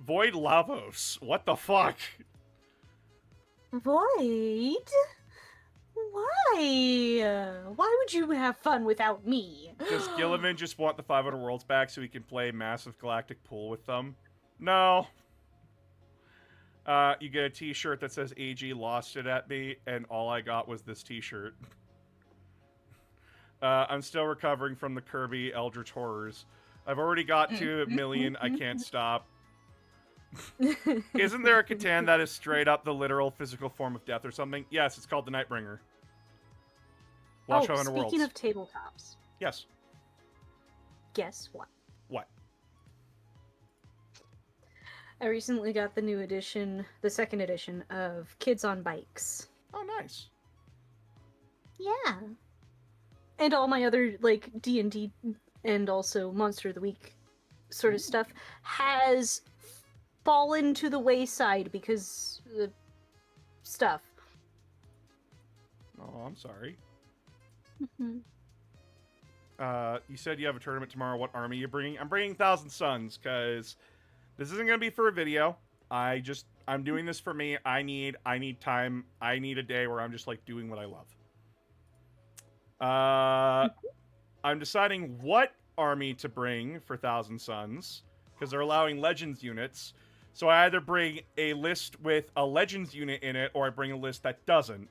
Void Lavos. What the fuck? Void? Why? Why would you have fun without me? Does Gilliman just want the 500 Worlds back so he can play Massive Galactic Pool with them? No. You get a t-shirt that says AG lost it at me, and all I got was this t-shirt. I'm still recovering from the Kirby Eldritch Horrors. I've already got to 1 million. I can't stop. Isn't there a Catan that is straight up the literal physical form of death or something? Yes, it's called the Nightbringer. Watch 500 Worlds. Speaking of tabletops, Yes. guess what? What? I recently got the new edition, the second edition of Kids on Bikes. Oh, nice. Yeah. And all my other, like, D&D and also Monster of the Week sort of stuff has fallen to the wayside because stuff. Oh, I'm sorry. Mhm. You said you have a tournament tomorrow. What army are you bringing? I'm bringing Thousand Suns, because this isn't going to be for a video. I'm doing this for me. I need time. I need a day where I'm just, like, doing what I love. I'm deciding what army to bring for Thousand Suns, because they're allowing Legends units. So I either bring a list with a Legends unit in it, or I bring a list that doesn't.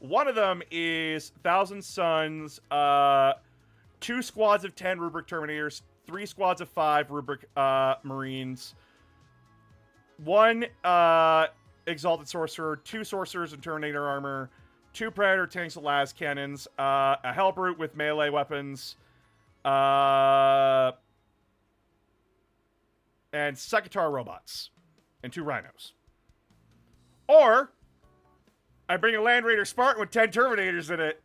One of them is Thousand Suns, 2 squads of 10 Rubric Terminators, 3 squads of 5 Rubric Marines, 1 Exalted Sorcerer, 2 Sorcerers in Terminator armor, 2 Predator tanks with las cannons, a Hellbrute with melee weapons, and Sekitar robots, and 2 Rhinos. Or, I bring a Land Raider Spartan with 10 Terminators in it.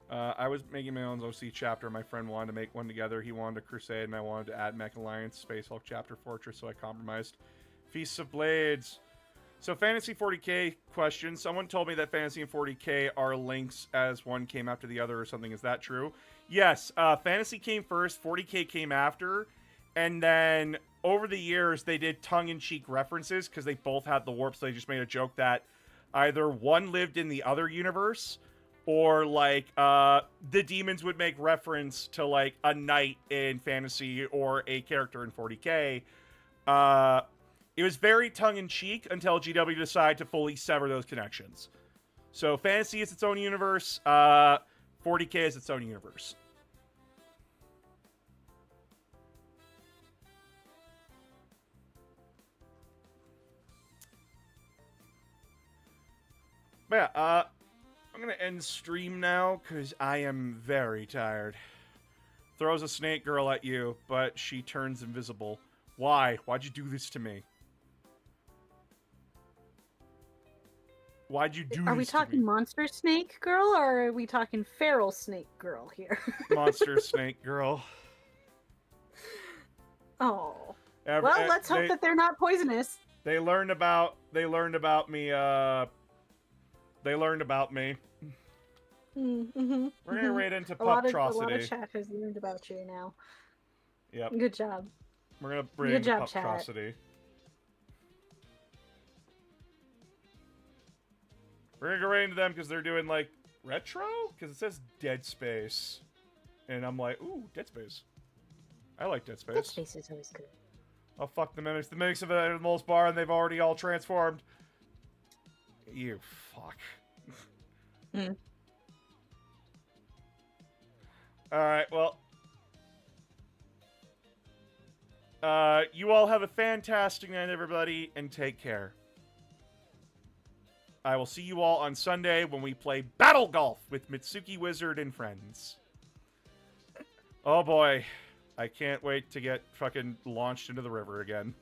I was making my own OC chapter. My friend wanted to make one together. He wanted a Crusade, and I wanted to add Mech Alliance, Space Hulk Chapter Fortress, so I compromised. Feasts of Blades. So, Fantasy 40k question. Someone told me that Fantasy and 40k are links as one came after the other or something. Is that true? Yes. Fantasy came first, 40k came after, and then over the years they did tongue-in-cheek references because they both had the warp, so they just made a joke that either one lived in the other universe, or, like, the demons would make reference to, like, a knight in Fantasy or a character in 40k. It was very tongue-in-cheek until GW decided to fully sever those connections. So, Fantasy is its own universe. 40k is its own universe. But yeah, I'm going to end stream now because I am very tired. Throws a snake girl at you, but she turns invisible. Why? Why'd you do this to me? Why'd you do this to me? Are we talking monster snake girl, or are we talking feral snake girl here? Monster snake girl. Oh. Well, let's hope that they're not poisonous. They learned about me, They learned about me. Mm-hmm. We're gonna raid into A lot Puptrocity. of chat has learned about you now. Yep. Good job. We're gonna raid into Puptrocity. We're gonna go right into them because they're doing, like, retro? Because it says Dead Space. And I'm like, ooh, Dead Space. I like Dead Space. Dead Space is always good. Oh, fuck the mimics. The mimics have entered the Mole's bar and they've already all transformed. You fuck. Hmm. Alright, well. You all have a fantastic night, everybody, and take care. I will see you all on Sunday when we play Battle Golf with Mitsuki Wizard and friends. Oh boy. I can't wait to get fucking launched into the river again.